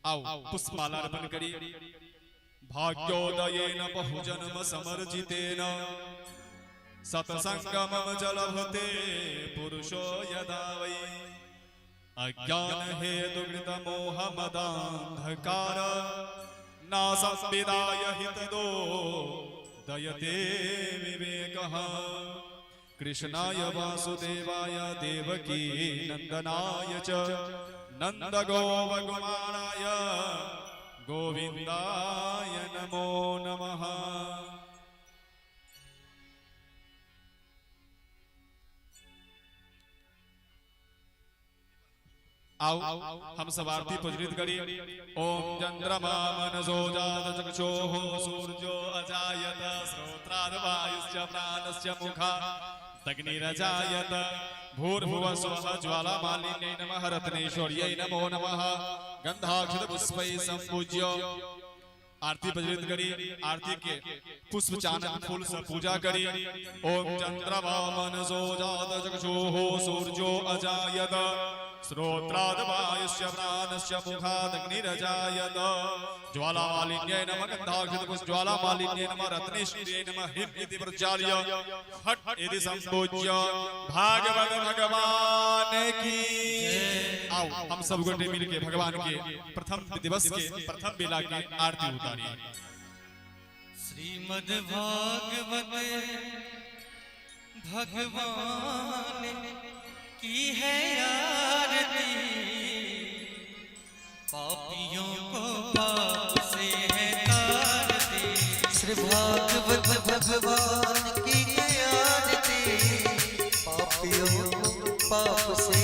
आओ पुष्पमाला अर्पण करी। भाग्योदयेन बहुजन्म समर्जितेन सत्संगमं जलभते पुरुषो यदा वै अज्ञान हेतुकृत मोह मदान्धकार नासं विदाय हितदो दयते विवेकः। कृष्णाय वासुदेवाय देवकी नंदनाय च नंदगोपकुमाराय गोविंदाय नमो नमः। आओ हम सब आरती पुजरित करी। ओम चंद्रमा मनसो जात चक्षुः सूर्यो अजायत श्रोत्राद्वायुश्च प्राणश्च मुखा अग्निरजायत भूर्भुवः स्वः ज्वालामालिन्यै नमः रत्नेश्वर्यै नमो नमः। गंधाक्षतपुष्पैः संपूज्य आरती प्रज्वलित करी। आरती के पुष्प चानन फूल से पूजा करी। ओम चंद्रमा मनसो जात चक्षुः सूर्यो अजायत श्रोत्राद्वायुश्च प्राणश्च मुखात् अग्निरजायत ज्वालामालिन्यै नमः गन्धाक्षतपुष्प ज्वालामालिन्यै नमः रत्नेश्वर्यै नमः इति प्रज्वाल्य फट् इति संपूज्य भागवत भगवान की। आओ हम सब गोटे मिलके भगवान के प्रथम दिवस के प्रथम बेला की आरती उतारिए। श्रीमद् भागवत भगवान की है आरती पापियों को पाप से है तारती। श्री भागवत भगवान की है आरती पापियों को पाप से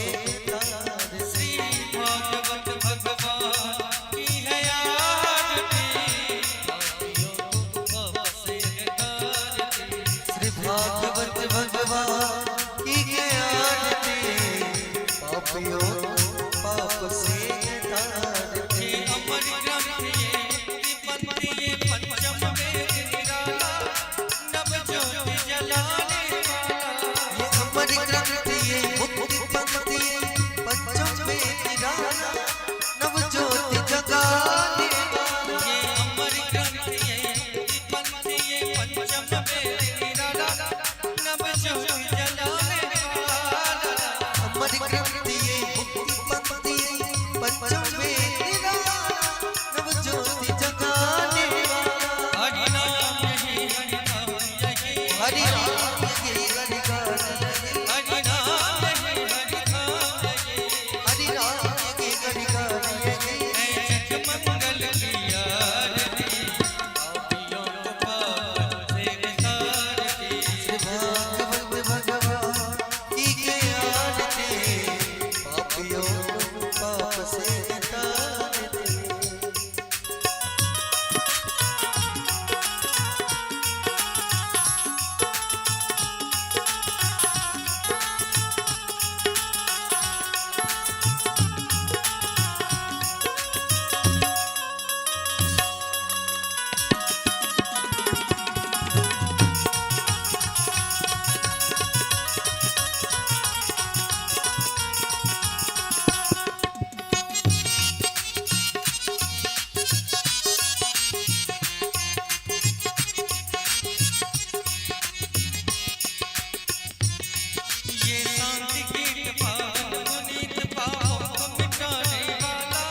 तारती। श्री भागवत भगवान की है आरती पापियों को पाप से है तारती। श्री भागवत भगवान की है आरती पापियों पाप से तारती। अमर ग्रंथ ये पंथी ये पंचम वेद निराला नव ज्योति जलाने वाला। ये अमर ग्रंथ ये मुक्ति पंथी पंचम वेद निराला नव ज्योति जगाने वाला। ये अमर ग्रंथ ये पंथी ये पंचम वेद निराला नव ज्योति जलाने वाला। अमर ग्रंथ ये मुक्ति पंथी पंचम वेद निराला नव ज्योति जगाने वाला। हरि नाम यही हरि नाम यही हरि राम यही हरि गान यही हरि नाम यही हरि नाम यही हरि राम यही हरि गान यही। जग मंगल की आरती पापियों को पाप से तारती। श्री भागवत भगवान की है आरती पापियों को पाप से तारती। ये शांति गीत पावन पुनीत पापों को मिटाने वाला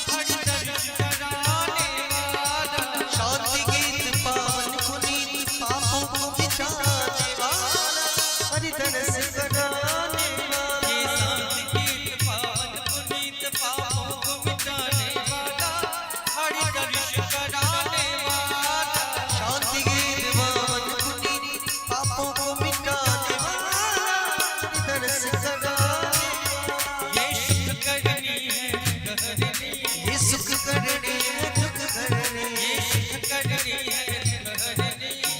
हरि दर्श कराने वाला। शांति गीत पावन पुनीत पापों को मिटाने वाला हरि दर्श कराने वाला। ये शांति गीत पावन पुनीत पापों को मिटाने वाला हरि दर्श कराने वाला। शांति गीत पावन पुनीत पापों को मिटाने वाला हरि दर्श कराने वाला। ये सुख करनी है दुख हरनी। ये सुख करनी है दुख हरनी। ये सुख करनी है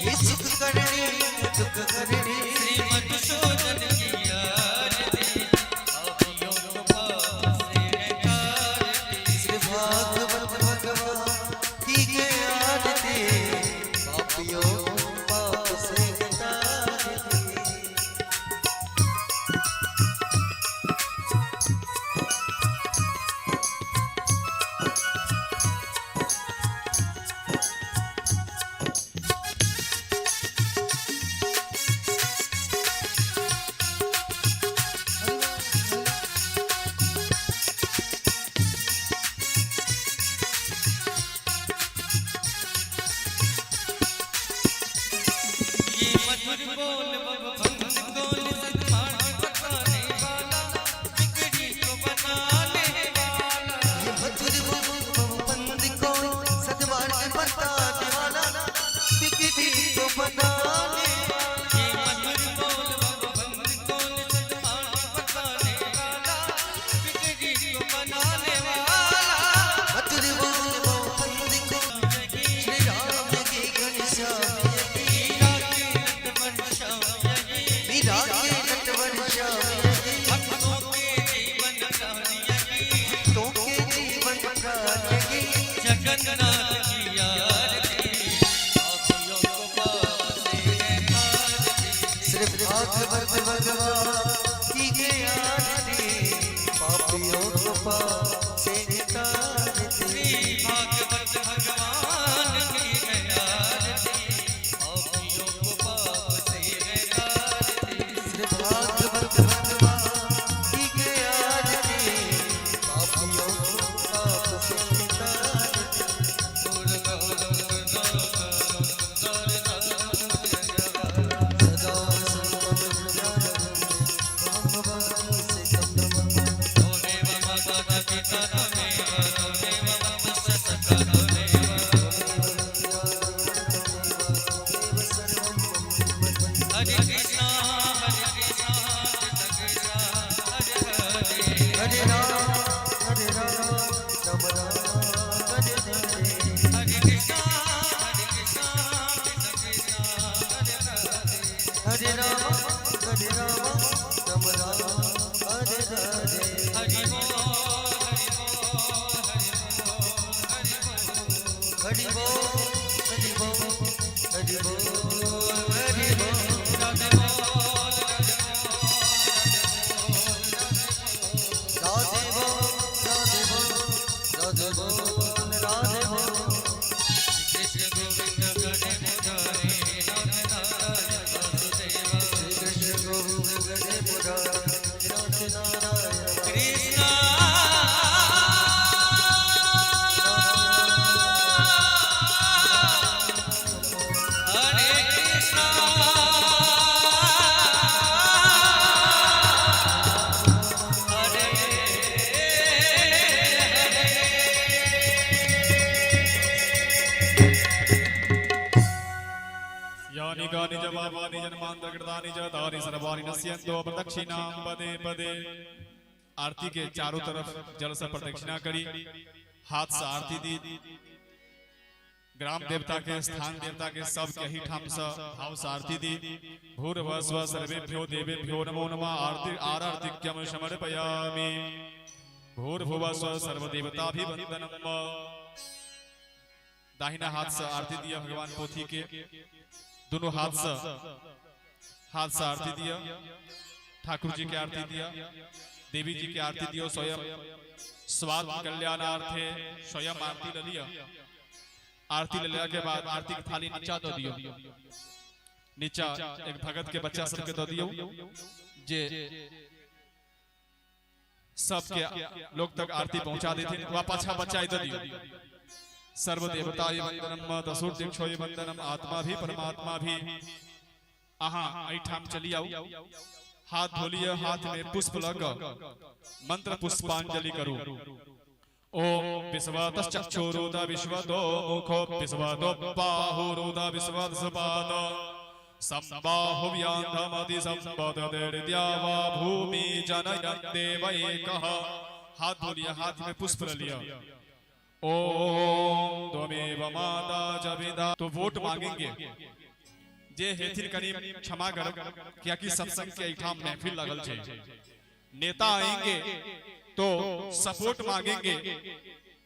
ये सुख करनी है दुख हरनी। श्री मधुसूदन की आरती पापियों को पाप से है तारती। श्री भागवत भगवान की है आरती पापियों को पाप से तारती। जगन्नाथ की आरती पापियों को पाप से है आरती सिर्फ भागवत भगवान की है आरती पापियों को पाप से नितारती भागवत भगवान की है आरती पापियों को पाप से है आरती सिर्फ भागवत भगवान की है आरती पापियों को पाप से नितारती सदा हरे कृष्णा हरे राम राम राम हरे हरे हरे कृष्णा हरे राम राम राम हरे हरे हरि हरि बोल हरि बोल हरि बोल हरि बोल राधे बोल राधे बोल राधे बोल राधे बोल कृष्ण गोविंद गणे मुरारी नाथ नारायण वासुदेवा श्री कृष्ण गोविंद गणे मुरारी नाथ नारायण कृष्णा हरे कृष्णा हरे यानि कानि च पापानि जन्मान्तरकृतानि च तानि सर्वाणि नश्यन्तो प्रदक्षिणां पदे पदे। आरती के चारों तरफ जल से प्रदक्षिणा करी, हाथ से आरती दी। ग्राम देवता के स्थान देवता के सब के ही ठाम से भाव से आरती दी। भूर्भुवस्व सर्वेभ्यो देवेभ्यो नमो नमः। आरती आरतिक्यम समर्पयामि। भूर्भुवस्व सर्वदेवताभिवंदनम्। दाहिना हाथ से आरती दिया भगवान पोथी के, दोनों हाथ से आरती दिया। ठाकुर जी की आरती दिया, देवी जी की आरती दियो। स्वयं स्वाद कल्याणार्थे स्वयं आरती ले लिया। आरती ले लिया के बाद आरती की थाली नीचा दो दियो। नीचा एक भगत के बच्चा सबके दो दियो, जे सबके लोग तक आरती पहुंचा देते। वह पाछा बच्चा इधर दियो। सर्वदेवताय वंदनम दशोर्दिक्षोय वंदनम। आत्मा भी परमात्मा भी आहा ऐठाम चली आओ। हाथ धोलिए, हाथ में पुष्प लग मंत्र पुष्पांजलि करो। ओम विश्वतश्चक्षुरुद विश्वतो मुखो विश्वतो बाहुरुद विश्वतस्पाद संबाहुव्यान्धमति संपददेर्द्या वा भूमि जनयन्ते वैकः। हाथ धोलिए, हाथ में पुष्प ले लिया। ओम त्वमेव माता च पिता। तो वोट मांगेंगे जे हेथिन करीब क्षमा कर, क्या कि सत्संग के ऐठाम महफिल लगल छे। नेता आएंगे तो सपोर्ट मांगेंगे,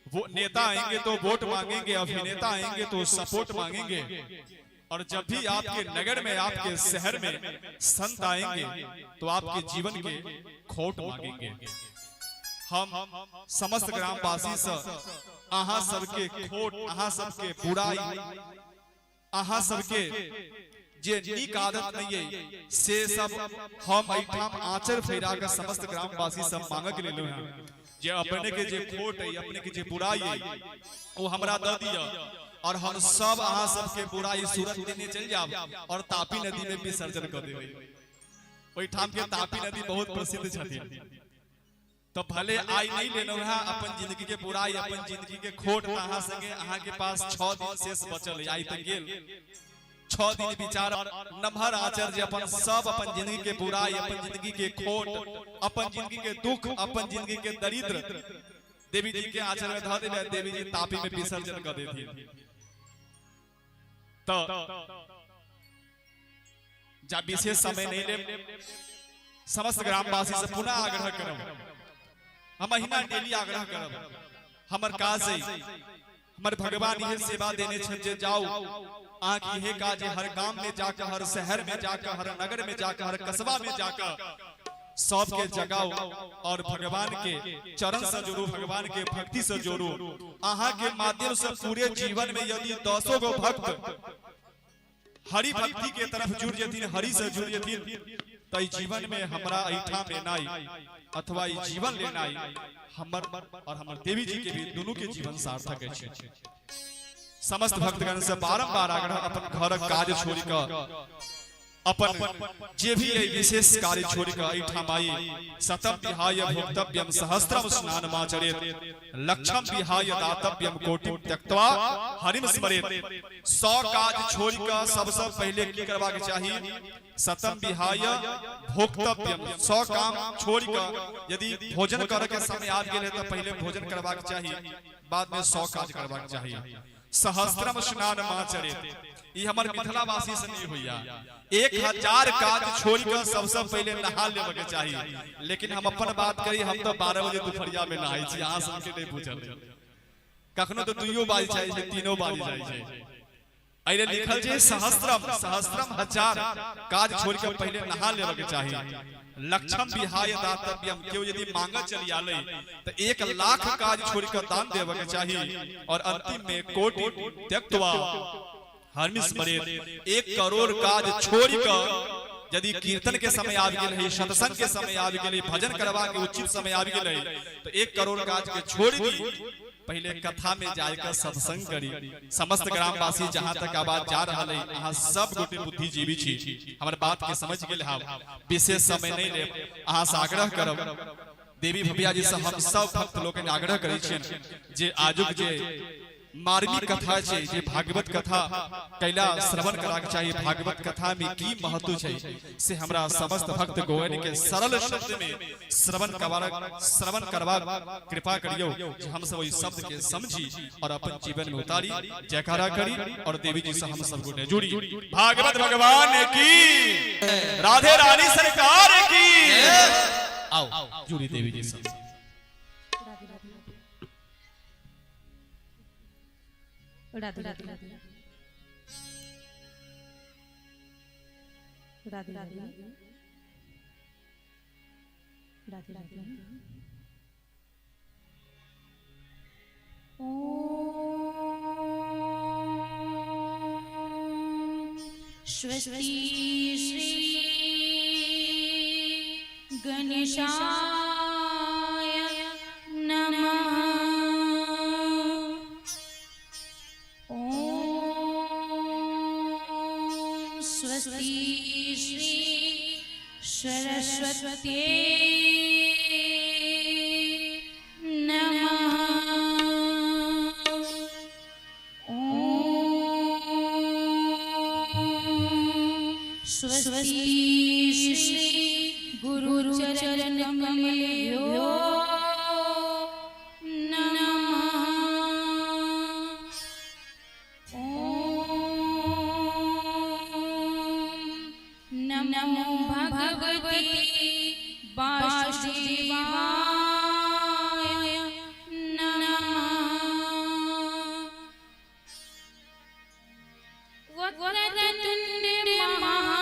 वो नेता आएंगे तो वोट मांगेंगे, अभिनेता आएंगे तो सपोर्ट मांगेंगे। और जब भी आपके नगर में, आपके शहर में संत आएंगे तो आपके जीवन के खोट मांगेंगे। हम समस्त ग्रामवासी से अहा सबके खोट, अहा सबके बुराई, अहा सबके जे नीक आदत नहीं है से सब हम ऐठाम आचर फेरा के समस्त ग्रामवासी सब मांगक ले लो हैं। जे अपने के जे खोट है, अपने के जे बुराई है, वो हमरा द दिया और हम सब अहा सबके बुराई सूरत देने चल जाब और तापी नदी में विसर्जन कर देबै। ओई ठाम के तापी नदी बहुत प्रसिद्ध छथिन। तो भले आई नहीं लेनो है अपन जिंदगी के बुराई, अपन जिंदगी के खोट अहा संगे अहा के पास 6 दिन शेष बचल है। आई त गेल 6 दिन विचार नमहर आचार्य अपन सब अपन जिंदगी के बुराई, अपन जिंदगी के खोट, अपन जिंदगी के दुख, अपन जिंदगी के दरिद्र देवी जी के आचरण में ध देबे। देवी जी तापी में विसर्जन कर देथि। तो जब विशेष समय नहीं ले, समस्त ग्रामवासी से पुनः आग्रह करब, हम महीना डेली आग्रह करब। हमर काज है हमारे भगवान ये सेवा देने छे जाओ आँख ये काज हर गांव में जाकर, हर शहर में जाकर, हर नगर में जाकर, हर कस्बा में जाकर सबके जगाओ और भगवान के चरण से जोड़ो, भगवान के भक्ति से जोड़ो। आहा के माध्यम से पूरे जीवन में यदि 10 गो भक्त हरि भक्ति के तरफ जुड़ जथिन, हरि से जुड़ जथिन, तो जीवन में हमारा ऐठा में नाई अथवा जीवन लेनाई हमर और हमर देवी जी के भी दोनों के जीवन सार्थक है। समस्त भक्तगण से बारंबार आग्रह अपन घर काज छोड़ कर, अपन जे भी विशेष कार्य छोड़ कर ऐठा माई शतम विहाय भोक्तव्यम सहस्त्रम स्नानमाचरेत लक्षम विहाय दातव्यम कोटिम त्यक्त्वा हरिम स्मरेत। 100 काज छोड़ कर सबसे पहले की करवाके चाहिए? शतम विहाय भोक्तव्यम, 100 काम छोड़ कर यदि भोजन करे के समय आ गए तो पहले भोजन करवाके चाहिए, बाद में 100 काज करवाके चाहिए। सहस्त्रम स्नानमाचरेत, ये हमारे मिथिलावासी से नहीं हुआ। 1000 काज छोड़ कर सबसे पहले नहा लेवे के चाहिए। लेकिन हम अपन बात करी, हम तो 12 बजे दोपहरिया में नहाई छी, यहाँ सबके नहीं पूछल, कखनो तो 2 बाजी जाए छै, 3 बाजी जाए छै। अरे लिखल छै सहस्त्रम, सहस्त्रम 1000 काज छोड़ कर पहले नहा लेवे के चाहिए। लक्षम विहाय दातव्यम, क्यों यदि मांगा चली आले तो 1 लाख काज छोड़ कर दान देवे के चाहिए। और अंतिम में कोटि त्यक्त्वा हरिम स्मरेत, 1 करोड़ काज छोड़ कर यदि कीर्तन के समय आ गए, सत्संग के समय आ गए, भजन करवा के उचित समय आ गए तो 1 करोड़ काज के छोड़ दी, पहले कथा में जाकर सत्संग करी। समस्त ग्रामवासी जहां तक आवाज जा रहा है, यहाँ सब गोटे बुद्धिजीवी छी, हमारे बात के समझ गए हम, विशेष समय नहीं ले। अहाँ से आग्रह करब देवी भव्या जी से हम सब भक्त लोग आग्रह करे छियन जे आजुक जे मार्मिक कथा छै, जे भागवत कथा कैला श्रवण करा के चाहिए। भागवत कथा में की महत्व छै से हमरा समस्त भक्त गोयन के सरल शब्द में श्रवण करवा कृपा करियो, जे हम सब वही शब्द के समझी और अपन जीवन में उतारी। जयकारा करी और देवी जी से हम सब को जुड़ी। भागवत भगवान की, राधे रानी सरकार की। आओ जुड़ी देवी जी से। राधे राधे राधे राधे राधे राधे राधे। स्वस्ति श्री गणेशाय नमः। स्वस्ति श्री सरस्वती नमः। स्वस्ति श्री गुरुचरण कमलेभ्यो नमो भगवती वासुदेवाय नमः। वक्रतुंड महाकाय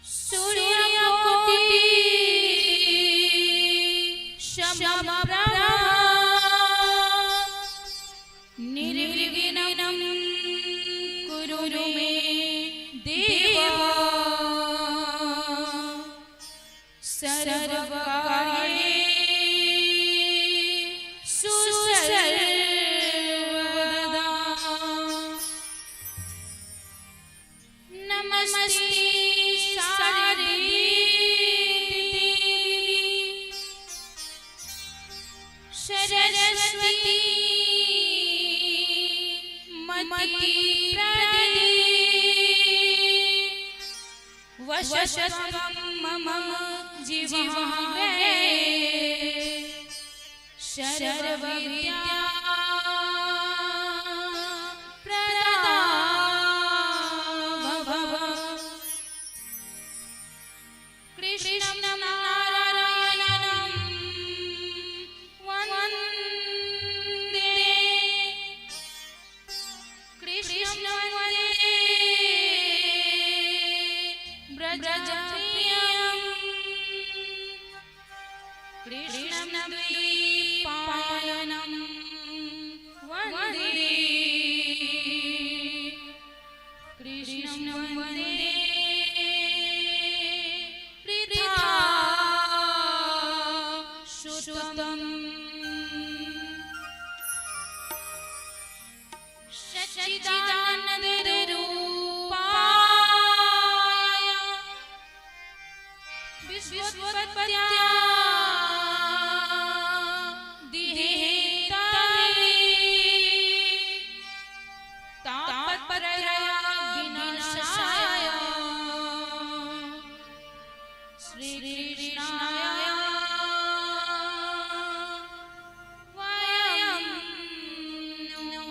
सूर्यकोटि समप्रभा निर्विघ्नं कुरु मे देव। सर्वकार्येषु सर्वदा। नमस्ते शारदे सरस्वती मति प्रदे वशस्वं मम जीवहावे सर्वविद्या प्रदा भव। कृष्णं नारायणं कृष्णं द्वैपायनं वन्दे कृष्णं वन्दे पृथासुतं सच्चिदानन्दरूपाय विश्वोत्पत्त्यादिहेतवे तापत्रयविनाशाय श्रीकृष्णाय वयं नमः।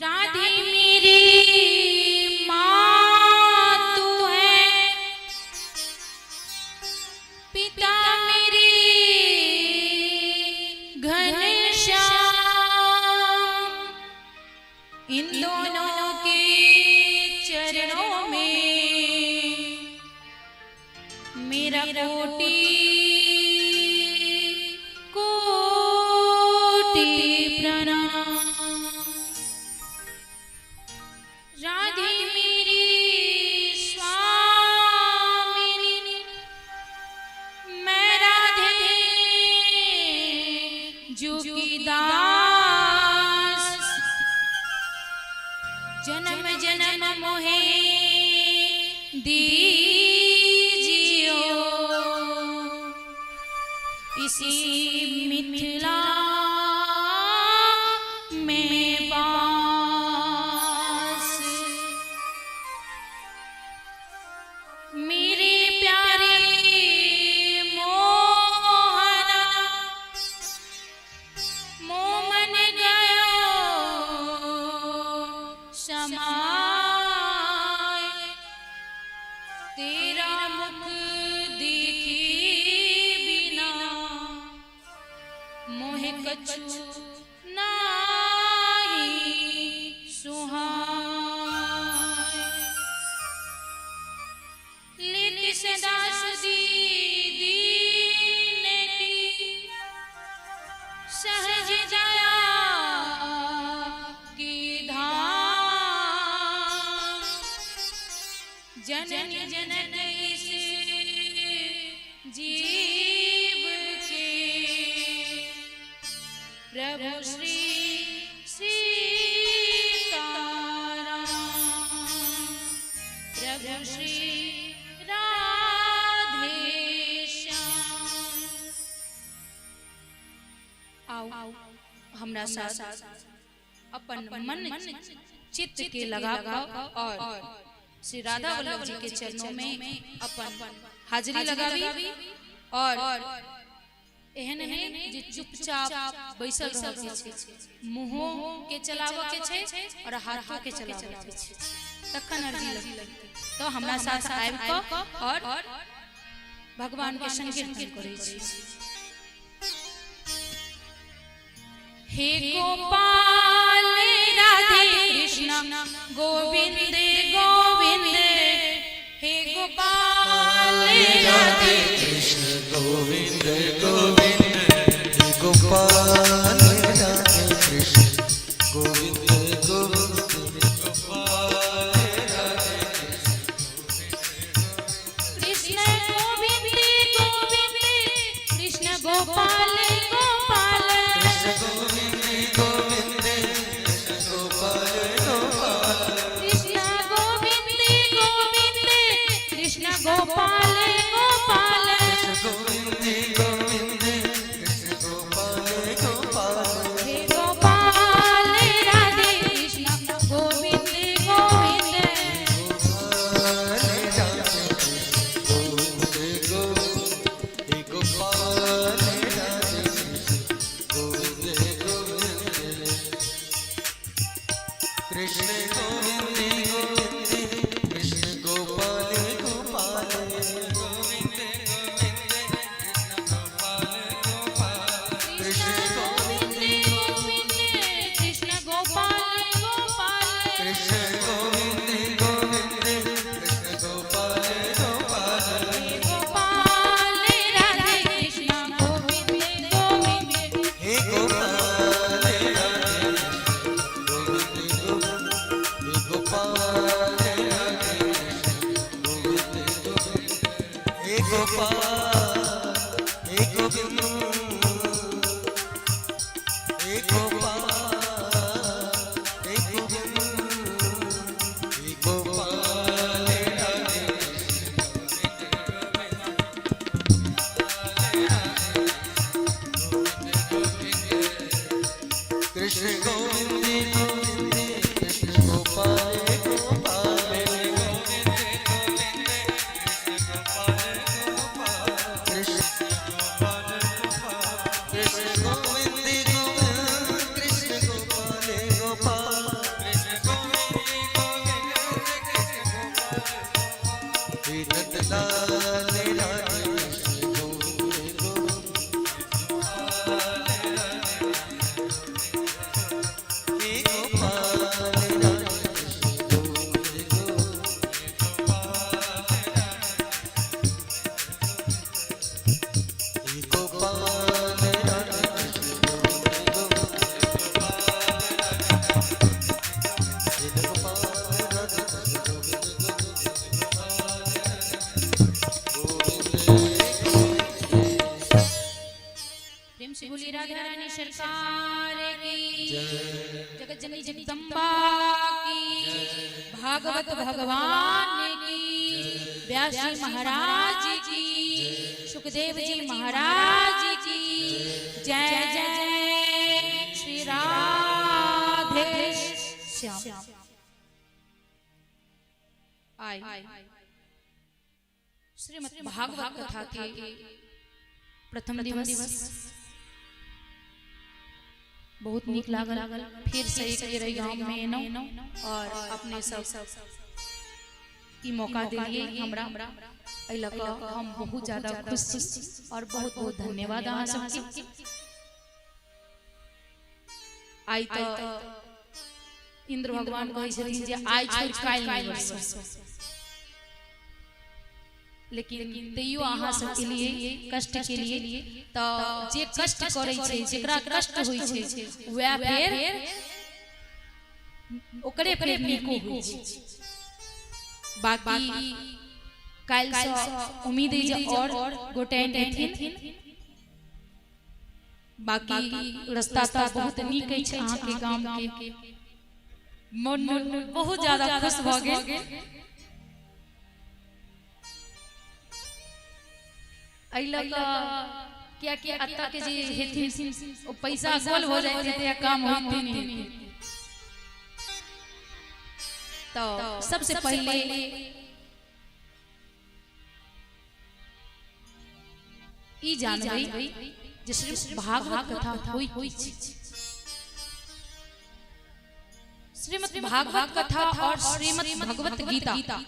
राधे मेरी माँ तू है, पिता मेरे घनश्याम, इन दोनों के चरणों में मेरा कोटि कोटि प्रणाम। राधे मेरी स्वामिनी, मैं राधे जू की दास, जन्म जन्म मोहे दीजियो इसी मिथिला में पास। मेरे प्यारे मोहना, मोमन गयो समाय, तेरा मुख देखी बिना मोहे कछु नाही सुहाय। लेति से दास दीन की सहज दया की धाम, जननी जननी से जीव के प्रभु श्री सीताराम, प्रभु श्री राधेश्याम। आओ हमरा साथ अपन मन चित्त के लगा और श्री राधा वल्लभ जी के चरणों में अपन हाजिरी लगावी और एहन है जे चुपचाप बैसल रह के छै, मुंहों के चलाव के छै और हाथों के चलाव के छै, तखन अर्जी लगतै। तो हमरा साथ आबि कऽ और भगवान के संकीर्तन करै छी। हे गोपाल राधे कृष्ण गोविंद गोविंद, हे गोपाल राधे कृष्ण गोविंद गोविंद, गोपाल राधे कृष्ण गोविंद गोविंद, गोपाल राधे कृष्ण गोविंद गोविंद, कृष्ण गोपाल गोपाल, कृष्ण गोविंद गोविंद, कृष्ण गोपाल गोपाल, कृष्ण गोविंद गोविंद, कृष्ण गोपाल गोपाल, कृष्ण गोविंद गोविंद, कृष्ण गोपाल गोपाल, हे गोपाल राधे कृष्ण गोविंद गोविंद, गोपाल राधे कृष्ण गोविंद गोविंद, गोपाल राधे कृष्ण गोविंद गोविंद, कृष्ण गोविंद गोविंद, कृष्ण गोपाल गोपाल, गोपाल हे गोविंद हे गोपाल हे गोविंद हे गोपाल कृष्ण गोविंद गोविंद कृष्ण गोपाल गोपाल प्रेम से बोलिए राधा रानी सरकार की जगत जननी जगदम्बा की भागवत भगवान की व्यास जी महाराज की सुखदेव जी महाराज की जय जय श्री राधे श्याम। आय श्रीमद् भागवत कथा के प्रथम दिवस बहुत नीक लागल। फिर से एक बेर गांव में एनौ और अपने सब ई मौका दिलिए हमरा एहि लऽ कऽ हम बहुत ज्यादा खुश छी और बहुत बहुत धन्यवाद अहाँ सबके। आइ तो इंद्र भगवान कहै छथिन जे आइ छोड़ि काल्हि नहि बरसौ, लेकिन तैयो अहाँ सबके लिए कष्ट के लिए तो जे कष्ट करे छै जेकरा कष्ट होई छै वह फेर ओकरे फेर नीको होई छै। बाकी काल से उम्मीद है जे और गोटेन एथिन। बाकी रास्ता तो बहुत नीक छै अहाँ के गांव के, मन बहुत ज्यादा खुश भ गेल। क्या क्या अत्ता के जे हेथिन ओ पैसा गोल हो जाते या काम होते नहीं। तो सबसे पहले ई जानबै जे श्रीमद् भागवत कथा होई छै। श्रीमद् भागवत कथा और श्रीमद् भगवत गीता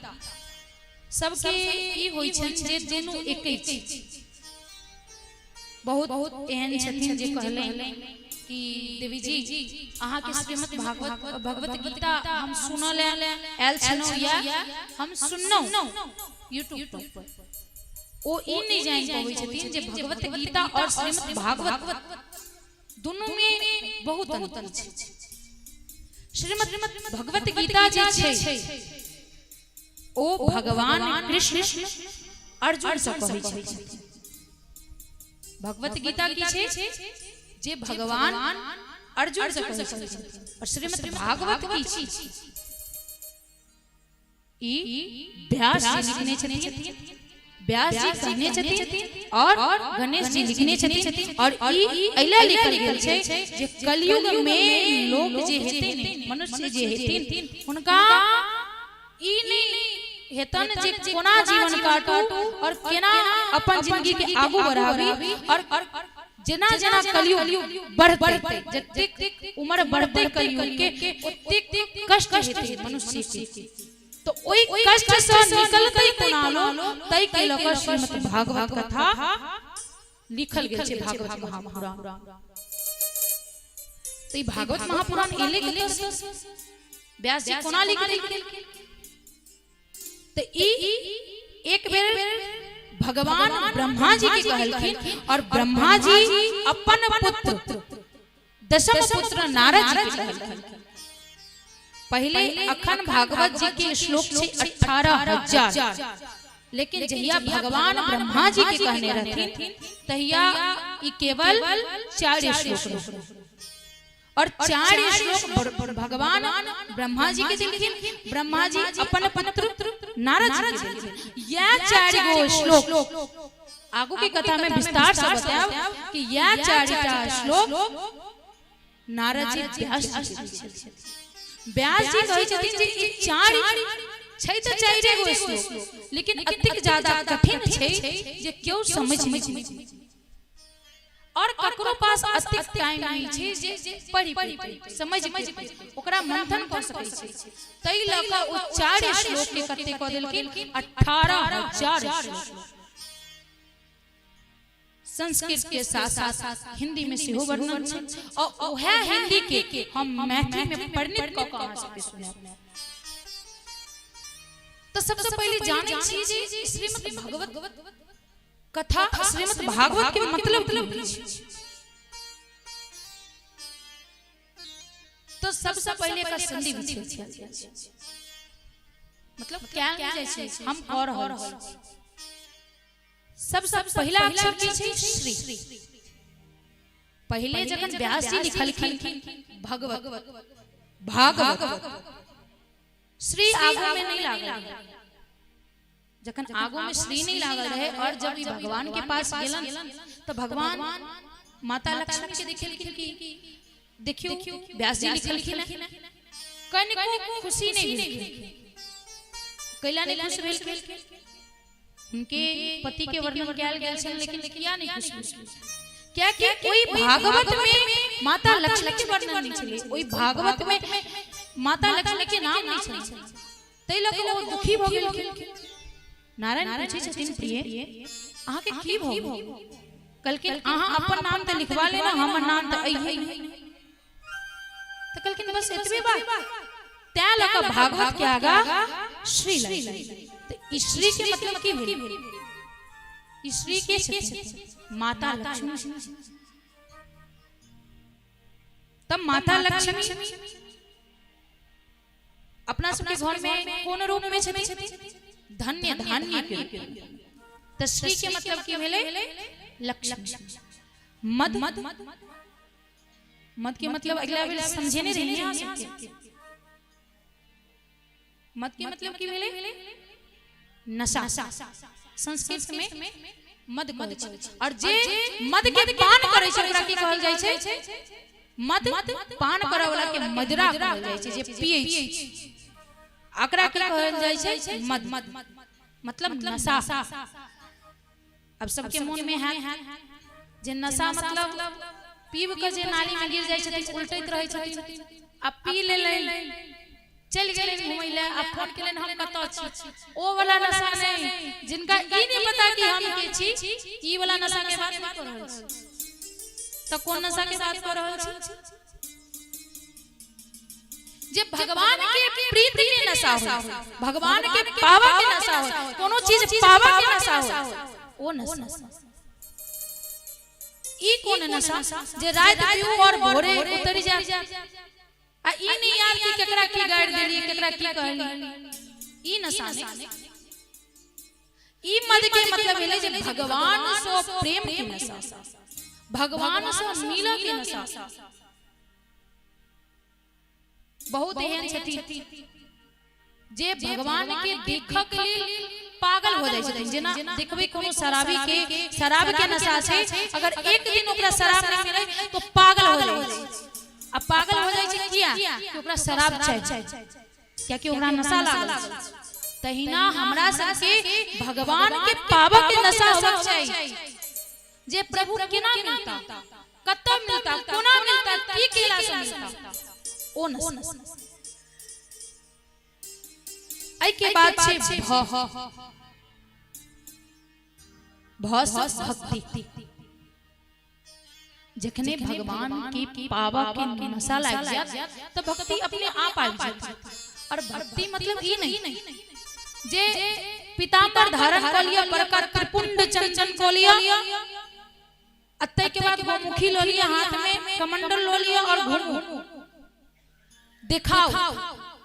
सबके ई होई छै जे दुनू एकै छै। बहुत एहन छथिन जे कहले कि देवी जी अहाँ के श्रीमद् भगवत गीता हम सुनल आयल छलौ या हम सुननौ यूट्यूब पर। ओ ई नहीं जान पाबै छथिन जे भगवत गीता और श्रीमद् भागवत दोनों में बहुत अंतर छै। श्रीमद् भगवत गीता जे छै ओ भगवान कृष्ण अर्जुन से कहै छै। भगवत गीता की छै जे भगवान अर्जुन से कहै छै और श्रीमद् भागवत की छै ई व्यास जी लिखने छथिन, व्यास जी कहने छथिन और गणेश जी लिखने छथिन। और ई एला लिखल गेल छै जे कलयुग में लोग जे हेथिन मनुष्य जे हेथिन हुनका ई नहीं हेतन जे कोना जीवन काटू और केना अपन जिंदगी के आगू बढ़ाबी और जेना जेना कलयुग बढ़ते जतेक उम्र बढ़ते कलयुग के ओतेक कष्ट हेतै मनुष्य के। तो ओई कष्ट से निकलतै कोना तै के लऽ कऽ श्रीमद् भागवत कथा लिखल गेल छै। भागवत महापुराण तै भागवत महापुराण एले के व्यास जी कोना लिखल तो एक बेर भगवान ब्रह्मा जी के कहलखिन और ब्रह्मा जी अपन पुत्र दशम पुत्र नारद जी के कहलखिन। पहले अखन भागवत जी के श्लोक छै 18,000 लेकिन जहिया भगवान ब्रह्मा जी के कहने रहथिन तहिया ई केवल 4 श्लोक और 4 श्लोक भगवान ब्रह्मा जी के दिलखिन। ब्रह्मा जी अपन पुत्र नारद जी के दिलखिन। यह 4 गो श्लोक आगू की कथा में विस्तार से बताओ कि यह 4 श्लोक नारद जी व्यास जी कहै छथिन जे ई 4 छै त 4 गो श्लोक लेकिन अत्यधिक ज्यादा कठिन छै जे केओ समझ नहीं और ककरो पास अत्यधिक टाइम नहीं छै जे पढ़ि समझ ओकरा मंथन कर सकै छै। तै ल क ओ 4 श्लोक के कते क देलखिन 18000 श्लोक। संस्कृत के साथ साथ हिंदी में सेहो वर्णन छै और ओहे हिंदी के हम मैथिली में परिणत क क अहाँ सबके सुनाएब। तो सबसे पहले जानै छी जे श्रीमद् भागवत कथा श्रीमद् भागवत के मतलब की छै। तो सबसे पहले का संधि विच्छेद छै मतलब क्या जाय छै हम कह रहल छी। सबसे पहला अक्षर की छै श्री। पहले जखन व्यास जी लिखलखिन भागवत श्री आगू में नहीं लागल, जखन आगू में श्री नहीं लागल रहे और जब भगवान के पास गेलन तो भगवान माता लक्ष्मी के दिखलखिन कि देखियो व्यास जी लिखलखिन कनिको खुशी नहीं भेल, कैला नहीं खुश भेल। उनके पति के वर्णन किया गेल छल लेकिन किया नहीं खुश भेल। क्या कि कोई भागवत में माता लक्ष्मी के वर्णन नहीं छले, ओई भागवत में माता लक्ष्मी के नाम नहीं छले। तै लग ओ दुखी भ गेल। नारायण पूछे छथिन प्रिय अहाँ के की भ गेल? कहलखिन अहाँ अपन नाम त लिखवा लेना, हमर नाम त अइहे। त कहलखिन बस एतबे बात। तै लग भागवत के आगा श्री लग। तो श्री के मतलब की भेल? श्री के छथिन माता लक्ष्मी। तब माता लक्ष्मी अपना सबके घर में कौन रूप में छथिन? धन्य धान्य के रूप में। तो श्री के मतलब की भेले? लक्ष्मी। मद मद के मतलब अगला बेर समझे नहीं रही हैं सबके। मद के मतलब की भेले? नशा। संस्कृत में मद कहै छै और जे मद के पान करै छै ओकरा की कहल जाइ छै? मद पान करय वाला के मदिरा कहल जाइ छै, जे पियै छै एकरा की कहल जाइ छै? मद मतलब नशा। अब सबके मन में है जे नशा मतलब पीब के जे नाली में गिर जाइ छथिन उल्टैत रहै छथिन, अब पी ले चल गए घूमै ले, अब फोन के लेन हम कतौ छी, ओ वाला नशा नहीं। जिनका ई नहीं पता कि हम के छी, ई वाला नशा के बात नहीं कर रहल छी। तो कौन नशा के बात कर रहल छी? जे भगवान के प्रीति के नशा हो, भगवान के पावा के नशा हो, कोनो चीज पावा के नशा हो, ओ नशा। ई कौन नशा जे रात पीऊ और भोरे उतर जा आ ई नहीं याद कि केकरा की गाड़ देली, केकरा की कहली, ई नशा नहीं। ई मद के मतलब भेले जे भगवान से प्रेम के नशा, भगवान से मिले के नशा। बहुत एहन छथिन जे भगवान के देखक लेल पागल हो जाय छथिन। जेना देखबै कोनो शराबी के शराब के नशा छै, अगर एक दिन ओकरा शराब नहीं मिले तो पागल हो जाय छै। अब पागल हो जाय छै किया? कि ओकरा शराब चाहिए, क्या कि ओकरा नशा लागल। तहिना हमरा सबके भगवान के पावा के नशा होबाक चाहिए। जे प्रभु केना मिलता, कत मिलता, कोना मिलता, की केला से मिलता, ओ नशा। आई के बाद छै भक्ति। जखने भगवान की पावा के नशा लग जाए तो भक्ति अपने आप आ जाती। और भक्ति मतलब ई नहीं जे पीताम्बर धारण कर लिया, बरकर त्रिपुंड चंचन को लिया, अत्ते के बाद गोमुखी लो लिया, हाथ में कमंडल लो लिया और घूम दिखाओ।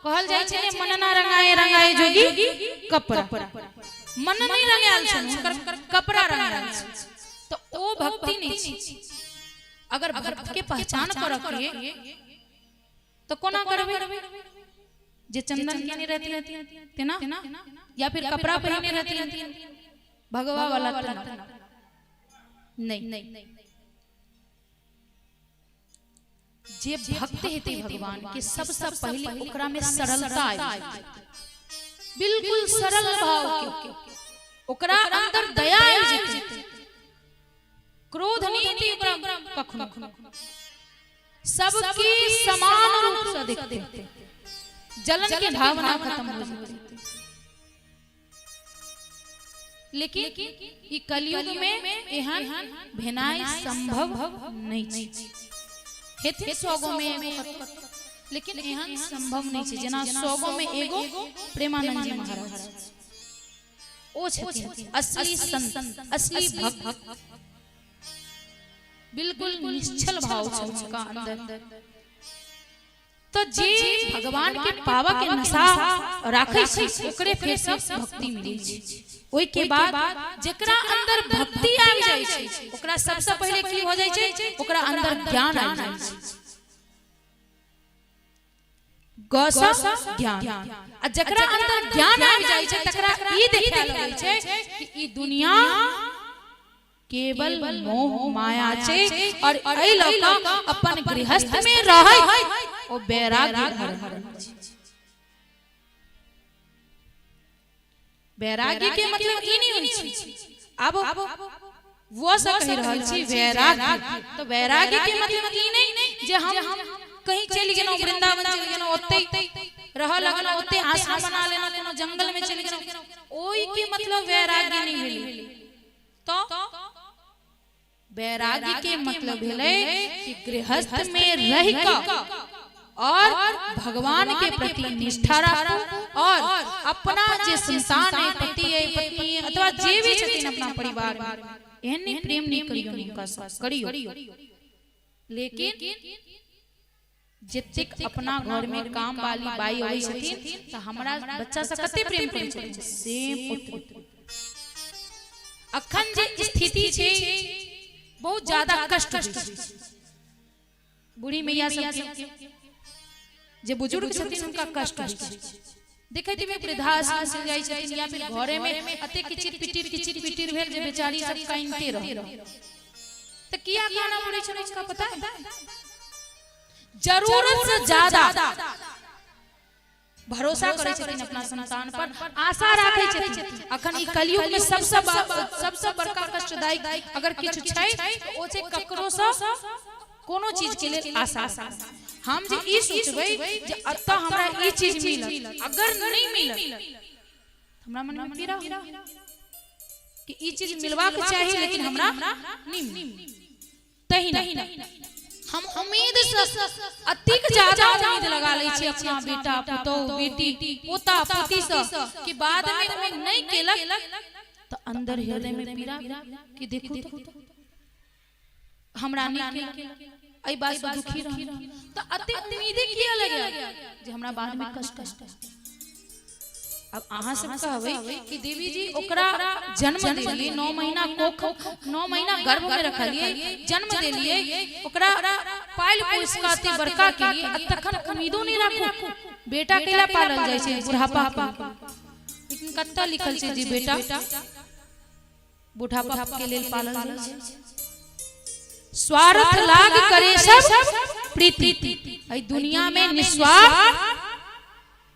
कहल जाय छै मनना रंगाए रंगाए जोगी कपड़ा। मन नहीं रंगाल छन हुनकर कपड़ा रंगाल तो ओ भक्ति नहीं छी। अगर भक्त के पहचान कर के तो कोना करबे जे चंदन के रहती रहती ना या फिर कपड़ा पहने रहती भगवा वाला नहीं। जे भक्त हेते भगवान के सबसे पहले ओकरा में सरलता आई, बिल्कुल सरल भाव के ओकरा अंदर दया आई जेते, क्रोध नहीं थी ओकरा कखनो, सबकी समान रूप से देखते, जलन की भावना खत्म हो जाती। लेकिन ई कलयुग में एहन भेनाई संभव नहीं छै। हेते सौगो में लेकिन एहन संभव नहीं छै। जेना सौगो में एगो प्रेमानंद जी महाराज ओ छथिन असली संत, असली भक्त, बिल्कुल निश्चल भाव छै उनका अंदर। तो जे भगवान के पावा के नशा राखै छै ओकरे फेर से भक्ति मिलै छै। ओइ के बाद जेकरा अंदर भक्ति आबि जाय छै ओकरा सबसे पहले की हो जाय छै, ओकरा अंदर ज्ञान आबि जाय छै। गौसा ज्ञान आ जेकरा अंदर ज्ञान आबि जाय छै तकरा ई देखै लगै छै कि ई दुनिया केवल मोह माया छै और एहि ल क अपन गृहस्थ में रहै ओ वैराग्य धर्म छै। वैराग्य के मतलब ई नहीं होई छै अब वो सब कह रहल छी वैराग्य, तो वैराग्य के मतलब ई नहीं जे हम कहीं चली गेनो वृंदावन चली गेनो ओते रह लगन ओते आश्रम बना लेना कोनो जंगल में चली गेनो ओई के मतलब वैराग्य नहीं भेली। तो वैराग्य के मतलब भेले कि गृहस्थ में रह के और भगवान के प्रति निष्ठा रखो और अपना जे संतान है, पति है, पत्नी है अथवा जे भी छथिन अपना परिवार में एहन प्रेम नहीं करियो, उनका साथ करियो। लेकिन जतेक अपना घर में काम वाली बाई होई छथिन त हमरा बच्चा से कते प्रेम करै छथिन सेम उतरे। अखन जे स्थिति छै बहुत ज्यादा कष्ट छै। बूढ़ी मैया सब जे बुजुर्ग छथिन उनका कष्ट छै। देखै दिबे वृद्धाश्रम से जाय छथिन या फिर घरे में अते किचिर पिटिर भेल जे बेचारी सब काइनते रह त किया खाना पड़ै छै उसका पता है। जरूरत से ज्यादा भरोसा करे छथिन अपना संतान पर, आशा राखे छथिन। अखन ई कलयुग में सबसे बड़का कष्टदायक अगर किछु छै त ओ छै ककरो से कोनो चीज के लिए आशा। हम जे ई सोचबै जे अत्ता हमरा ई चीज मिलत, अगर नहीं मिलत हमरा मन में पीड़ा कि ई चीज मिलवा के चाहिए लेकिन हमरा नहीं मिली। तही नहीं हम उम्मीद से अतिक ज्यादा उम्मीद लगा लै छी अपना बेटा पुतौ बेटी पोता पोती से कि बाद में वो नहीं केलक तो अंदर हृदय में पीड़ा कि देखो तो हमरा नहीं केलक आई बात से दुखी रही तो अति उम्मीदें किया लगे जे हमरा बाद में कष्ट। अब आहा सब कहबै कि देवी जी ओकरा जन्म देलिए 9 महीना कोख 9 महीना गर्भ में रखलिए, जन्म देलिए ओकरा पाइल पोस का अति बड़का के लिए तखन उम्मीदो नहीं राखू बेटा केला पालल जाय छै बुढ़ापा पर। लेकिन कत्ता लिखल छै जे बेटा बुढ़ापा के लेल पालल जाय छै। स्वार्थ लाग करे सब प्रीति, आई दुनिया में निस्वार्थ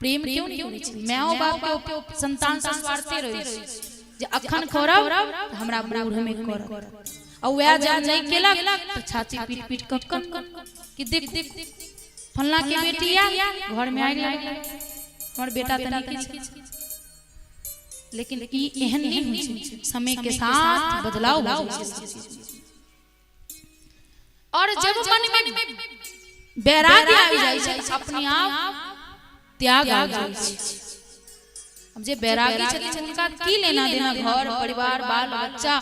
प्रेम क्यों नहीं होनी चाहिए। माओ बाप के संतान से स्वार्थी रहे जे अखन करब हमरा बूढ़ में करब और वह जा नहीं केलक तो छाती पीट कक्कन कि देख फल्ला के बेटी या घर में आइ हमर बेटा तनी किछ। लेकिन ई एहन नहीं होई छै, समय के साथ बदलाव हो छै। और जब मन में वैराग्य आ जाय छै अपने आप त्याग आ जाय छै। अब जे वैरागी छथिन उनका की लेना देना घर परिवार बाल बच्चा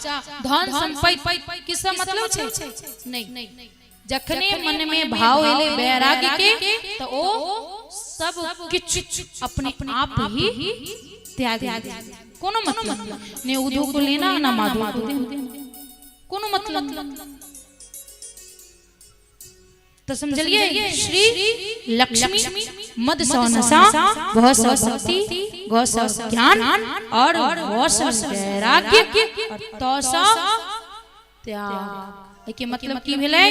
धन संपत्ति किस मतलब छै नहीं। जखने मन में भाव एले वैरागी के तो ओ सब किछ अपने आप ही त्याग दे। कोनो मतलब ने उधो को लेना ना माधो को देना, कोनो मतलब। तो समझलिए श्री लक्ष्मी मद सौनसा वह भक्ति गौ ज्ञान और वैराग्य तो त्याग के मतलब की भेलै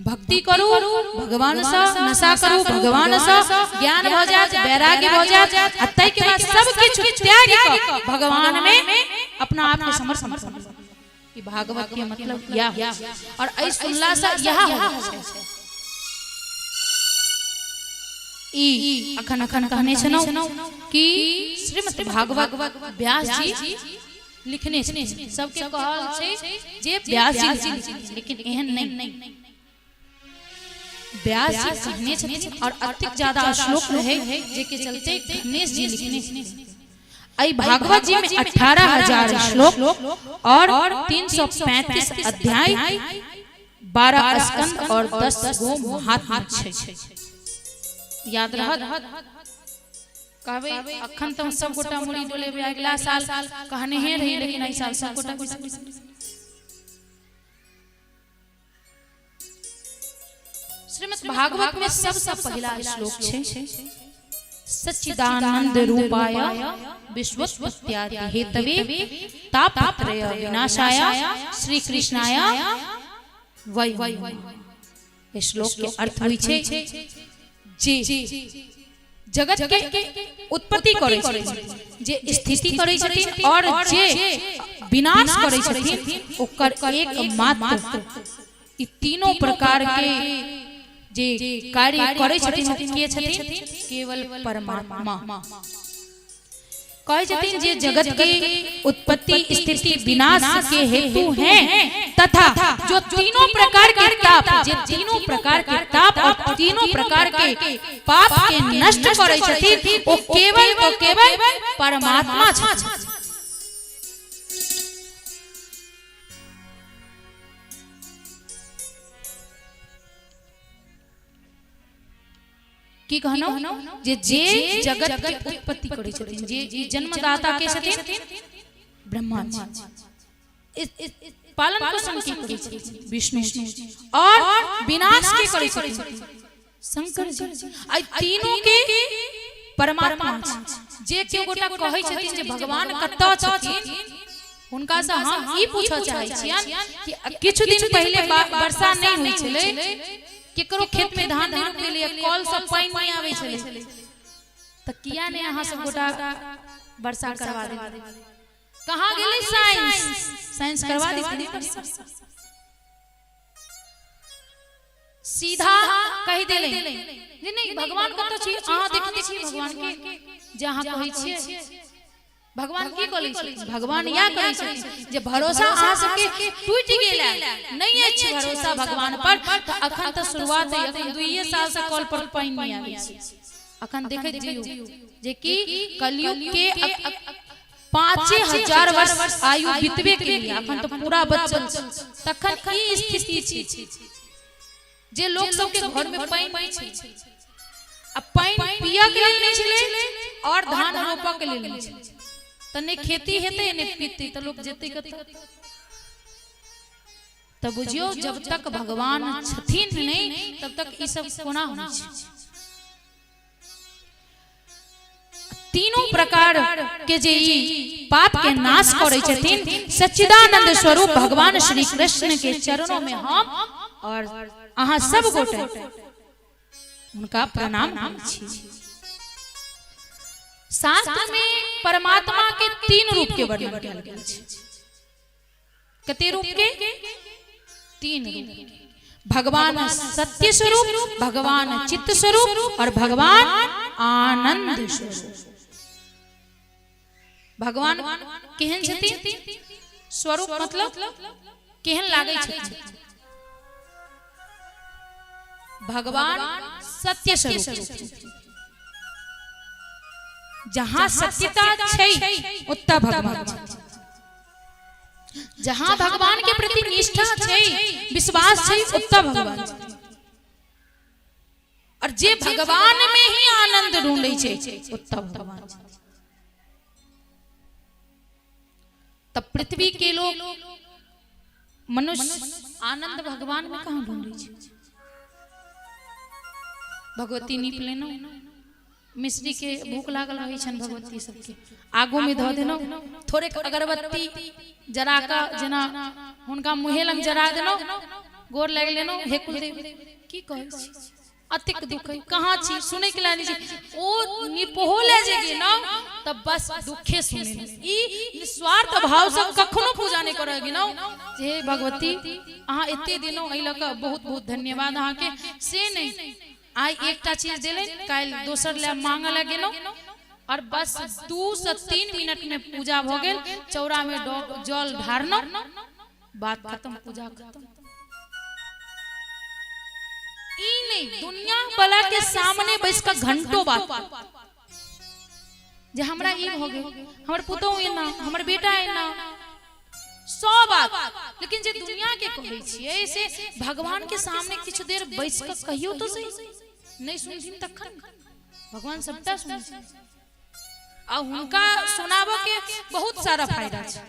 भक्ति करू भगवान सा, नशा करू भगवान सा, ज्ञान भ जात, वैराग्य भ जात, अतः के बाद सब किछु त्याग क भगवान में अपना आप के समर्पण करू। कि भागवत के मतलब यह और ऐ सुनला सा यह हो ई अखन अखन कहने छनौ कि श्रीमद् भागवत व्यास जी लिखने छे, सबके कहल छे जे व्यास जी लिखने, लेकिन एहन नहीं व्यास जी कहने छथिन और अत्यधिक ज्यादा श्लोक रहे जे के चलते गणेश जी लिखने छथिन। आई भागवत जी में 18,000 श्लोक और 335 अध्याय, 12 स्कंद और 10 गो महात्म्य छै। याद रहत कहबे अखन तो सब गोटा मुड़ी डोलेबे, अगला साल कहने हे रही, लेकिन आई साल सब गोटा श्रीमद् भागवत में सबसे पहला श्लोक छे सच्चिदानंद रूपाय विश्वोत्पत्त्यादि हेतवे तापत्रय विनाशाय श्री कृष्णाय वै। इस श्लोक के अर्थ होई छे जे जगत के उत्पत्ति करै छथिन, जे स्थिति करै छथिन और जे विनाश करै छथिन, ओकर एकमात्र ई तीनों प्रकार के जे कार्य करै छथिन के छथिन केवल परमात्मा। कहे छथिन जे जगत के उत्पत्ति स्थिति विनाश के हेतु हैं तथा जो तीनों प्रकार के ताप, जे तीनों प्रकार के ताप और तीनों प्रकार के पाप के नष्ट करै छथिन, वो केवल तो केवल परमात्मा छथिन। की कहनो जे जगत के उत्पत्ति करै छथिन, जे जन्मदाता के छथिन ब्रह्मा जी, पालन पोषण के करै छथिन विष्णु जी, और विनाश के करै छथिन शंकर जी। आई तीनों के परमात्मा जे के गोटा कहै छथिन जे भगवान कतौ छथिन, हुनका से हम ई पूछऽ चाहै छियन कि किछु दिन पहले वर्षा नहीं होई छलै, केकरो खेत में धान नहीं रोपे लिए कल सब पानी नहीं आवे छले, त किया ने अहाँ सब गोटा वर्षा करवा दे। कहां गेलै साइंस? साइंस करवा दी सीधा कहि देले जे नहीं भगवान कत छी, अहाँ देखते छी भगवान के जे अहाँ कहै छियै। भगवान की कहै छै? भगवान या कहै छै जे भरोसा अहाँ सबके टूट गेला, नहीं अछि भरोसा भगवान पर, त अखन त शुरुआत है, अखन 2 साल से कल पर पानी नहीं आबै छै। अखन देखै जियो जे कि कलयुग के 5000 वर्ष आयु बीतबे के लिए अखन तो पूरा बचल, तखन ई स्थिति छै जे लोग सब के घर में पानी नहीं छै, अब पानी पिया के लेल नहीं छले और धान रोपा के लेल नहीं छले, तने खेती हेते ने पीते त लोग जेते कत। तब बुझियो जब तक भगवान छथिन नहीं तब तक ई सब कोना होई छै। तीनों प्रकार के जे ई पाप के नाश करै छथिन सच्चिदानंद स्वरूप भगवान श्री कृष्ण के चरणों में हम और अहाँ सब गोटे उनका प्रणाम करै छी। शास्त्र में परमात्मा के 3 रूप के वर्णन कयल गेल छै। कते रूप के? 3 रूप। भगवान सत्य स्वरूप, भगवान चित्त स्वरूप और भगवान आनंद स्वरूप। भगवान केहन छथिन? स्वरूप मतलब केहन लागै छथिन? भगवान सत्य स्वरूप, जहां सत्यता छै ओतऽ भगवान छै, जहां भगवान के प्रति निष्ठा छै विश्वास छै ओतऽ भगवान छै, और जे भगवान में ही आनंद ढूंढै छै ओतऽ भगवान छै। तब पृथ्वी के लोग मनुष्य आनंद भगवान में कहाँ ढूंढे छे? भगवती नीप लेनो मिश्री के भूख लागल रही छन भगवती सबके आगू में धो देनो थोड़े अगरबत्ती जरा का जना हुनका मुहे लंग जरा देनो गोर लग लेनो हे कुलदेव की कहै छी अतिक दुख कहाँ छी सुने के लानी छी ओ निपोहो ले जेगे ना तब बस दुखे सुने ई निस्वार्थ भाव से कखनो पूजा नहीं करेगी ना जे भगवती अहाँ एते दिनो एहि लक बहुत बहुत धन्यवाद अहाँ के से नहीं आई एकटा चीज देले काल दोसर ले मांग लगे नो और बस 2 से 3 मिनट में पूजा भ गेल चौरा में जल ढारनो बात खत्म पूजा खत्म ई नहीं दुनिया वाला के सामने बैस का घंटों बात जे हमरा ई हो गए हमर पुतौ है ना हमर बेटा है ना 100 बात लेकिन जे दुनिया के कहै छियै से भगवान के सामने कुछ देर बैस के कहियो तो सही नहीं सुनथिन तखन भगवान सबटा सुनै छै आ हुनका सुनाबो के बहुत सारा फायदा छै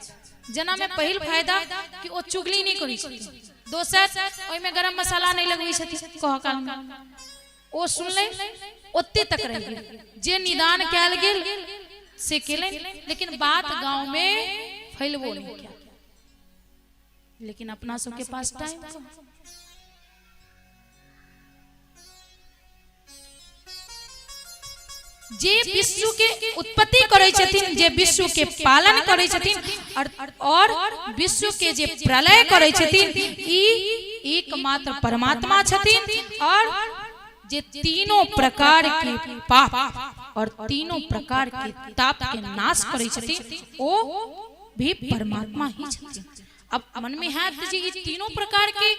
जना में पहिल फायदा कि ओ चुगली नहीं करै छथिन दोसर ओइ में गरम मसाला नहीं लगबै छथिन कह काल में ओ सुनले ओते तक रह गेल जे निदान कैल गेल से केले लेकिन बात गांव में फैलबो नहीं किया लेकिन अपना सबके पास टाइम जे विश्व के उत्पत्ति करे छथिन जे विश्व के पालन करे छथिन और विश्व के जे प्रलय करे छथिन ई एकमात्र परमात्मा छथिन और जे तीनों प्रकार के पाप और तीनों प्रकार के ताप के नाश करे छथिन ओ भी परमात्मा ही छथिन। अब मन में है जी ये तीनों प्रकार के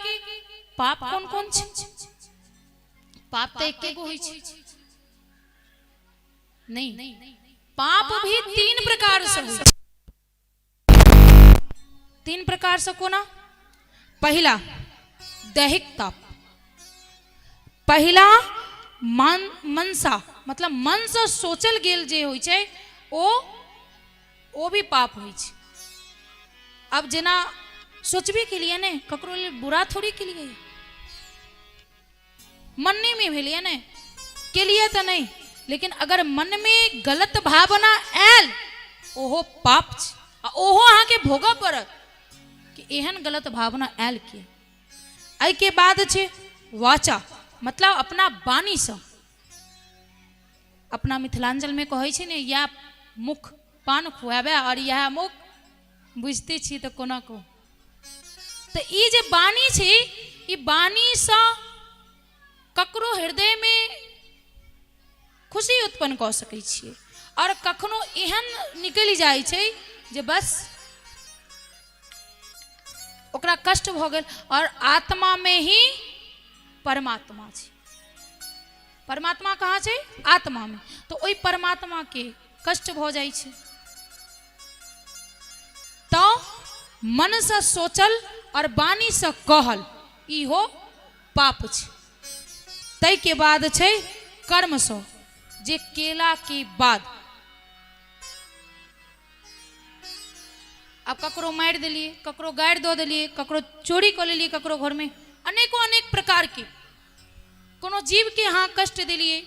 पाप कौन कौन छे? पाप तो एके गो होई छे नहीं पाप भी 3 प्रकार से होई 3 प्रकार से कोना पहला दैहिक ताप पहला मनसा मतलब मन से सोचल गेल जे होई छे ओ भी पाप होई छे। अब जना सोचबे के लिए ने ककरो लिए बुरा थोड़ी के लिए मन में भेलिए ने के लिए तो नहीं लेकिन अगर मन में गलत भावना आयल ओहो पाप छ ओहो अहाँ के भोगऽ पड़त कि एहन गलत भावना आयल के। एहि के बाद छे वाचा मतलब अपना वाणी से अपना मिथिलांचल में कहै छै ने या मुख पान खुआबे और यह मुख बुझते छी तो कोना को तो ई जे वाणी छै ई वाणी से ककरो हृदय में खुशी उत्पन्न कर सकै छियै और कखनो एहन निकल जाय छै जे बस ओकरा कष्ट भ गेल और आत्मा में ही परमात्मा छै। परमात्मा कहाँ छै? आत्मा में। तो ओई परमात्मा के कष्ट भ जाय छै तो मन से सोचल और वाणी से कहल इहो पाप छै। तै के बाद छै कर्म से जे केला के बाद अब ककरो मार दिलिए ककरो गाड़ दो दिलिए ककरो चोरी कर लेलिए ककरो घर में अनेकों अनेक प्रकार के कोनो जीव के हाँ कष्ट दिलिए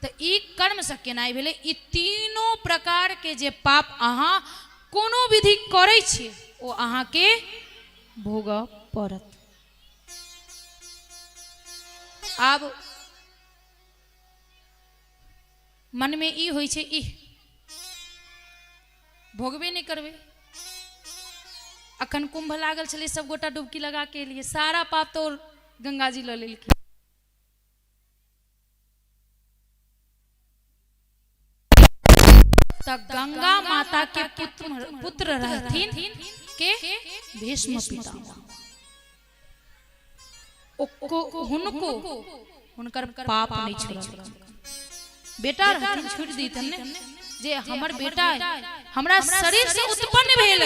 तो ई कर्म से केनाई भेले। ई तीनों प्रकार के जे पाप अहाँ कोनो विधि करे छिए ओ अहाँ के भोगऽ पड़त। अब मन में ई होई छे ई भोगबे नहीं करबे। अखन कुंभ लागल छले सब गोटा डुबकी लगा के लिए सारा पाप तो गंगा जी ल लेलखिन। त गंगा माता के पुत्र रहथिन के भीष्म पितामह हुनको हुनकर पाप नहीं छोड़ल। बेटा रहथिन छूट दीतन ने जे हमर बेटा है हमरा शरीर से उत्पन्न भेल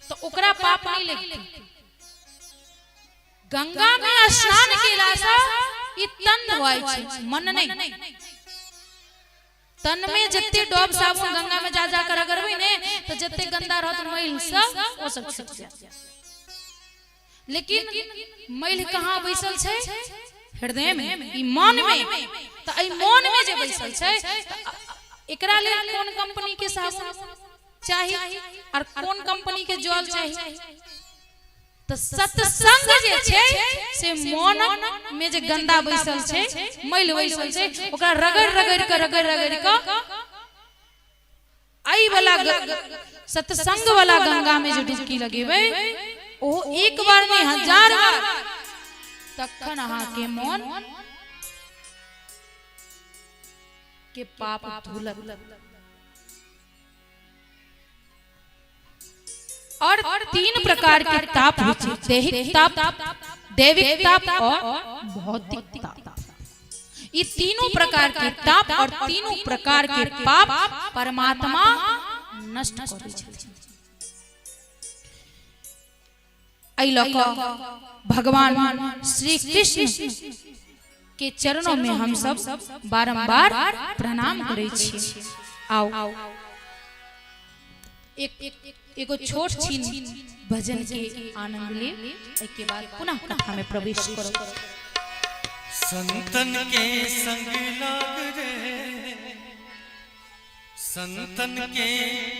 तो ओकरा पाप नहीं लगते। गंगा में स्नान केला से ई तन धोआय छै मन नहीं। तन में जत्ते डोब साबुन गंगा में जा कर अगरबै ने तो जते गंदा रहत मैल सब ओ सब छूट जाए। लेकिन मैल कहाँ बैसल छै? हृदय में, ई मन में। त ई मन में जे बैसल छै एकरा लेल कोन कंपनी के साबुन चाहिए और कोन कंपनी के जल चाहिए? तो सत्संग जे छै से मन में जे गंदा बैसल छै, मैल बैसल छै, ओकरा रगड़ के आई वाला सत्संग वाला गंगा में जो डुबकी लगेबे ओ एक बार में 1000 बार, तखन अहाँ के मन के पाप धुलत। और 3 प्रकार के ताप होय छै, दैहिक ताप, दैविक ताप और भौतिक ताप। ये तीनों प्रकार के ताप और तीनों प्रकार के पाप परमात्मा नष्ट कर दै छथिन। एहि लऽ कऽ भगवान श्री कृष्ण के चरणों में हम सब बारंबार प्रणाम करै छी। आओ एगो छोट छीन भजन के आनंद ले, के बाद पुनः कथा में प्रवेश करो। संतन के संग लाग रे, संतन के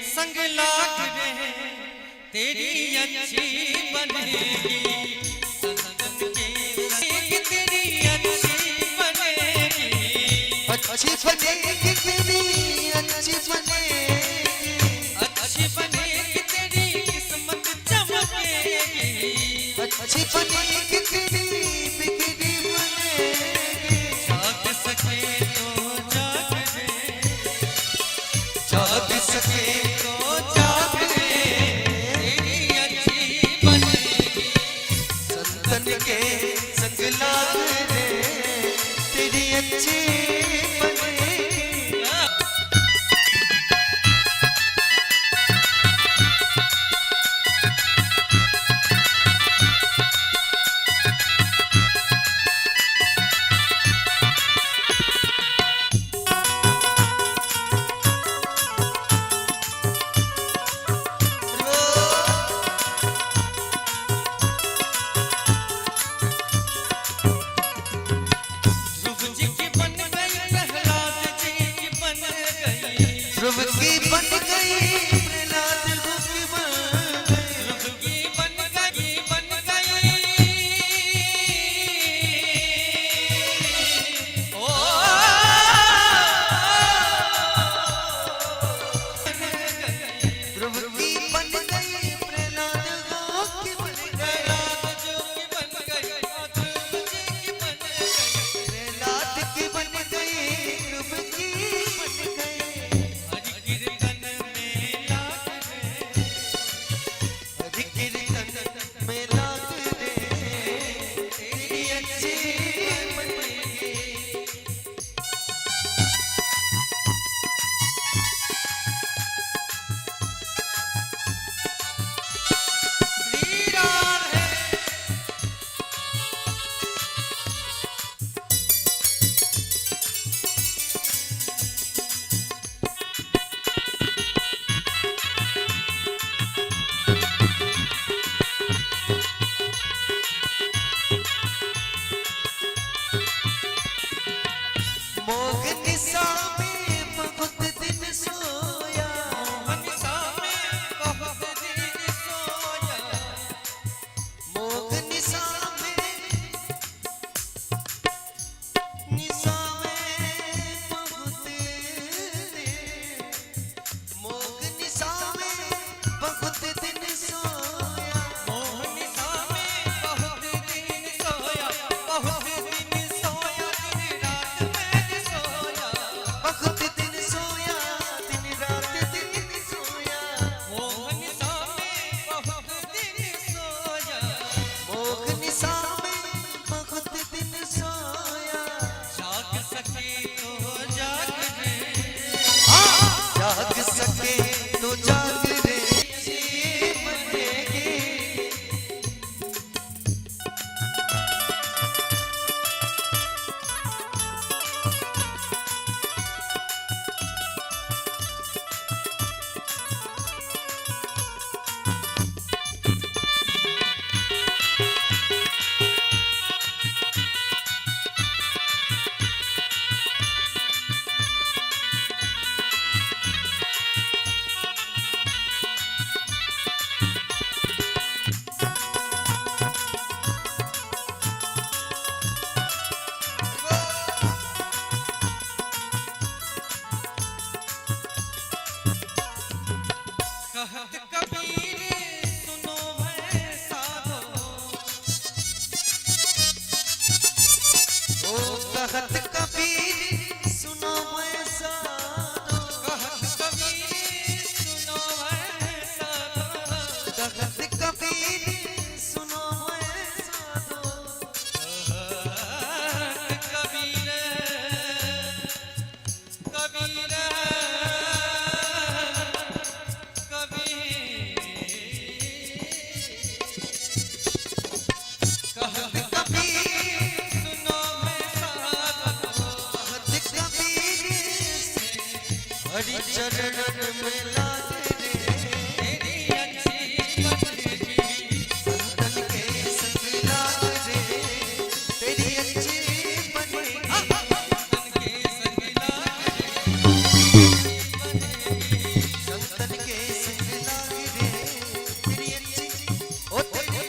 संग लाग रे, तेरी अच्छी बनेगी। संतन के संग तेरी अच्छी बनेगी, अच्छी बनेगी तेरी अच्छी बनेगी, अच्छी बनेगी तेरी किस्मत चमकेगी, अच्छी बनेगी तेरी बिगड़ी बनेगी। जाग सके तो जाग रे, जाग सके तो जाग रे, तेरी अच्छी बनेगी। संतन के संग लाग रे, तेरी अच्छी बनेगी। ध्रुव जी की बन गई कबीर सुनो है साधो ओ कहत कबीर सुनो मैं साधो कहत कबीर सुनो है साधो कहत कबीर सुनो मैं साधो कबीर कबीर कबीर कहत कबीर सुनो है साधो कहत कबीर हरि चरणन में लागे रे तेरी अच्छी बंदगी संतन के संग लागे रे तेरी अच्छी बनेगी तन के संग लागे संतन के संग लागे रे तेरी अच्छी ओ तेरी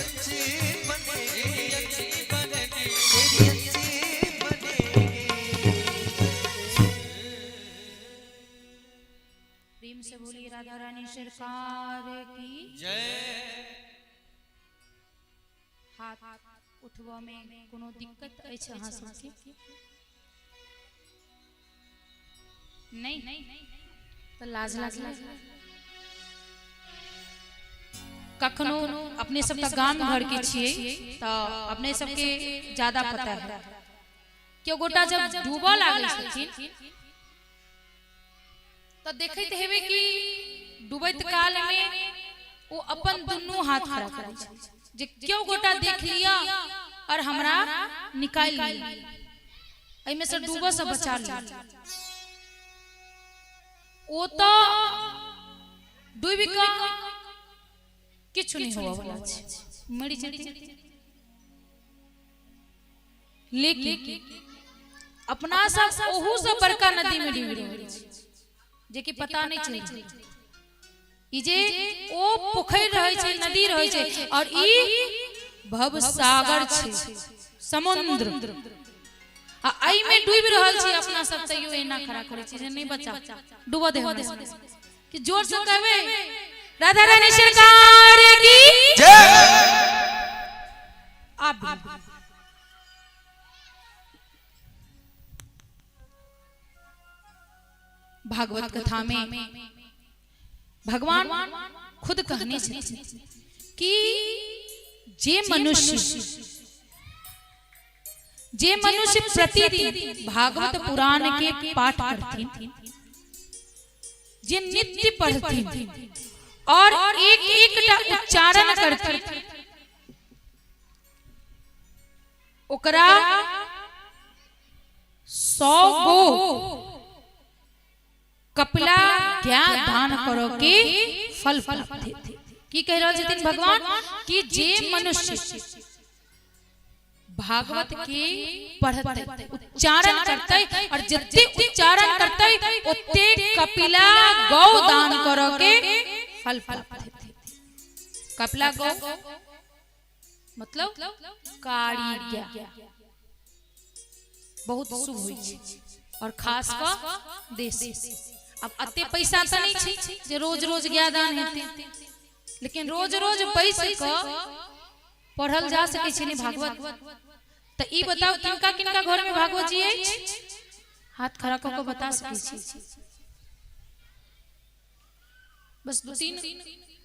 अच्छी बनेगी तेरी अच्छी बंदगी तेरी अच्छी बनेगी प्रेम से बोलिए राधा रानी सरकार की जय हाथ उठवा में कोनो दिक्कत अछि अहाँ सबके नहीं तो लाज लागे कखनो अपने सब गाम घर के छिए तो अपने सबके ज्यादा पता है क्यों गोटा जब डूबा लागे छथिन तो देखते हेबे कि डूबैत काल में वो अपन दुनू हाथ खड़ा करे छै जे क्यों गोटा देख लिया और हमरा निकाल लिया एमे से डूबो से बचा लिया ओ तो डूबी का किछु नहीं होवा वाला छै मरि जेतै लेकिन अपना सब ओहू से बड़का नदी में डूबि रहल छै जे कि पता नहीं चलै ई जे ओ पोखर रहे छै नदी रहे छै और ई भव सागर छै समुद्र आ एई में डूबि रहल छै अपना सब तैयो एना खड़ा करे छै जे नहीं बचा डूबो दे कि जोर से कहबे राधा रानी सरकार की जय आप भागवत कथा में भगवान खुद कहने से कि जे मनुष्य प्रतिदिन भागवत पुराण के पाठ करथिन जे नित्य पढ़थिन और एक एक उच्चारण करथिन ओकरा 100 गो कपिला ज्ञान दान करो के फल प्राप्त थे की कह रहल छथिन भगवान कि जे मनुष्य भागवत के पढ़ते उच्चारण करते और जितने उच्चारण करते उतने कपिला गौ दान करो के फल प्राप्त थे कपिला गौ मतलब कारी ज्ञा बहुत शुभ होई छै और खास का देश अब अते पैसा तो नहीं छै जे रोज रोज ज्ञादान हेते लेकिन रोज रोज बैस के पढ़ल जा सके छै भागवत तो ई बताओ किनका किनका घर में भागवत जी अछि हाथ खड़ा क के बता सके छी बस दो तीन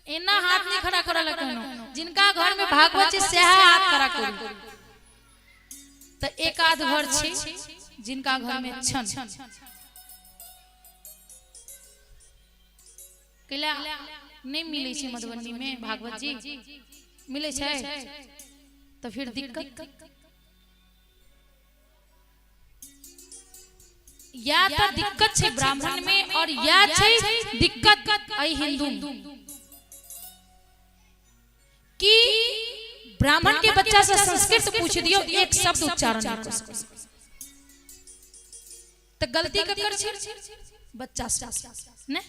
एना हाथ नहीं खड़ा करल कहनो जिनका घर में भागवत छै से हाथ खड़ा करू तो एक आध घर छै जिनका घर में छन कैला नहीं मिले छै मधुबनी में भागवत जी मिले छै तो फिर दिक्कत या तो दिक्कत छै ब्राह्मण में और या छै दिक्कत आई हिंदू कि ब्राह्मण के बच्चा से संस्कृत पूछ दियो एक शब्द उच्चारण नहीं कर सकता तो गलती कर छै बच्चा से ने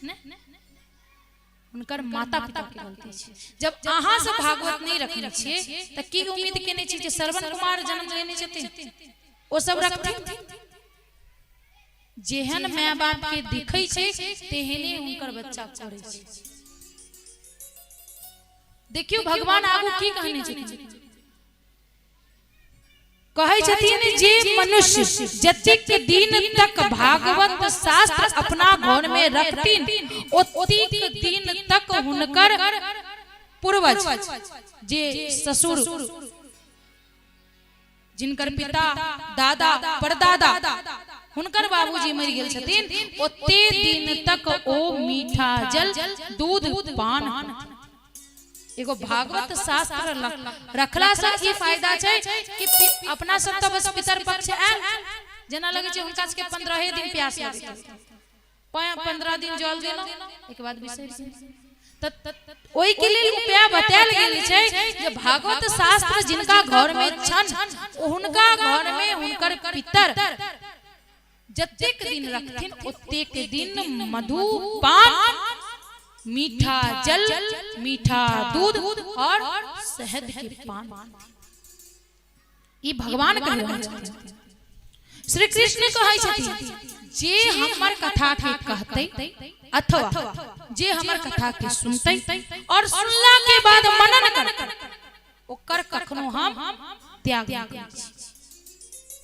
उनकर माता पिता के गलती छै जब अहाँ से भागवत नहीं रखने छिए त की उम्मीद केने छी जे श्रवण कुमार जन्म लेने छथिन ओ सब रखथिन जेहन माय बाप के दिखै छै तेहने हुनकर बच्चा करै छै। देखियो भगवान आगू की कहने छथिन, कहै छथिन जे मनुष्य जतेक दिन तक भागवत शास्त्र अपना घर में रखथिन ओतेक दिन तक हुनकर पूर्वज जे ससुर जिनकर पिता दादा परदादा हुनकर बाबूजी मर गेल छथिन ओते दिन तक ओ मीठा जल दूध पान। एगो भागवत शास्त्र रखला से ई फायदा छै कि अपना सब त बस पितर पक्ष आयल जेना लगे छै हुनका के 15 दिन प्यास लागे 15 दिन जल देलो एक बाद बिसरि त ओई के लेल उपाय बतायल गेल छै जे भागवत शास्त्र जिनका घर में छन हुनका घर में हुनकर पितर जतेक दिन रखथिन ओतेक दिन मधु पान मीठा जल मीठा दूध और शहद के पान। ई भगवान कह रहल छथिन। श्री कृष्ण कहै छथिन जे हमर कथा के कहतै अथवा जे हमर कथा के सुनतै और सुनला के बाद मनन करतै ओकर कखनो हम त्याग नहीं करै छी।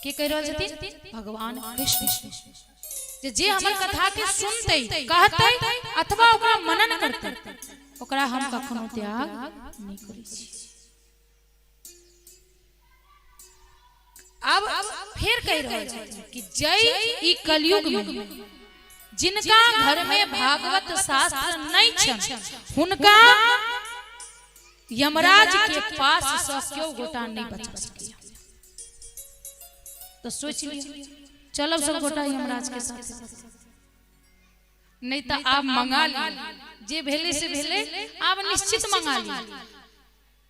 के कह रहल छथिन भगवान कृष्ण जे हमर कथा के सुनतै कहतै अथवा ओकरा मनन करतै ओकरा हम कखनो त्याग नहीं करै छी। अब फिर कह रहल छथिन कि जय ई कलयुग में जिनका घर में भागवत शास्त्र नहीं छन हुनका यमराज के पास से क्यों गोटा नहीं बचा सकिया। तो सोच लियो चलो सब गोटा यमराज के साथ नहीं तो आप मंगा ली जे भेले से भेले आप निश्चित मंगा ली।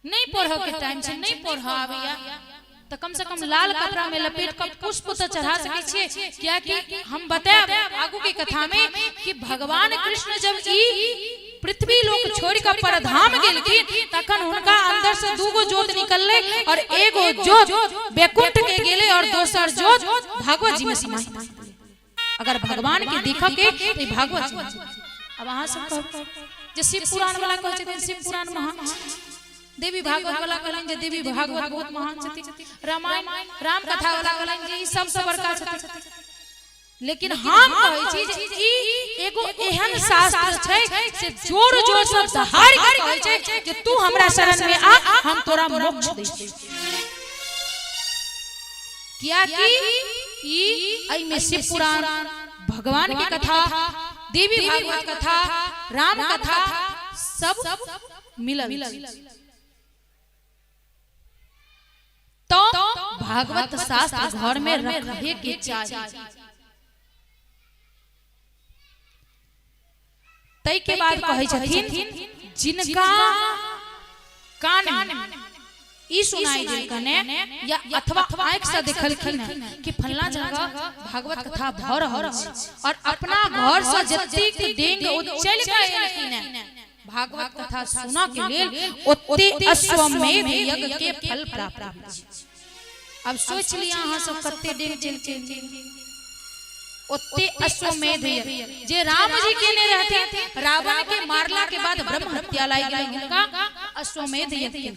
नहीं पढ़ो के टाइम से नहीं पढ़ो आबिया तो कम से कम लाल कपड़ा में लपेट कर पुष्प तो चढ़ा सके छिए। क्या कि हम बताए आगू की कथा में कि भगवान कृष्ण जब ई पृथ्वी लोक छोड़ कर परधाम गेलखिन तखन हुनका अंदर से दूगो जोत निकलले और एगो जोत बैकुंठ के गेले और दोसर जोत भागवत जी में समाहित। अगर भगवान के देखा के तो भागवत जी। अब अहां सब कहो जे शिव पुराण वाला कहै छथिन शिव पुराण महान, देवी भागवत वाला कहलन जे देवी भागवत बहुत महान छथिन, रामायण राम कथा वाला कहलन जे ई सबसे बड़का छथिन। लेकिन हम कहै छी जे ई एगो एहन शास्त्र छै से जोर जोर से दहाड़ के कहै छै जे तू हमरा शरण में आ हम तोरा मोक्ष दै छी। किया कि ई एई में शिव पुराण भगवान की कथा देवी भागवत कथा राम कथा सब मिलल। तो भागवत शास्त्र घर में रखे के चाहिए। तई के बाद कहै छथिन जिनका कान में ई सुनाई देल कने या अथवा आंख से देखलखिन कि फल्ला जगह भागवत कथा भ रहल और अपना घर से जतेक डेंग उछल के एलखिन भागवत कथा सुना के लेल ओते अश्वमेध यज्ञ के फल प्राप्त होइ छै। अब सोच लिया अहां सब कते डेंग चल के ओते अश्वमेध यज्ञ जे राम जी के ने रहते रावण के मारला के बाद ब्रह्म हत्या लाई गेल उनका अश्वमेध यज्ञ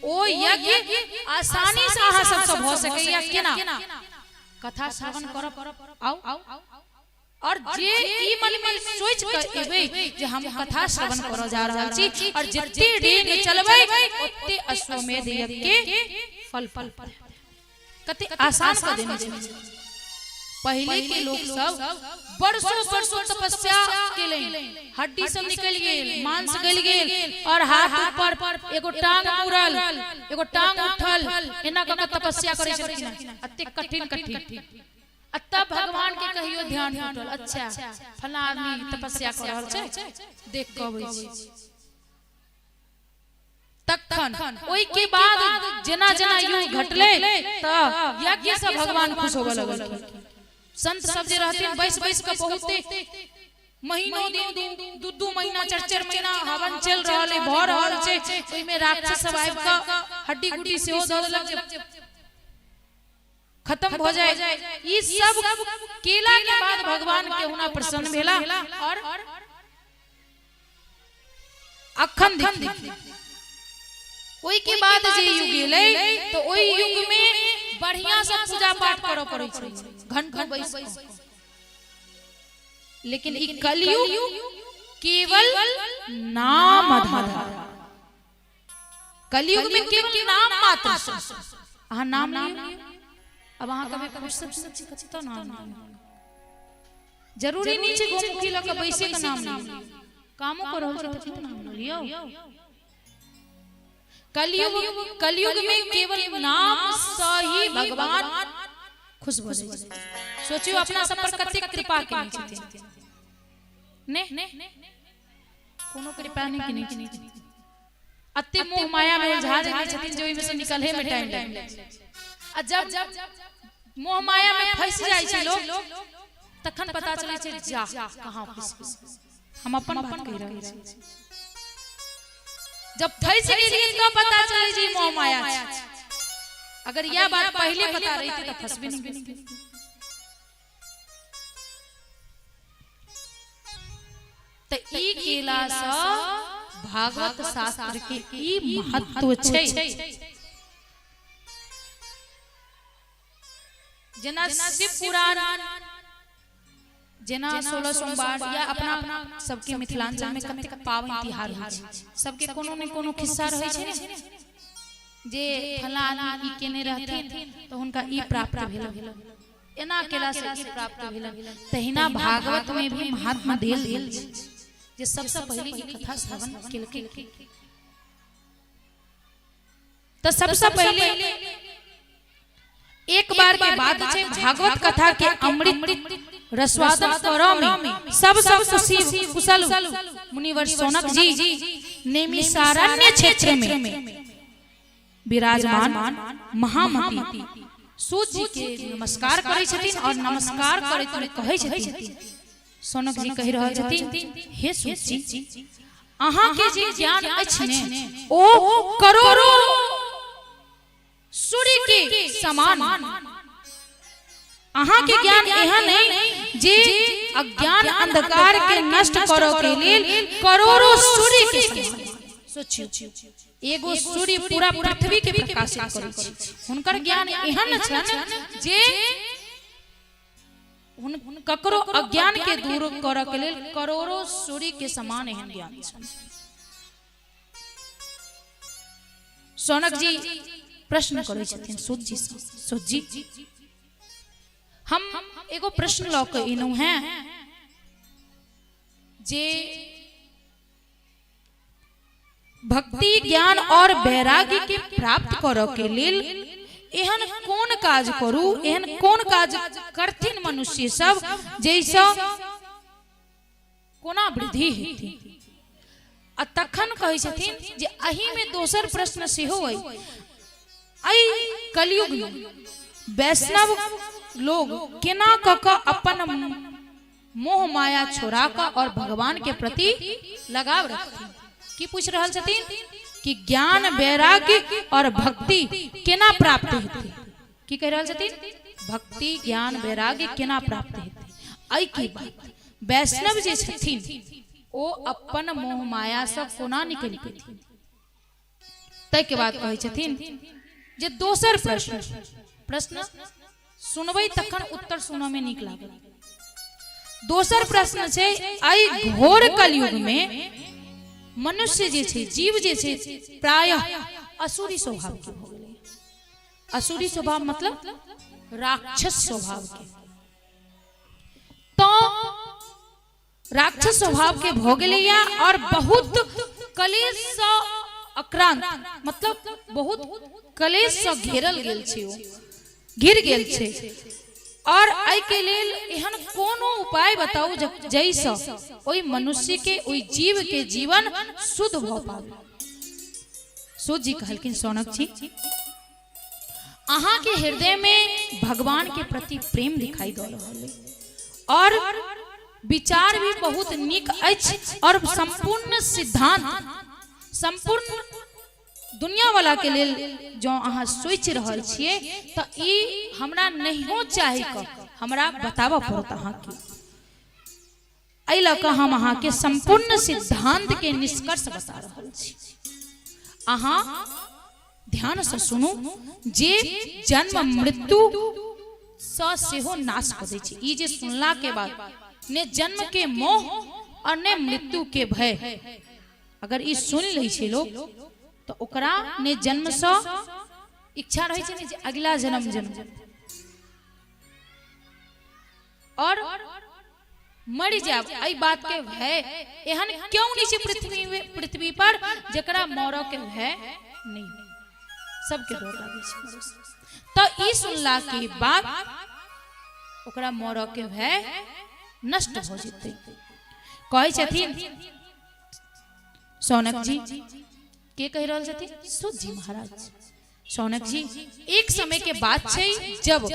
ओ यज्ञ आसानी से अहां सब सब हो सके या केना कथा श्रवण करब आओ और जे ई मन में सोच कर एबे जे हम कथा श्रवण कर जा रहल छी और जत्ते डेग चलबै ओते अश्वमेध यज्ञ के फल कते आसान कर देने छै। पहले के लोग सब वर्षों तपस्या केले हड्डी सब निकल गेल मांस गल गेल और हाथ ऊपर एगो टांग मुड़ल एगो टांग उठल एना क तपस्या करे छथिन अते कठिन तब भगवान के कहियो ध्यान उठल अच्छा फला आदमी तपस्या कर रहल छै देख के अबै छै तखन ओई के बाद जना जना युग घटले त यज्ञ से भगवान खुश होबे लगल। संत सब जे रहथिन बैस के बहुते महीनों दिन दू महीना 4 महीना हवन चल रहल है भ रहल छै ओई में राक्षस सब आइब के हड्डी गुड्डी से हो देलक खत्म हो जाए। ये सब केला के बाद भगवान केहू ना प्रसन्न भेला और अखन दिख ओई के बाद जे युग गेलै तो ओई युग में बढ़िया से पूजा पाठ करो पड़ै छै घंटों बैस के। लेकिन ई कलयुग केवल नाम आधार, कलयुग में केवल नाम मात्र से अहाँ नाम लियो। अब अहाँ कभी कुछ कतो नाम जरूरी नहीं छै गोमुखी लग के बैसे के नाम लियो, कामो करो तो नाम लियो। कलयुग में केवल नाम से ही भगवान खुश हो जाए। सोचियो अपना सब पर कते कृपा केने छथिन ने कोनो कृपा नहीं केने अते मोह माया में झाड़ देने छथिन जो में से निकले में टाइम लगे। आ जब मोह माया में फंस जाय छै लोग तखन पता चले छै जा कहां फंस हम अपन बात कह रहल छी। जब फंस गेलिए तो पता चले जी मोह माया छै। अगर यह बात पहले पता रहती तो फंस भी नहीं। तो ई केला सा भागवत शास्त्र के ई महत्व छै। जना शिव पुराण, जना 16 सोमवार या अपना सबके मिथिलांचल में कतेक पावन तिहार होइ छै, सबके कोनो ने कोनो खिस्सा रहै छै ने जे फला आदमी ई केने रहथिन तो हुनका ई प्राप्त भेल, एना केला से ई प्राप्त भेल। तहिना भागवत में भी महात्मा देल छै जे सबसे पहले ई कथा श्रवण केलकै। तो सबसे पहले एक बार के बात छै भागवत कथा के अमृत रसवादन करो में सब खुशी कुशल मुनिवर शौनक जी नैमिषारण्य क्षेत्र में विराजमान महामती सूत जी के नमस्कार करै छथिन और नमस्कार करैत में कहै छथिन, शौनक जी कहि रहल छथिन हे सूत जी अहाँ के जे ज्ञान अछि ने ओ करोड़ों सूर्य के समान। अहाँ के ज्ञान एहन है जे अज्ञान अंधकार के नष्ट करो के लेल करोड़ों सूर्य के समान। सोचियो एगो सूर्य पूरा पृथ्वी के प्रकाशित करै छै, हुनकर ज्ञान एहन छन जे ककरो अज्ञान के दूर करऽ के लेल करोड़ों सूर्य के समान एहन ज्ञान छन। शौनक जी प्रश्न करै छथिन सूत जी से, सूत जी हम एगो प्रश्न लऽ के इनु हैं जे भक्ति ज्ञान और वैराग्य के प्राप्त करऽ के लेल एहन कोन काज करू, एहन कोन काज करथिन मनुष्य सब जैसा कोना वृद्धि हेतै। आ तखन कहै छथिन जे एही में दोसर प्रश्न सेहो अइ कलयुग में वैष्णव लोग केना कऽ अपन मोह माया छोड़ा कर और भगवान के प्रति लगाव रखथिन। की पूछ रहल छथिन कि ज्ञान वैराग्य और भक्ति केना प्राप्त हेतै। की कह रहल छथिन भक्ति ज्ञान वैराग्य केना प्राप्त हेतै। एहि के बाद वैष्णव जे छथिन ओ अपन मोह माया से कोना निकलि पेथिन। तै के बाद कहै छथिन जे दोसर प्रश्न सुनबै तखन उत्तर सुनऽ में नीक लागत। दोसर प्रश्न छै एहि घोर कलयुग में मनुष्य जे छै जीव जे छै प्रायः असुरी स्वभाव के भ गेलै। असुरी स्वभाव मतलब राक्षस स्वभाव के। तो राक्षस स्वभाव के भ गेलैया और बहुत कलेश से आक्रांत मतलब बहुत कलेश से घेरल गेल छै, ओ घिर गेल छै। और आई के लेल एहन कोनो उपाय बताऊ जैसा ओई मनुष्य के ओई जीव के जीवन शुद्ध भ पावे। सूत जी कहलकिन शौनक जी अहाँ के हृदय में भगवान के प्रति प्रेम दिखाई दे रहल है और विचार भी बहुत नीक अछि और संपूर्ण सिद्धांत संपूर्ण दुनिया वाला के लेल जो अहाँ सोच रहल छिए तो ई हमरा नहीं हो चाहे क हमरा बताबा पड़त अहाँ के। एहि लऽ कऽ हम अहाँ के संपूर्ण सिद्धांत के निष्कर्ष बता रहल छी। अहाँ ध्यान से सुनू जे जन्म मृत्यु सेहो नाश कर दै छै। ई जे सुनला के बाद ने जन्म के मोह और ने मृत्यु के भय अगर ई सुन लै छै लोग तो ओकरा ने जन्म से इच्छा रहे छै जे अगला जन्म और मर जाब। एहि बात के भय एहन क्यों नहीं छै पृथ्वी पर जकरा मरऽ के भय नहीं, सबके डर लागे छै। तो ई सुनला के बाद ओकरा मरऽ के भय नष्ट हो जेतै। कहै छथिन सौनक जी के कह रहल छथिन सूत जी महाराज। सौनक जी एक समय के बात छै जब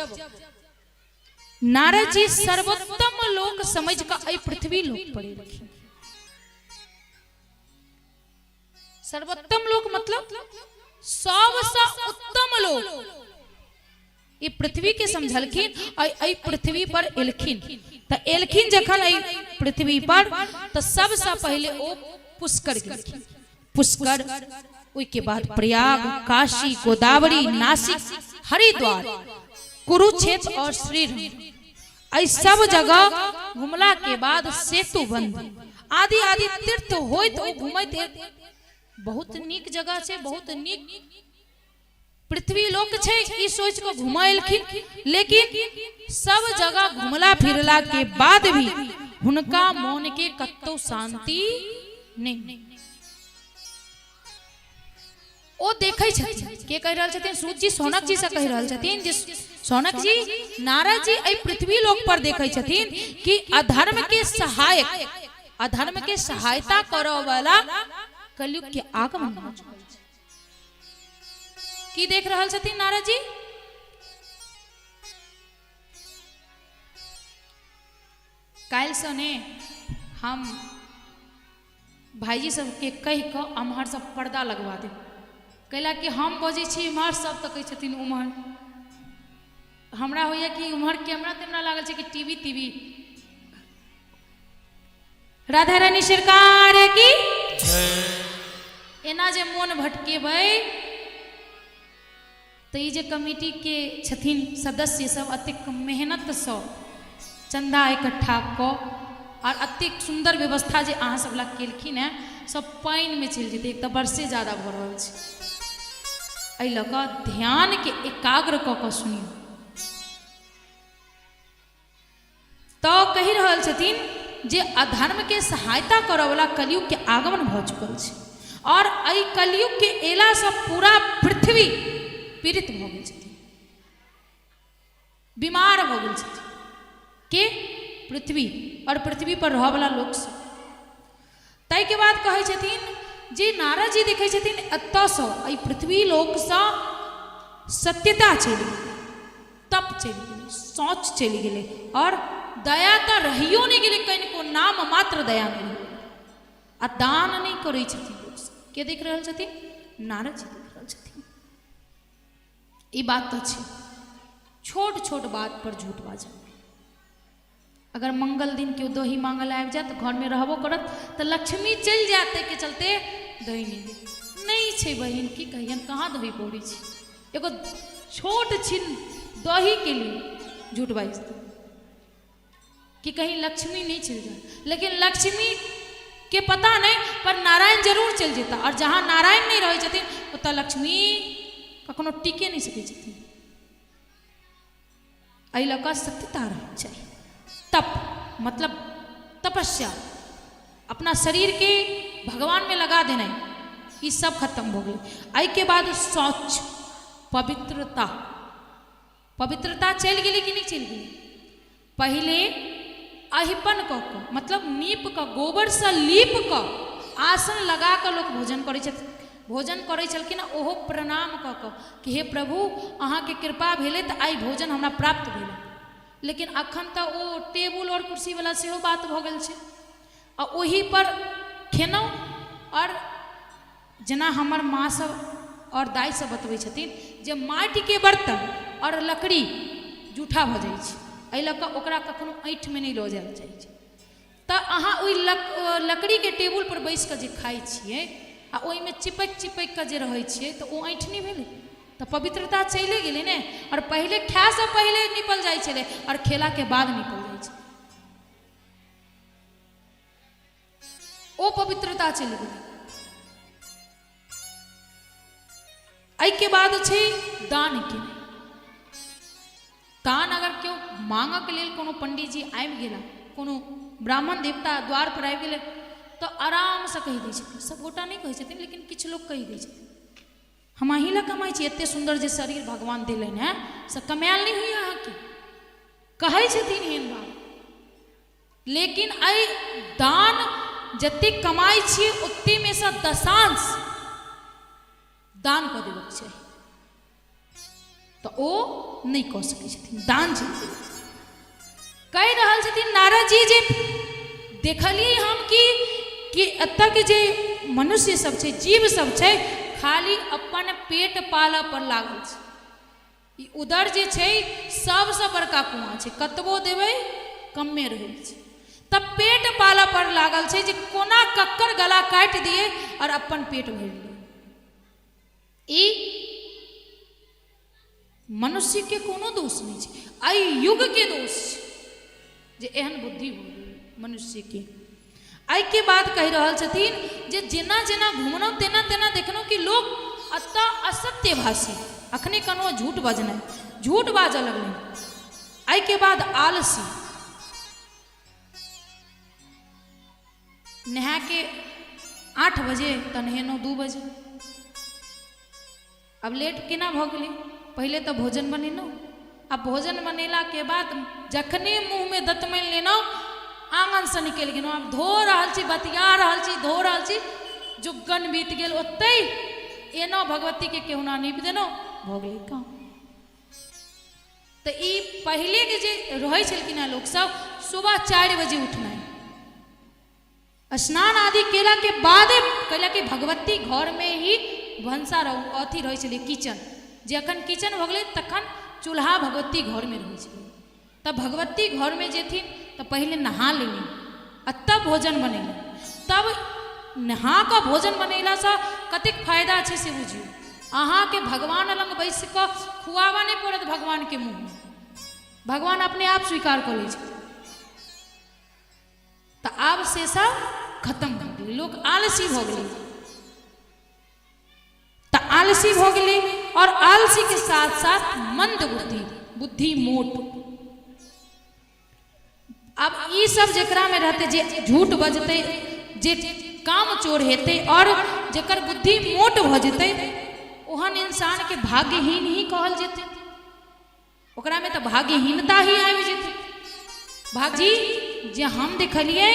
नारद जी सर्वोत्तम लोक समझ का आई पृथ्वी लोक पड़े रखी। सर्वोत्तम लोक मतलब सबसे उत्तम लोक ये पृथ्वी के समझलखिन आई पृथ्वी पर एलखिन। तो एलखिन जखन आई पृथ्वी पर तो सबसे पहले ओ पुष्कर गेलखिन। पुष्कर उसके बाद प्रयाग, काशी, गोदावरी, नासिक, हरिद्वार, कुरुक्षेत्र और श्रीरंग आई सब जगह घुमला के बाद सेतु बंध आदि आदि तीर्थ होइत ओ घुमैत बहुत नीक जगह छै, बहुत नीक पृथ्वी लोक छै ई सोच को घुमाएलखिन। लेकिन सब जगह घुमला फिरला के बाद भी हुनका मन के कतौ शांति नहीं। ओ देखै छथिन के कह रहल छथिन सूत जी सौनक जी से कह रहल छथिन जे सौनक जी नारद जी एहि पृथ्वी लोक पर देखै छथिन कि अधर्म के सहायक अधर्म के सहायता करऽ वाला कलयुग के आगमन हो चुकल छै। की देख रहल छथिन नारद जी? काल्हि से ने हम भाईजी सबके कह कऽ अम्हर सब पर्दा लगवा दे कैला कि हम बजे छी इम्हर सब तो कह छथिन उम्हर। हमरा होइए कि उम्हर कैमरा तेमरा लागल छै कि टीवी राधा रानी सरकार की एना जे मोन भटकेबै तो ये जे कमिटी के छथिन सदस्य सब अतिक मेहनत से चंदा इकट्ठा क और अतिक सुंदर व्यवस्था जे अहाँ सब लग केलखिन है सब पानि में चलि जेतै। एक तो वर्षे ज्यादा भ रहल छै, एहि लऽ कऽ ध्यान के एकाग्र क के सुनियो। तो कहि रहल छथिन जे अधर्म के सहायता करऽ वाला कलयुग के आगमन भ चुकल छै और एहि कलयुग के एला से पूरा पृथ्वी पीड़ित भ गेल छथिन, बीमार भ गेल छथिन के पृथ्वी और पृथ्वी पर रहऽ वाला लोक सब। ताहि के बाद कहै छथिन जे नारद जी देखै छथिन एतऽ सँ एहि पृथ्वी लोक सँ सत्यता चलि गेलै, तप चलि गेलै, सोच चलि गेलै और दया तो रहियो नहीं गेलै, कनिको नाम मात्र दया नहीं गेलै आ दान नहीं करै छथिन लोक सब। के देख रहल छथिन? नारद जी देख रहल छथिन। ई बात तो छै छोट छोट बात पर झूठ बाजब। अगर मंगल दिन केओ दही मांगल आबि जाए तो घर में रहबो करत तो लक्ष्मी चलि जाए के चलते दही नहीं छै। बहिन की कहियन कहाँ दही पौड़ी छै, एगो छोट छिन दही के लिए झूठ बाजि कि कहीं लक्ष्मी नहीं चल जाए। लेकिन लक्ष्मी के पता नहीं पर नारायण जरूर चल जेता और जहाँ नारायण नहीं रहे छथिन ओतऽ लक्ष्मी कखनो टिके नहीं सकै छथिन। एहि लऽ कऽ सत्यता रहना चाहिए। तप मतलब तपस्या, अपना शरीर के भगवान में लगा देना, ये सब खत्म हो गई। आई के बाद शौच, पवित्रता, पवित्रता चल गई कि नहीं चल गई? पहले अहिपन क मतलब नीप क गोबर से लीप क आसन लगा क लोग भोजन करे छथिन। भोजन करे छलखिन ओहो प्रणाम क कि हे प्रभु अहाँ के कृपा भेले त आई भोजन हमरा प्राप्त भेल। लेकिन अखन तो ओ टेबुल और कुर्सी वाला सेहो बात भ गेल छै आ ओही पर खेनौ। और जना हमर माँ सब और दाई सब बतबै छथिन जे माटि के बर्तन और लकड़ी जूठा भ जाइ छै, एहि लऽ कऽ ओकरा कखनो ऐंठ में नहि लऽ जायल जाइ छै। तऽ अहाँ ओहि लकड़ी के टेबुल पर बैस कऽ जे खाइ छियै आ ओहिमे चिपक चिपक कऽ जे रहै छियै तऽ ओ ऐंठ नहि भेलै, तऽ पवित्रता चले गेलै ने। और पहले खाए से पहले निपल जाइ छलै और खेला के बाद निपल जाइ छै, ओ पवित्रता चलि गेलै। एहि के बाद छै दान के। दान अगर केओ मांगक लेल कोनो पंडित जी आबि गेला, कोनो ब्राह्मण देवता द्वार पर आबि गेलै तो आराम से कहि दै छथिन, सब गोटा नहीं कहै छथिन लेकिन किछु लोग कहि दै छथिन हम अही ला कमाई छी, एते सुंदर जे शरीर भगवान दिलन है से कमायल नहीं हुई अहाँ के, कहै छथिन एहन बात। लेकिन एहि दान जते कमाई छी ओते में से दशांश दान कऽ देबाक छै, तो ओ नहीं कऽ सकै छथिन। दान जे कहि रहल छथिन नारद जी जे देखलिए हम कि एतऽ के जे मनुष्य सब छै, जीव सब छै, खाली अपन पेट पालऽ पर लागल छै। ई उदर जे छै सबसे बड़का कुआं छै, कतबो देबै कमे रहै छै। तब पेट पालऽ पर लागल छै जे कोना कक्कर गला काटि दिए और अपन पेट भरि लिए। ई मनुष्य के कोनो दोष नहीं छै, एहि युग के दोष छै जे एहन बुद्धि हो गेल मनुष्य के। एहि के बाद कहि रहल छथिन जे जेना जेना घुमलहुँ तेना तेना देखलहुँ कि लोग अतः असत्य भाषी, अखने कनो झूठ बजनाइ, झूठ बाजऽ लगलै। एहि के बाद आलसी, नहा के 8 बजे तऽ नहेलहुँ 2 बजे। अब लेट केना भऽ गेलै, पहले तो भोजन बनेलहुँ, अब भोजन बनेला के बाद जखने मुँह में दतमनि लेलहुँ आंगन से निकलि गेलहुँ। अब धो रहल छी, बतिया रहल छी, धो रहल छी, जुग्गन बीत गेल, ओते एना भगवती के केहुना नीप देलहुँ, भऽ गेलै काम। तऽ ई पहले के जे रहै छलखिन हैं लोग सब, सुबह 4 बजे उठनाइ, स्नान आदि केला के बाद कहला कि भगवती घर में ही भनसा अथी रहै छलै किचन, जखन किचन भऽ गेलै तखन चूल्हा भगवती घर में रहै छलै। तब भगवती घर में जेथिन तो पहले नहा लेली आ तब भोजन बनेली। तब नहा कऽ भोजन बनेला से कतेक फायदा छै से बुझियौ। अहाँ के भगवान लग बैस कऽ खुआबा नहीं पड़त भगवान के मुँह में, भगवान अपने आप स्वीकार कर लै छै। तो आब से सब खत्म भऽ गेलै, लोग आलसी भऽ गेलै। तो आलसी भऽ गेलै और आलसी के साथ साथ मंद बुद्धि, बुद्धि मोट। अब ई सब जेकरा में रहते, जे झूठ बजते, जे काम चोर हेते और जेकर बुद्धि मोट भ जेते, ओहन इंसान के भाग्यहीन ही कहल जेते, ओकरा में तो भाग्यहीनता ही आबि जेते। भाजी जे हम देखलिए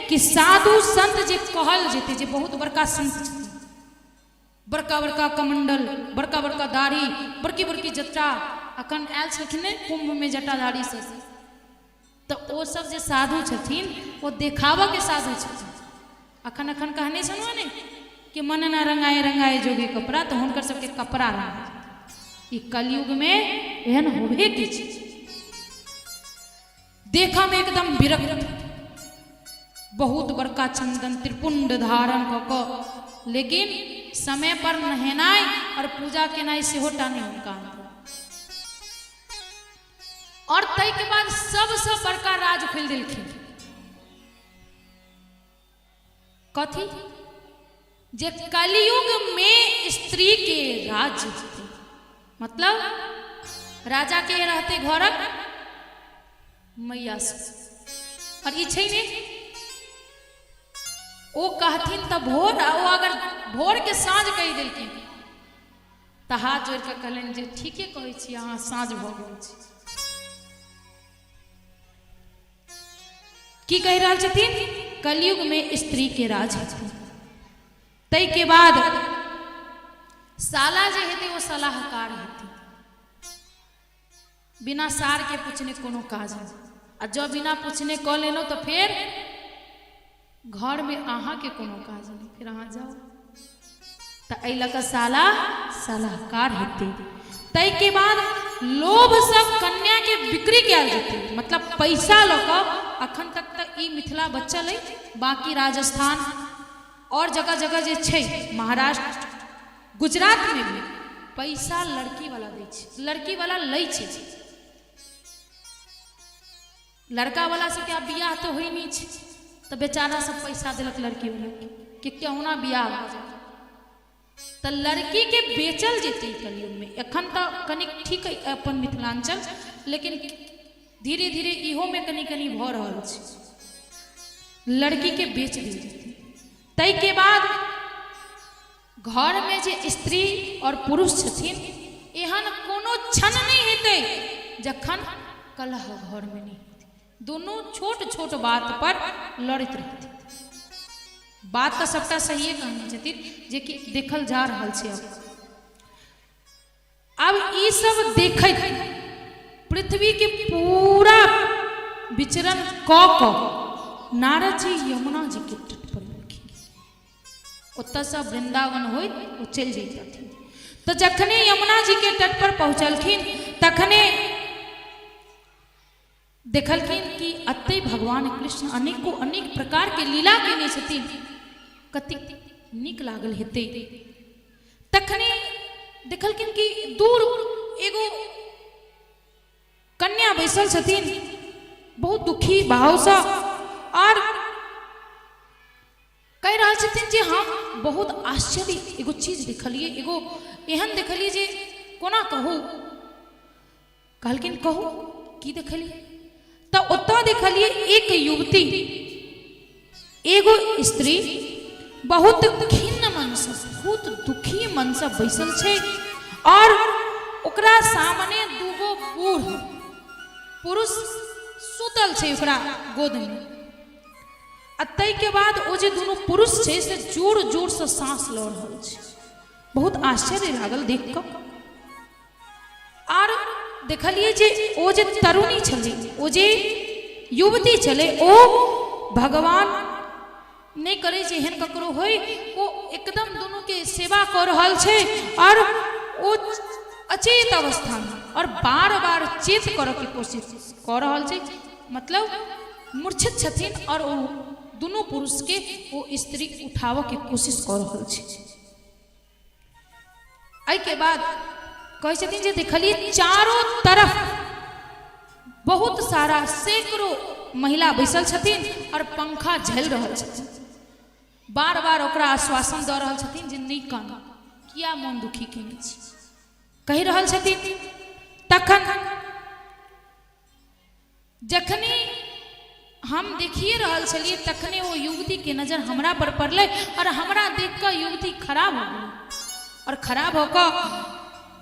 कि साधु संत जे कहल जेते, जे बहुत बड़का संत छथिन, बड़का बड़का कमंडल, बड़का बड़का दाढ़ी, बड़की बड़की जटा, अखन आयल छथिन कुंभ में जटाधारी से, तो वो सब जे साधु छथिन वो देखावा के साधु छथिन। अखन अखन कहने सुनो ने कि मन न रंगाए रंगाए जोगी कपड़ा, तो हुनकर सबके कपड़ा रंगाए। ई कलयुग में एहन होबे की चीज, देखा में एकदम विरक्त, बहुत बड़का चंदन त्रिपुंड धारण कऽ, लेकिन समय पर नहेनाइ और पूजा केनाइ सेहो टा नहीं हुनका। और तय के बाद सबसे बड़का राज खोल दिलखिन, कथी जे कलयुग में स्त्री के राज, मतलब राजा के रहते घरक मैया से। और ई छै ने ओ कहथिन तऽ भोर, ओ अगर भोर के साँझ कहि देलखिन तऽ हाथ जोड़ के कहलन जे ठीके कहै छी अहाँ, साँझ भऽ गेल छै। की कहि रहल छथिन, कलयुग में स्त्री के राज है। तै के बाद साला जे हेते वो सलाहकार हेते, बिना सार के पूछने कोनो काज नहीं। आ जब बिना पूछने कऽ लेलो तो फिर घर में अहाँ के कोनो काज नहीं, फिर अहाँ जाओ। तो अल का साला सलाहकार हेते। तय के बाद लोभ से कन्या के बिक्री कल जेते, मतलब पैसा लग अखन तक तो ई मिथिला बचल है, बाकी राजस्थान और जगह जगह जे छै, महाराष्ट्र गुजरात में भी पैसा लड़की वाला दे छै, लड़की वाला लै छै। लड़का वाला से क्या बियाह तो हुई नहीं छै, तो बेचारा सब पैसा दिलक लड़की वाला कि क्यों ना बियाह हो जाए। तो लड़की के बेचल जेते कलयुग में। एखन तो कनिक ठीक है अपन मिथिलांचल, लेकिन धीरे धीरे इहो में कनी कनी भ रहल छै, लड़की के बेच देल जेते। तय के बाद घर में जे स्त्री और पुरुष छथिन, एहन कोनो क्षण नहीं हेते जखन कलह घर में नहीं हेते। दोनों छोट छोट बात पर लड़त रहते। बात तो सबटा सही कहने छथिन, जे कि देखल जा रहल छै। अब ई सब देखत पृथ्वी के पूरा विचरण क नारद जी यमुना जी के तट पर लखिन। ओतऽ से वृंदावन होइत ओ चल जाथिन। तो जखने यमुना जी के तट पर पहुंचलखिन, तखने देखलखिन कि अतै भगवान कृष्ण अनेको अनेक प्रकार के लीला केने छथिन, कतेक नीक लागल हेते। तखने देखलखिन कि दूर एगो कन्या बैसल छथिन, बहुत दुखी भाव से, और कह रहा छथिन जे हम बहुत आश्चर्य एगो चीज देखलिए, एगो एहन देखलिए जे कोना कहू। कहलखिन कहू की देखलिए। तो ओतऽ देखलिए एक युवती, एगो स्त्री बहुत खिन्न मन से, बहुत दुखी मन से बैसल छे, और ओकरा सामने दूगो बूढ़ पुरुष सुतल छे ओकरा गोद में। तै के बाद ओ जे दोनों पुरुष छे से जोर जोर से सांस लऽ रहल छे। बहुत आश्चर्य लागल देख कऽ। और देखलिए जे ओ जे तरुणी छले, ओ जे युवती छले, ओ भगवान नहीं करे जे एहन ककरो होय, वो एकदम दोनों के सेवा कर रहल छे, और वो अचेत अवस्था में और बार बार चेत करे के कोशिश कर रहल छे। मतलब मूर्छित छथिन, और वो दोनों पुरुष के वो स्त्री उठाव के कोशिश कर रहल छे। आई के बाद कहे छथिन जे देखलिए चारों तरफ बहुत सारा सैकड़ों महिला बैसल छथिन, और पंखा झल रहल छथिन। बार बार ओकरा आश्वासन दऽ रहल छथिन जे नहीं कान, किया मन दुखी केने छी, कहि रहल छथिन। तखन जखने हम देखिए रहल छलिए, तखने वो युवती के नजर हमरा पर पड़ले, और हमरा देख कऽ युवती खराब हो गई, और खराब होकर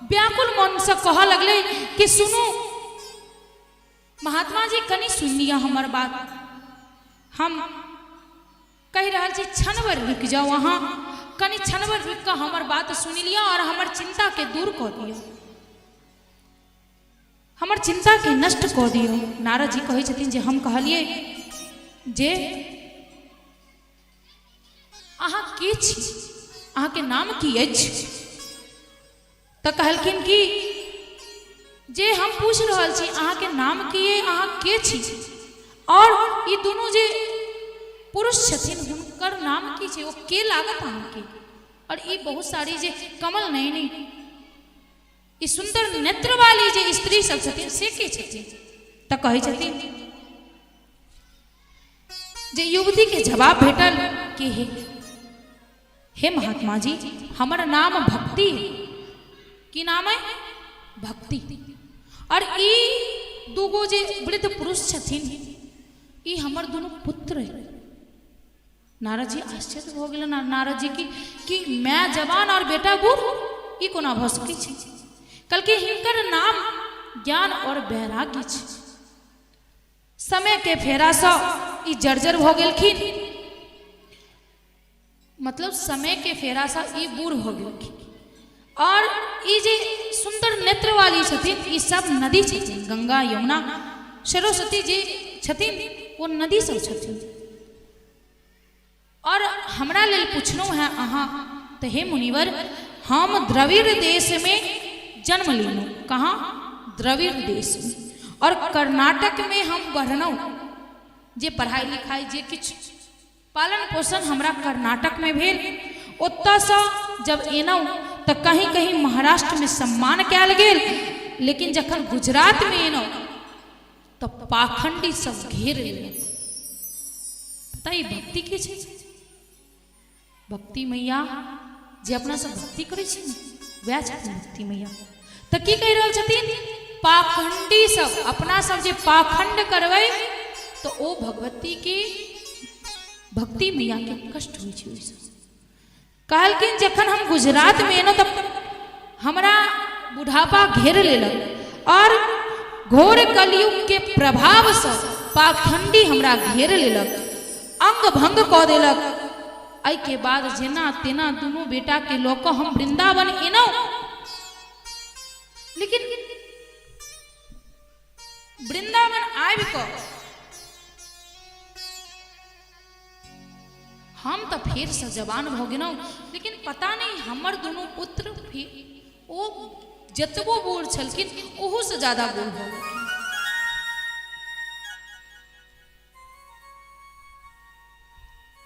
व्याकुल मन से कह लगले कि सुनो महात्मा जी, कनी सुन लिया हमर बात। हम कह रहा छी क्षण भर रुक जाओ, वहाँ कनी क्षण भर रुक कर हमर बात सुन लिया, और हमर चिंता के दूर कर दिया, हमर चिंता के नष्ट कर दियो। नारद जी कहे छथिन जे हम कहलिए जे अहाँ के छी, अहाँ के नाम की अछि। तो कहलखिन कि जे हम पूछ रहल छी अहाँ के नाम की है, अहाँ के छी, और ये दोनों जे पुरुष छथिन हुनकर नाम की छै, वो के लागत अहाँ के, और ये बहुत सारी जे कमल नयनी, ये सुंदर नेत्र वाली जे स्त्री सब छथिन से के छथिन। तो कहे छथिन जे युवती के जवाब भेटल कि हे महात्मा जी, हमर नाम भक्ति है। की नाम है? भक्ति। और ई दूगो जे वृद्ध पुरुष छथिन, ई हमर दोनों पुत्र है। नारद जी आश्चर्य हो गए नारद जी की कि मैं जवान और बेटा बूढ़, ई कोना भ सकै छै। कल के हिनकर नाम ज्ञान और वैराग्य छै। समय के फेरा से ई जर्जर हो गेलखिन, मतलब समय के फेरा से ई बूढ़ हो गेलखिन। और ई जे सुंदर नेत्र वाली छथिन, ई सब नदी छथिन, गंगा यमुना सरस्वती जी छथिन, वो नदी सब छथिन। और हमरा लेल पूछनो है अहाँ तो हे मुनिवर हम द्रविड़ देश में जन्म लेनु। कहाँ? द्रविड़ देश में। और कर्नाटक में हम बढ़नौ। जे पढ़ाई लिखाई जे किछ पालन पोषण हमरा कर्नाटक में भेल। ओत्ता से जब एनौ तो कहीं कहीं महाराष्ट्र में सम्मान कयल गेल, लेकिन जखन गुजरात में एनौ तो पाखंडी सब घेर लेलक। पता ही भक्ति के छै? भक्ति मैया जे अपना सब भक्ति करे छै ने वह छथिन भक्ति मैया। तो की कह रहल छथिन? पाखंडी सब अपना सब जे पाखंड करबै तो ओ भगवती के भक्ति मैया के कष्ट होइ छै। कहलकिन जखन हम गुजरात में एनो तब हमरा बुढ़ापा घेर लेलक और घोर कलयुग के प्रभाव से पाखंडी हमरा घेर लेलक, अंग भंग कऽ देलक। एहि के बाद जेना तेना दुनू बेटा के लऽ कऽ हम वृंदावन एनौ, लेकिन वृंदावन आबि कऽ हम तो फिर से जवान भ गेलौ, लेकिन पता नहीं हमर दोनों पुत्र ओ जतबो बूढ़ छलखिन ओहो से ज्यादा बूढ़ भ गेलखिन।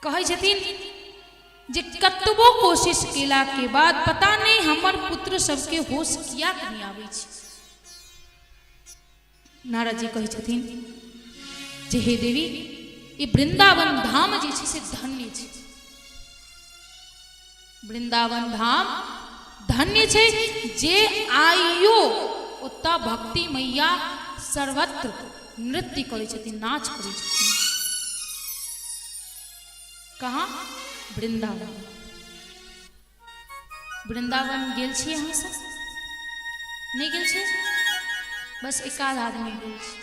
कहै छथिन जे कतबो कोशिश केला के बाद पता नहीं हमर पुत्र सबके होश किया नहीं आबै छै। नारद जी कहै छथिन जे हे देवी ये वृंदावन धाम जे छै से धन्य छै। वृंदावन धाम धन्य छै जे आइयो ओता भक्ति मैया सर्वत्र नृत्य करै छथिन, नाच करै छथिन। कहाँ? वृंदावन। वृंदावन गेल छी अहाँ सब? नहीं गेल छी? बस एकाध आदमी गेल छी।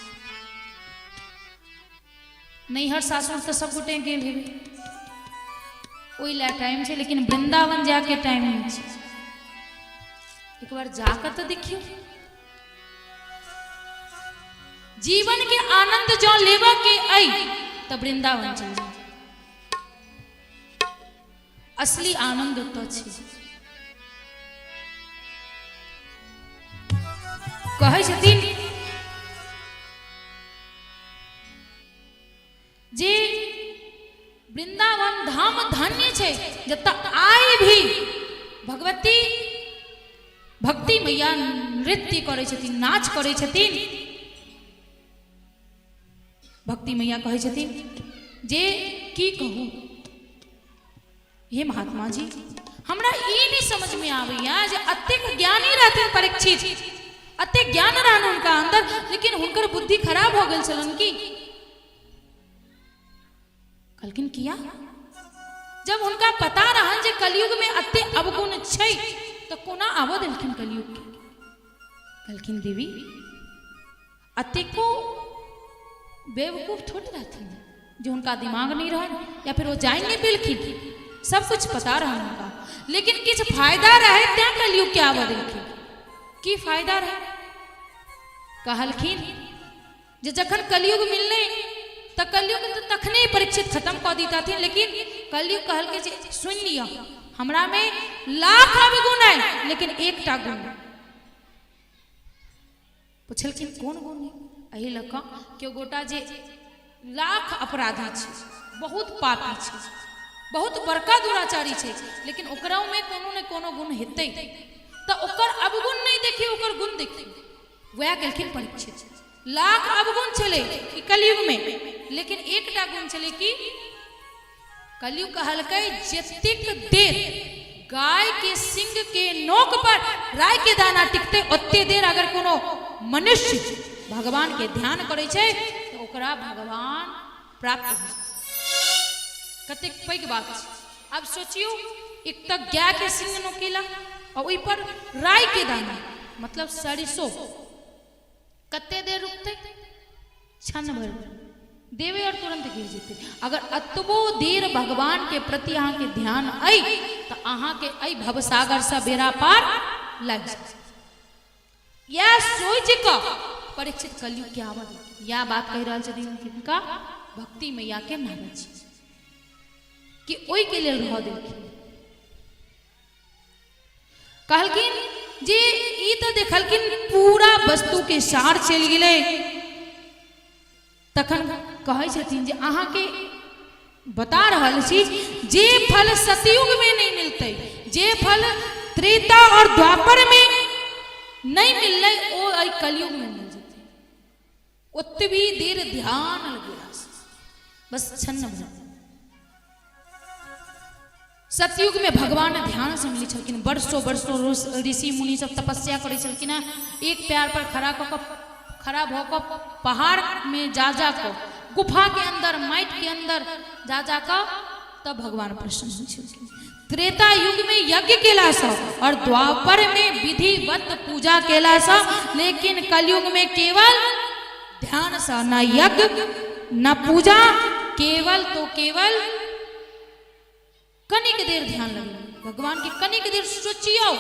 नैहर सासुर तो सब गोटे गेल हेबे, ओहि ला टाइम छै, लेकिन वृंदावन जाके टाइम नहीं छै। एक बार जाकर तो देखियो। जीवन के आनंद जो लेवा के आई तो वृंदावन चल जाओ। असली आनंद तो छै। कहै छथिन जे वृंदावन धाम धन्य छै जत आइ भी भगवती भक्ति मैया नृत्य करै छथिन, नाच करै छथिन। भक्ति मैया कहै छथिन जे की कहू हे महात्मा जी, हमरा ई नहीं समझ में आबैया जे अतेक ज्ञानी रहथिन परीक्षित, अतेक ज्ञान रहन उनका अंदर, लेकिन हुनकर बुद्धि खराब हो गेल छलन की? कहलकिन किया? जब उनका पता रहन जे कलयुग में अत्ते अवगुण छै तो कोना आबो देलखिन कलयुग के? कहलकिन देवी अतेको बेवकूफ थोड़ी रहथिन जो उनका दिमाग नहीं रहन, या फिर वो जान नहीं पेलखिन। सब कुछ पता रहन उनका, लेकिन किछ फायदा रहे त्या कलयुग के आबो देलखिन। की फायदा रहे? कहलखिन जे जखन कलयुग मिलने तो कलयुग तो तखने परीक्षित खत्म कर दीता थी, लेकिन कलयुग कहल के सुन लिया हमरा में लाख अवगुण है लेकिन एकटा गुण। पूछलखिन कौन गुण है? एही लका क्यों गोटा जे लाख अपराधी छै, बहुत पापी छै, बहुत बड़का दुराचारी छै, लेकिन ओकरा में कोनो ने कोनो गुण हेतै तो ओकर अवगुण नहीं देखी ओकर गुण देखी। वह कहलखिन परीक्षित लाख अवगुण चले कलयुग में, लेकिन एकटा गुण चले कि कलयुग कहलकै जतेक देर गाय के सिंग के नोक पर राय के दाना टिकते ओते देर अगर कोनो मनुष्य भगवान के ध्यान करे छै तो ओकरा भगवान प्राप्त हो। कतेक पैघ बात छै। अब सोचियो एक तक गाय के सिंग नोकेला और ओहि पर राय के दाना मतलब सरसों कते देर रुकते? क्षण भर देवे और तुरंत गिर जेते। अगर अतबो देर भगवान के प्रति अहाँ के ध्यान आई तो अहाँ के आई भवसागर से बेड़ा पार लग जाए। यह सोच का परीक्षित कलयुग के आवत यह बात कह रहा छथिन किनका? भक्ति मैया के नारद जी कि ओई के लिए रह देलखिन। कहलकिन जे ई तो देखलकिन पूरा वस्तु के सार चल गए। तखन कहे छथिन जे अहाँ के बता रहल छी जे फल सतयुग में नहीं मिलते, जे फल त्रेता और द्वापर में नहीं मिलले ओ आई कलयुग में मिल जते। ओतबी देर ध्यान लगेला, बस छन्न भर। सतयुग में भगवान ध्यान से मिली छलकिन, वर्षों वर्षों ऋषि मुनि सब तपस्या करे छलकिन। एक पैर पर खड़ा भऽ पहाड़ में जा को, गुफा के अंदर माइट के अंदर जा तब भगवान प्रसन्न होइ छलकिन। त्रेता युग में यज्ञ केला सा और द्वापर में विधिवत पूजा केला सा, लेकिन कलयुग में केवल ध्यान सा, न यज्ञ न पूजा, केवल तो केवल कनिक देर ध्यान लगे भगवान की, कनिक देर सोचियो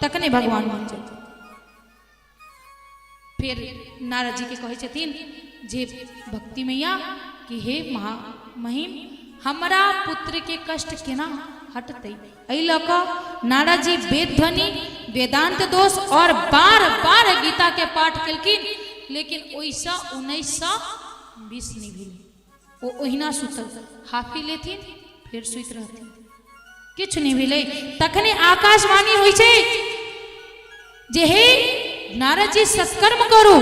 तकने भगवान बन जाते। फिर नारद जी के कहे छथिन जे भक्ति मैया कि हे महिम हमरा पुत्र के कष्ट केना हटते। एहि लऽ कऽ नारद जी वेद ध्वनि, वेदांत दोष और बार बार गीता के पाठ केलखिन, लेकिन ओइसा 1920 नहीं भेल। ओ ओहिना सुतल, हाफी लेथिन फिर सुइत रहथिन, किछु नहीं भेलै। तखने आकाशवाणी होइ छै जे हे नारद जी सत्कर्म करू,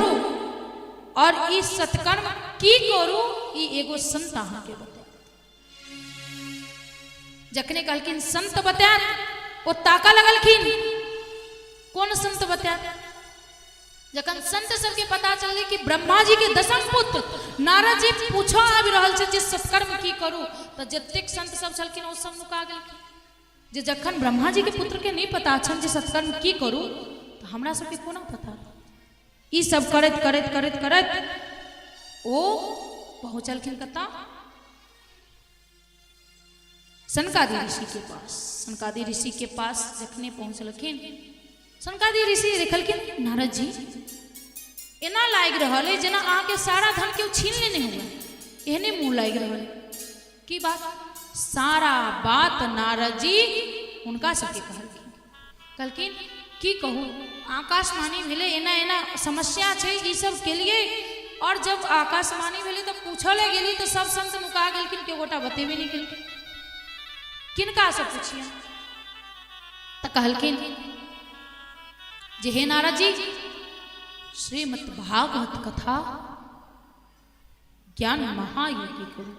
और ई सत्कर्म की करू ई एगो संत अहाँ के बता। जखने कहलखिन संत बतायत, ओ ताका लगलखिन कौन संत बतायत। जखन संत सबके पता चलले कि ब्रह्मा जी के दसम पुत्र नारद जी पूछो आबि रहल छै जे सत्कर्म की करू, तऽ जतेक संत सब छलखिन ओ सब नुका गेलखिन। जे जखन ब्रह्मा जी के पुत्र के नहीं पता छन जे सत्कर्म की करू, तो हमरा सबके कोना पता। ई सब करत करत करत करत ओ पहुंचलखिन कता सनकादि ऋषि के पास। सनकादि ऋषि के पास जखने पहुंचलखिन, सनकादि ऋषि देखलखिन नारद जी एना लाग रहल है जेना अहाँ के सारा धन के छीन लेने हुए, एहने मुंह लाग रहल है। की बात? सारा बात नारद जी उनका सबके कहलखिन की कहू आकाशवाणी भेले, एना एना समस्या छै ई सब के लिए। और जब आकाशवाणी भेले तो पूछले गेली तो सब संत नुका गेलखिन, के गोटा बतेबे नहीं केलखिन। किनका सब पूछिए तो कहलखिन जे हे नारद जी श्रीमद् भागवत कथा ज्ञान महायोगी करू।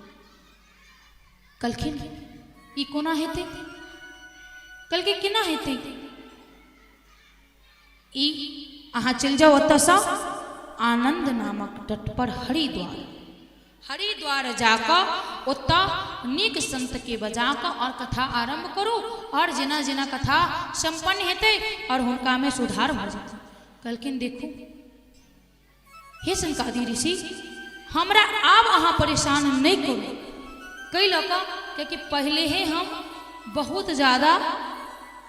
कहलखिन ई कोना हेते? कहलके केना हेते? ई अहाँ चल जाओ ओतसँ आनंद नामक तट पर हरिद्वार जाकर ओतऽ नीक संत के बजाकर और कथा आरंभ करू, और जेना जेना कथा संपन्न हेते और हुनका में सुधार भ जेतै। कहलखिन देखू हे सनकादि ऋषि, हमरा आब अहाँ परेशान नहीं करू। कई लऽ कऽ क्योंकि पहले ही हम बहुत ज़्यादा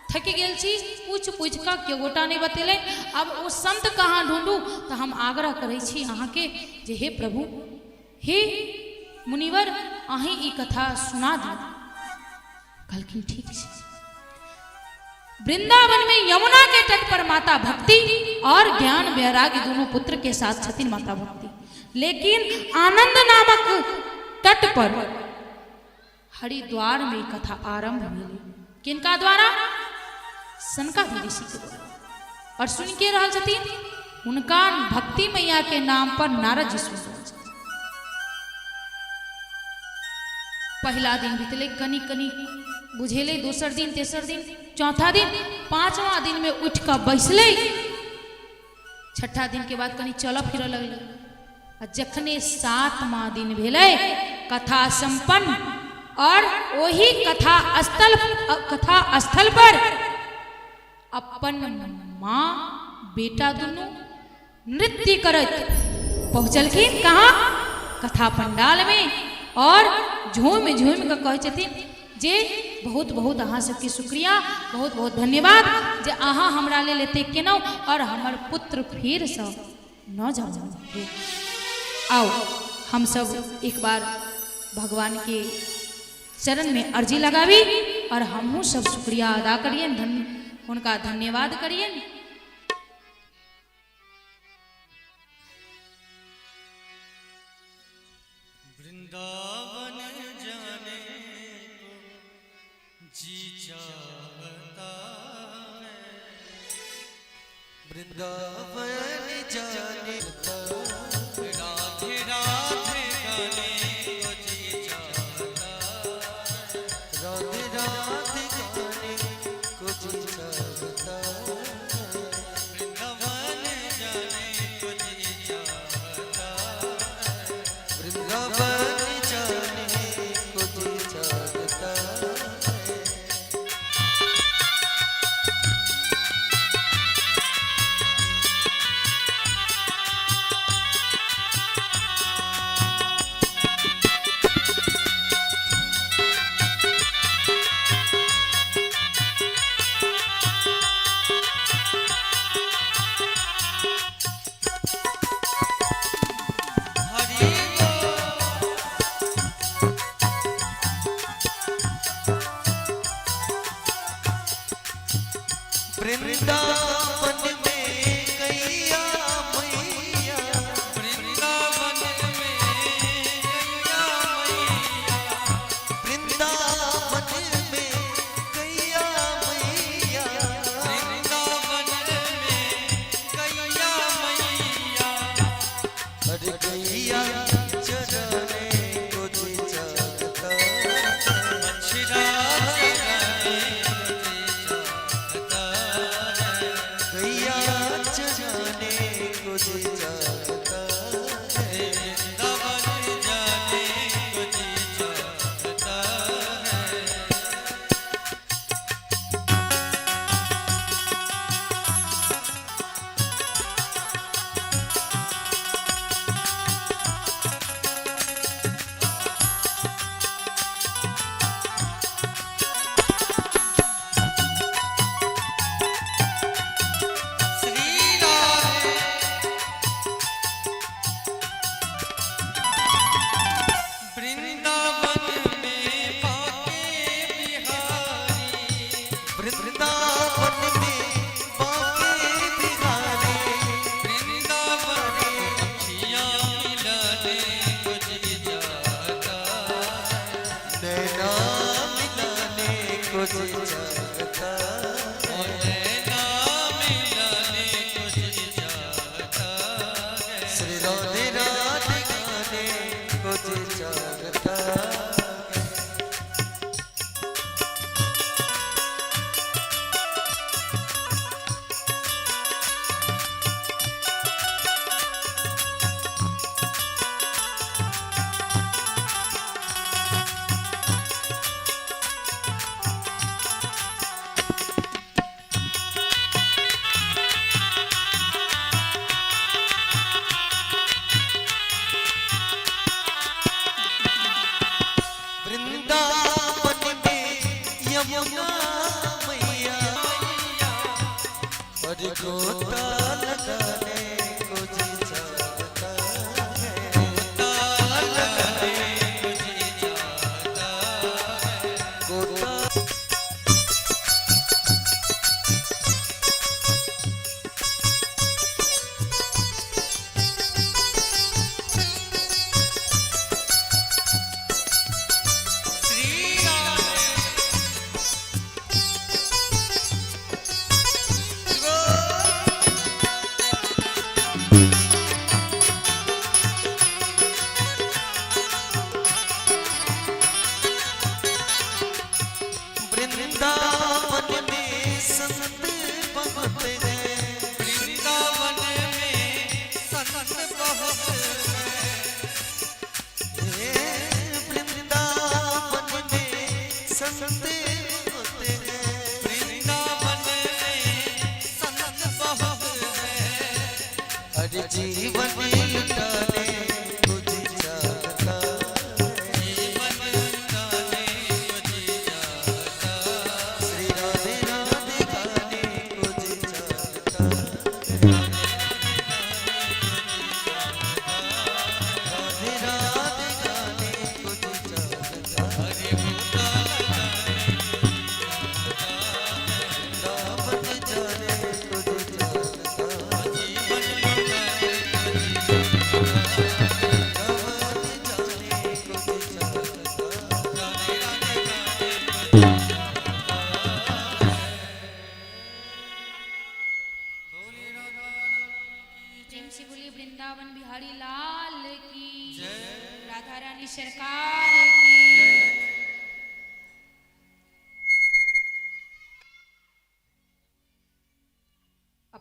थक गेल छी, पूछ कऽ केओ गोटा नहीं बतेले। अब वो संत कहाँ ढूंढू? तो हम आग्रह करै छी अहाँ के जे हे प्रभु, हे मुनिवर, अहीं ई कथा सुना दी। कहलखिन ठीक है। वृंदावन में यमुना के तट पर माता भक्ति और ज्ञान वैराग्य दोनों पुत्र के साथ छथिन माता भक्ति, लेकिन आनंद नामक तट पर हरिद्वार में कथा आरंभ हुई। किनका द्वारा? सनकादि ऋषि के द्वारा। और सुन के रहल छथिन उनका भक्ति मैया के नाम पर नारद जी सुन रहल छथिन। पहला दिन बीतले, कनी कनी बुझेले, दोसर दिन, तेसर दिन, चौथा दिन, पांचवा दिन में उठ कर बैसले। छठा दिन के बाद कनी चल फिर लगले। जखने सातवां दिन भेले कथा संपन्न, और वही कथा स्थल पर अपन माँ बेटा दोनों नृत्य करत पहुंचलखिन। कहाँ? कथा पंडाल में। और झूम झूम के कहे छथिन जे बहुत बहुत अहाँ सबके शुक्रिया, बहुत बहुत धन्यवाद जे अहाँ हमरा ले लेते केनौ, और हमर पुत्र फिर से न जाओ। आओ हम सब एक बार भगवान के चरण में अर्जी लगावी और हमहू सब शुक्रिया अदा करिए, उनका धन्यवाद करिए। वृंदावन जाने को जी चाहता है, वृंदावन जाने का राधे राधे गाने को जी चाहता है, राधे राधे गाने को जी चाहता है, वृंदावन जाने को जी चाहता है, वृंदावन जाने को जी चाहता है। हरि वृंदावन में कैया मैया, वृंदावन में गैया मैया, वृंदावन में कैया मैया, वृंदावन में गैया मैया, अरे कैया चरने को जी चाहता है, अक्षरा चरणे को जी चाहता है, कैया चरने को जी चाहता है। वृंदावन जाने को जी चाहता है। श्री राधे वृंदावन में पाके बिहारी, वृंदावन में बाके बिहारी, वृंदावन अखियाँ मिलाने को जी चाहता है, नैना मिलाने को जी चाहता है, नैना मिलाने को जी चाहता है, श्री राधे राधे गाने को जी चाहता है। वृंदावन में यमुना मैया, और गोता लगाने को जी चाहता है, गोता लगाने को जी चाहता है, गोता श्री राधे वृंदावन में संत बहुत हैं, वृंदावन में संत बहुत है, वृंदावन में संत बहुत हैं, वृंदावन में संत बहुत है, हर जीवन लुटाने को जी चाहता है, जीवन गाने को जी चाहता है, श्री राधे राधे गाने को जी चाहता है, राधे राधे गाने को जी चाहता है, हरि गोता लगाने को जी चाहता है, वृंदावन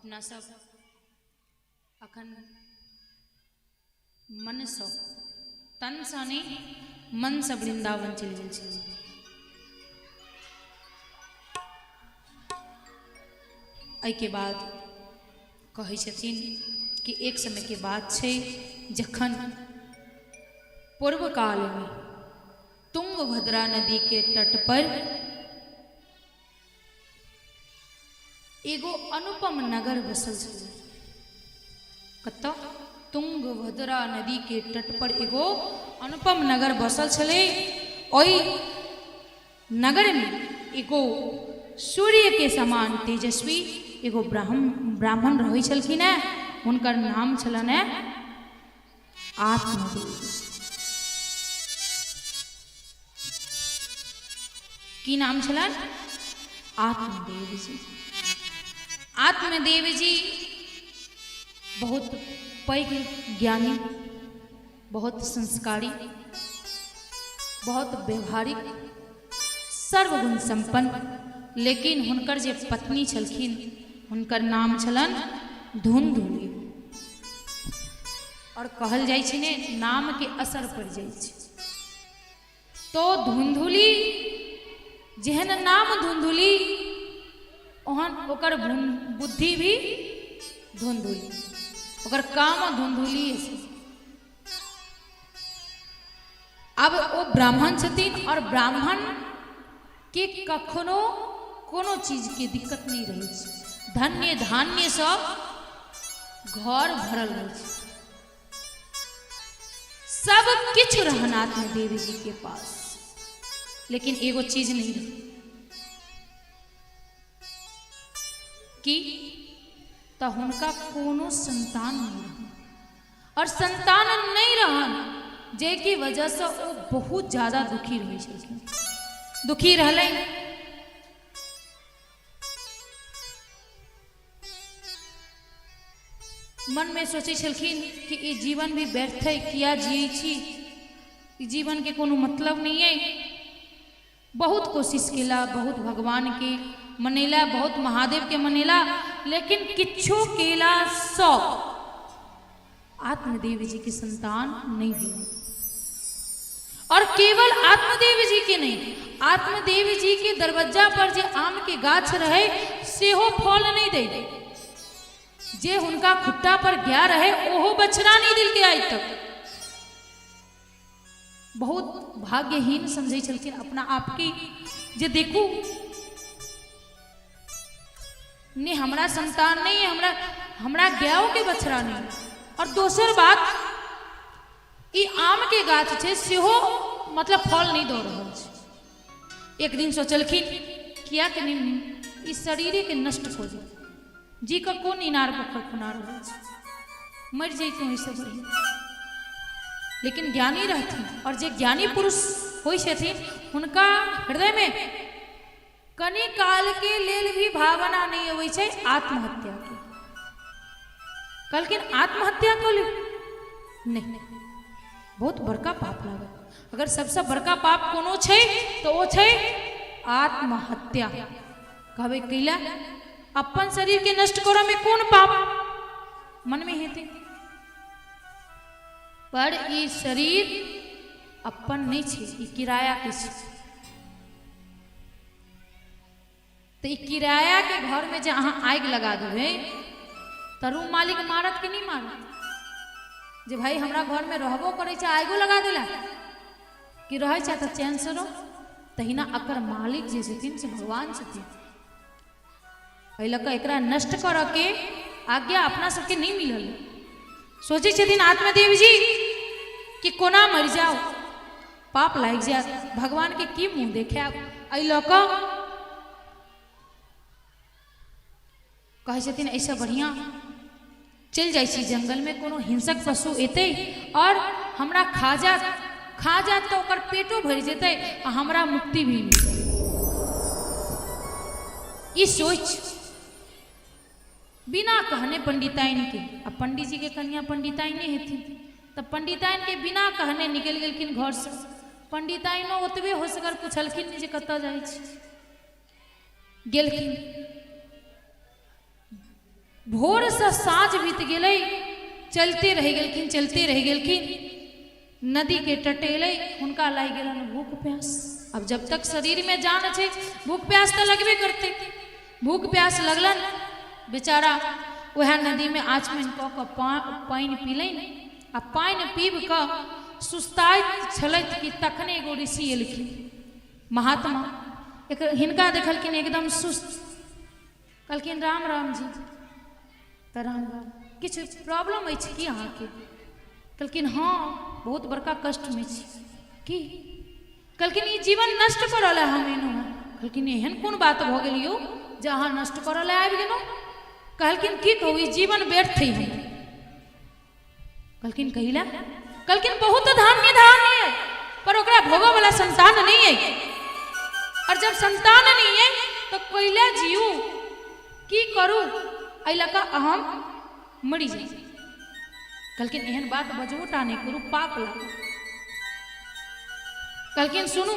अपना सब अखन मन सँ तन सँ नहीं मन से वृंदावन चलि गेल छी। एहिके बाद कहै छथिन कि एक समय के बात छै जखन पूर्व काल में तुंगभद्रा नदी के तट पर एगो अनुपम नगर बसल छलै। कत तुंगभद्रा नदी के तट पर एगो अनुपम नगर बसल छलै। ओई नगर में एगो सूर्य के समान तेजस्वी एगो ब्राह्मण रहै छलखिन है। हुनकर नाम छलन है आत्मदेव। की नाम छलन? आत्मदेव जी। आत्मदेव जी बहुत पैघ ज्ञानी, बहुत संस्कारी, बहुत व्यवहारिक, सर्वगुण संपन्न, लेकिन हुनकर जे पत्नी छलखिन हुनकर नाम छलन धुंधुली। और कहल जाइ छै ने नाम के असर पड़ जाइ छै। तो धुंधुली जेहन नाम धुंधुली ओहन ओकर बुद्धि भी धुंधुली, ओकर काम धुंधुली। अब वो ब्राह्मण छथिन और ब्राह्मण के कखनो कोनो चीज के दिक्कत नहीं रहे छै। धन्य धान्य सब घर भरल रहे छै। सब किछ रहन आत्मदेव जी के पास, लेकिन एगो चीज नहीं रही कि तो हुनका कोनो संतान नहीं रहन। और संतान नहीं रहन जे की वजह से वो बहुत ज्यादा दुखी रहे छलखिन। दुखी रहले मन में सोचे छलखिन कि ये जीवन भी व्यर्थ है, किया जिये छी, जीवन के कोनो मतलब नहीं है। बहुत कोशिश केला, बहुत भगवान के मनेला, बहुत महादेव के मनेला, लेकिन किच्छो केला सब आत्मदेव जी के संतान नहीं हुआ। और केवल आत्मदेव जी के नहीं, आत्मदेव जी के दरवाजा पर जे आम के गाछ रहे सेहो फल नहीं दे। जे हुनका खुट्टा पर गया रहे ओहो बछड़ा नहीं दिल के आज तक। बहुत भाग्यहीन समझे छलखिन अपना आप की, जे देखू ने हमरा संतान नहीं है, हमरा गायों के बछड़ा नहीं। और दोसर बात ई आम के गाछ छे सेहो मतलब फल नहीं दो रहल छे। एक दिन सोचलखिन किया के नहीं इस शरीर के नष्ट हो जाए, जी का कौन इनार पोखर खुना रहल छे, मर जैतों इससे बढ़िया। लेकिन ज्ञानी रहथिन, और जे ज्ञानी पुरुष होई छथिन हुनका हृदय में कनि काल के लेल भी भावना नहीं होई छे आत्महत्या के। कहलखिन आत्महत्या को ले नहीं, बहुत बड़का पाप लागल। अगर सबसे बड़का पाप कोनो छे तो वो छे आत्महत्या। कहबे कैला अपन शरीर के नष्ट करो में कौन पाप मन में हेते, पर ई शरीर अपन नहीं छे, ई किराया के छे। तो ई किराया के घर में जे अहाँ आग लगा देबे तो रूम मालिक मारत कि नहीं मारत? जे भाई हमरा घर में रहबो करे छे आगो लगा देला कि रहे छे तो चैन से रहो। तहिना अकर मालिक जे छथिन से भगवान छथिन। एहि लऽ कऽ एकरा नष्ट करऽ के आज्ञा अपना सबके नहीं मिलल। सोचे छथिन आत्मदेव जी कि कोना मर जाओ, पाप लाग जाए, भगवान के की मुंह देखे। एहि लऽ कऽ कहै छथिन ऐसा बढ़िया चल जाइ छी जंगल में, कोनो हिंसक पशु एते और हमरा खा जात तो ओकर पेटो भर जेते आ हमरा मुक्ति भी मिल जाए। ई सोच बिना कहने पंडिताइन के, अब पंडित जी के कन्या पंडिताइन हेथिन, तब पंडिताइन के बिना कहने निकल गेलखिन घर से। पंडिताइनो ओतबे हो सकर पूछलखिन जे कतऽ जाइ छी। गेलखिन भोर से साँझ बीत गए, चलते रह गेलखिन, चलते रह गेलखिन, नदी के तटेले उनका लाई गेलन भूख प्यास। अब जब तक शरीर में जान छे भूख प्यास तो लगबे करते। भूख प्यास लगलन, बेचारा वह नदी में आचमन कऽ पानि पीलन। आ पानि पीब कऽ सुस्ताइत छलैथ कि तखने एगो ऋषि एलखिन, महात्मा। एक हिनका देखलखिन एकदम सुस्त, कहलखिन राम राम जी। तऽ राम राम, किछु प्रॉब्लम अछि कि अहाँके? कहलखिन हाँ, बहुत बड़का कष्ट में छी। की? कहलखिन ई जीवन नष्ट करल है हम एनू है। कहलखिन एहन कोन बात भऽ गेल यौ जे अहाँ नष्ट करल आबि गेलहुँ? कहलखिन की कहू, ई जीवन व्यर्थ है। कहलखिन कहिला? कहलखिन बहुत धान्य है, पर ओकरा भोगो वाला संतान नहीं है। और जब संतान नहीं है तो कैला जीऊ, की करू? एहि लऽ कऽ अहम मरी जाए। कहलखिन एहन बात बजबोटा नहीं करू, पाप लागल। कहलखिन सुनू,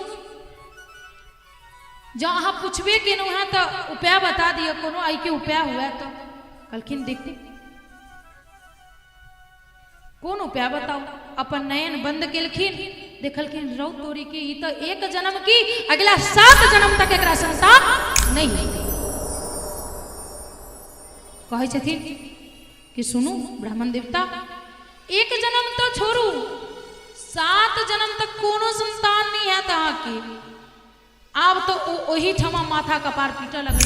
जँ अहाँ पूछबे केलहुँ हैं तो उपाय बता दिए, कोनो आई के उपाय हुआ तो। कहलखिन देखू कौन उपाय बताओ। अपन नयन बंद केलखिन, देखलखिन रौ तोरी के ई तो एक जन्म की अगला 7 जन्म तक एकरा संतान नहीं है। कहे छथिन कि सुनू ब्राह्मण देवता, एक जन्म तो छोड़ू, 7 जन्म तक कोनो संतान नहीं है तहाँ के। आब तो वही ठमा माथा कपार पीटे लगल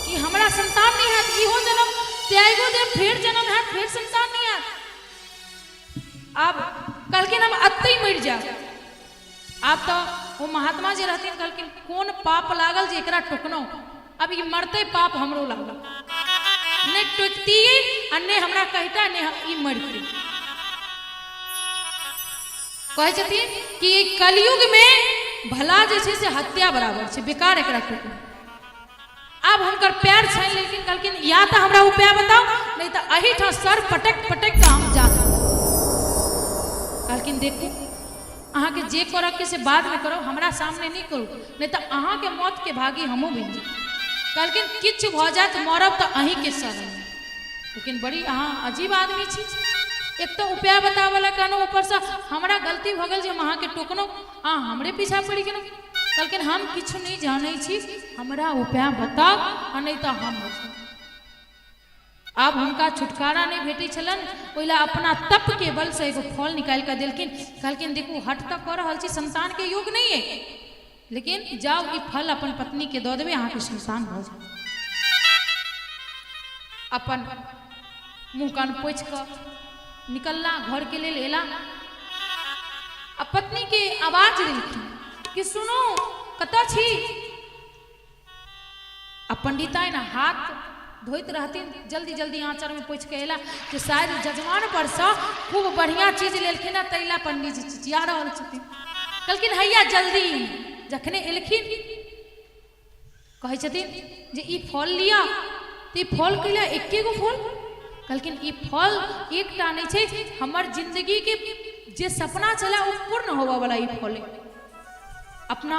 कि हमरा संतान नहीं है। इहो जन्म त्यागो दे, फिर जन्म है, फिर संतान नहीं है। अब कहलखिन हम अत्ते ही मर जाओ। अब तो वो महात्मा जी रहथिन, कहलखिन कौन पाप लागल जे एकरा टोकनो। अब ये मरते पाप हमरो लागल, ने टोकती अन्ने हमरा कहता ने ई मरती। कहे छथिन कि कलयुग में भला जैसे से हत्या बराबर है, बेकार एकरा टोकनो। अब हमकर पैर छान लेकिन कहलखिन या तो हमरा उपाय बताओ, नहीं तो अही ठा सर पटक पटक के हम जा। कहलखिन देखू अहाँ के जे करब के से बाद में करो, हमरा सामने नहीं करू, नहीं तो अहाँ के मौत के भागी हमो बन जाए। कहलखिन किछ भ जात मरब तो अही के शरण। लेकिन बड़ी अहाँ अजीब आदमी छी, एक तो उपाय बतावला कहनो, ऊपर से हमरा गलती भ गेल जे हम अहाँ के टोकनो, अहाँ हमरे पीछा पड़ गेलहुँ। कहलखिन हम किछ नहीं जानै छी, हमरा उपाय बताओ आ नहीं तो हम बचब। अब हुनका छुटकारा नहीं भेटै छलन, ओइला अपना तप के बल से एगो फल निकाल कर देलखिन। कहलखिन देखू हट तो कर रहल छी, संतान के योग नहीं है, लेकिन जाओ ई फल अपन पत्नी के दऽ देबै, अहाँ के संतान भ जाए। अपन मुँह कान पोछि कऽ निकलला, घर के लेल एला। आ पत्नी के आवाज देलखिन कि सुनो कतऽ छी? आ पंडिताइन हाथ धोइत रहथिन, जल्दी जल्दी आंचर में पोछि के एला कि शायद जजमान पर से खूब बढ़िया चीज लेलखिन है, तैला पंडित जी चिचिया रहल छथिन। कहलखिन हैया जल्दी। जखने एलखिन कहे छथिन जे ई फल लिया। तो ई फल कैला एके गो फल? कहलखिन ई फल एकटा नहीं छै, हमर जिंदगी के जे सपना चला वो पूर्ण होवा वाला ई फल है। अपना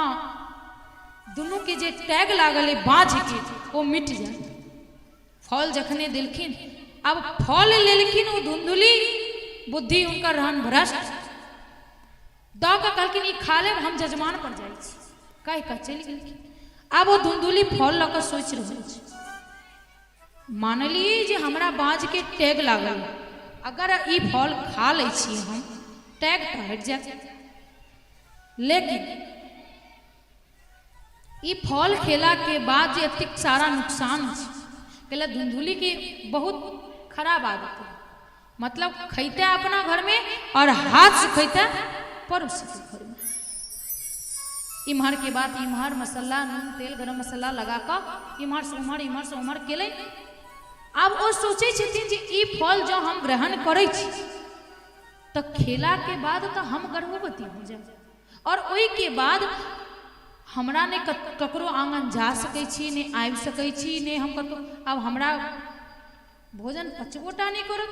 दुनू के जे टैग लागल है बाँझ के वो मिट जाए। फल जखने दिलखिन, अब फल लेलखिन, वो धुंधुली बुद्धि उनका रहन भ्रष्ट द के कहलखिन ई खा लेब, हम जजमान पर जाइ छी। कह के चलि गेलखिन। अब वो धुंधुली फल लऽ कऽ सोचि रहल छै, मानलिए जे हमरा बाँझ के टैग लागल, अगर ई फल खा लै छी हम, टैग तो हट जाए। लेकिन ई फल खेला के बाद जे एतेक सारा नुकसान है, कहला धुंधुली की बहुत खराब आदत है। मतलब खैते अपना घर में और हाथ से खैते पड़ोसी के घर में। इम्हर के बाद इम्हर मसाला, नून तेल गरम मसाला लगा कर इम्हर से उम्हर, इम्हर से उम्हर केले। अब वो सोचे छथिन जे ई फल जो हम ग्रहण करे छी तो खेला के बाद तो हम गर्भवती हो जाए, और ओई के बाद हमरा ने ककरो आंगन जा सकै छी, ने आबि सकै छी, ने हम कतो। अब हमरा भोजन पचबोटा नहीं करत,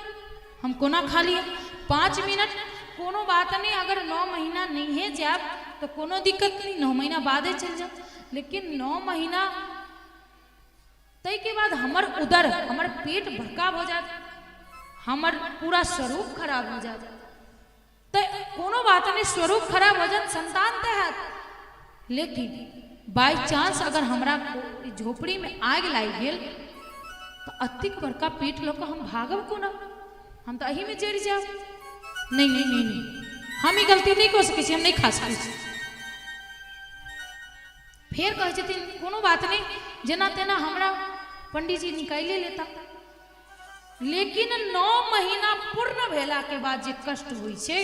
हम कोना खा लिया? 5 मिनट कोनो बात नहीं, अगर 9 महीना नहीं है जाब तो कोनो दिक्कत नहीं, 9 महीना बादे चल जाओ। लेकिन 9 महीना तई के बाद हमर उदर हमर पेट भड़काव हो जात, हमर पूरा स्वरूप खराब हो जात। तो कोनो बात नहीं, स्वरूप खराब हो जात, संतान ते है, लेकिन बाई चांस अगर हमरा झोपड़ी में आग लाग गेल तो अतिक बड़का पेट लोग हम भागब को ना, हम तो अही में जड़ जाब। नहीं नहीं नहीं नहीं, हम ही गलती नहीं कर सके, हम नहीं खा सके। फिर कहे छथिन कोनो बात नहीं, जेना तेना हमरा पंडित जी निकाले लेता, लेकिन 9 महीना पूर्ण भेला के बाद जे कष्ट हुई छे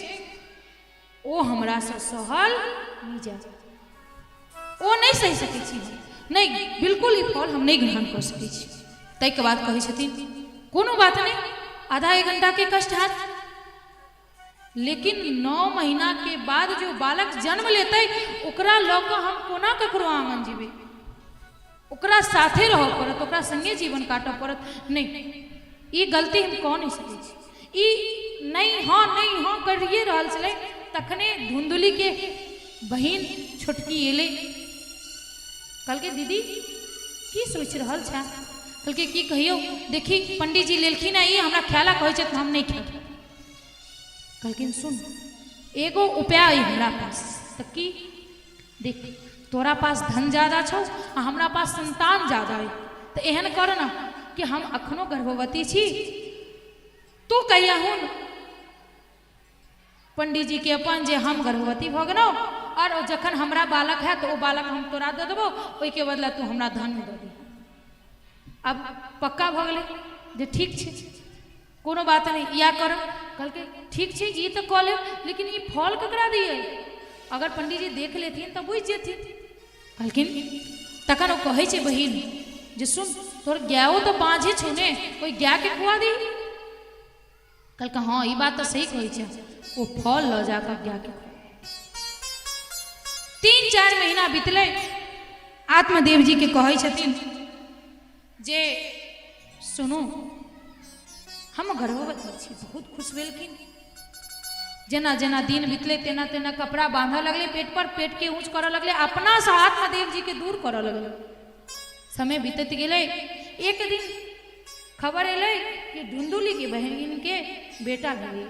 ओ हमरा से सहल नहीं जा, ओ नहीं सही सके छी, नहीं बिल्कुल ई फल हम नहीं ग्रहण कर सके छी। तै के बाद कहे छथिन कोनो बात नहीं, आधा 1 घंटा के कष्ट हाथ, लेकिन 9 महीना के बाद जो बालक जन्म लेते ओकरा लौक हम कोना ककरो आंगन जीवे, ओकरा साथे रह पड़त, ओकरा संगे जीवन काट पड़त। नहीं, ये गलती हम कह नहीं सके छी। ई नहीं हाँ करिए रहल छले, तखने धुंधुली के बहिन छोटकी एले, कल के दीदी की सोच रहल छा, कल के की कहियो, देखी पंडित जी लेलखिन है, ये हमरा ख्याला कहे छे हम नहीं खाए। कहलखिन सुन एगो उपाय है हमरा पास, तो की देख तोरा पास धन ज्यादा छौ आ हमरा पास संतान ज्यादा है, तो एहन कर ना कि हम अखनो गर्भवती छी, तू कहिया हूँ पंडित जी के अपन जे हम गर्भवती भ गेलौ, और जखन हमरा बालक है तो वो बालक हम तोरा दे देबो, ओई के बदला तू हमरा धन दे दे। अब पक्का भ गेलै जे ठीक छे, कोनो बात नहीं, या कर। कल के ठीक छे, ये तो कह ले, लेकिन ये फल ककरा दिए, अगर पंडित जी देख लेथिन तो बुझ जेथिन। कहलखिन तखन वो कहे छे बहिन जे सुन तोर गायो तो बाँझे छो ने, कोई गाय के खुआ दी। कल का हाँ ये बात तो सही कहे छे, वो फल ल जाकर गाय के 3-4 महीना बीतले, आत्मदेव जी के कहे छथिन जे सुनो हम गर्भवती छी, बहुत खुश भेलखिन। जेना जेना दिन बीतले तेना तेना कपड़ा बांधे लगले पेट पर, पेट के ऊंच करे लगले, अपना से आत्मदेव जी के दूर करे लगले। समय बीतत गेले, एक दिन खबर एले कि धुंधुली के बहन के बेटा भेले।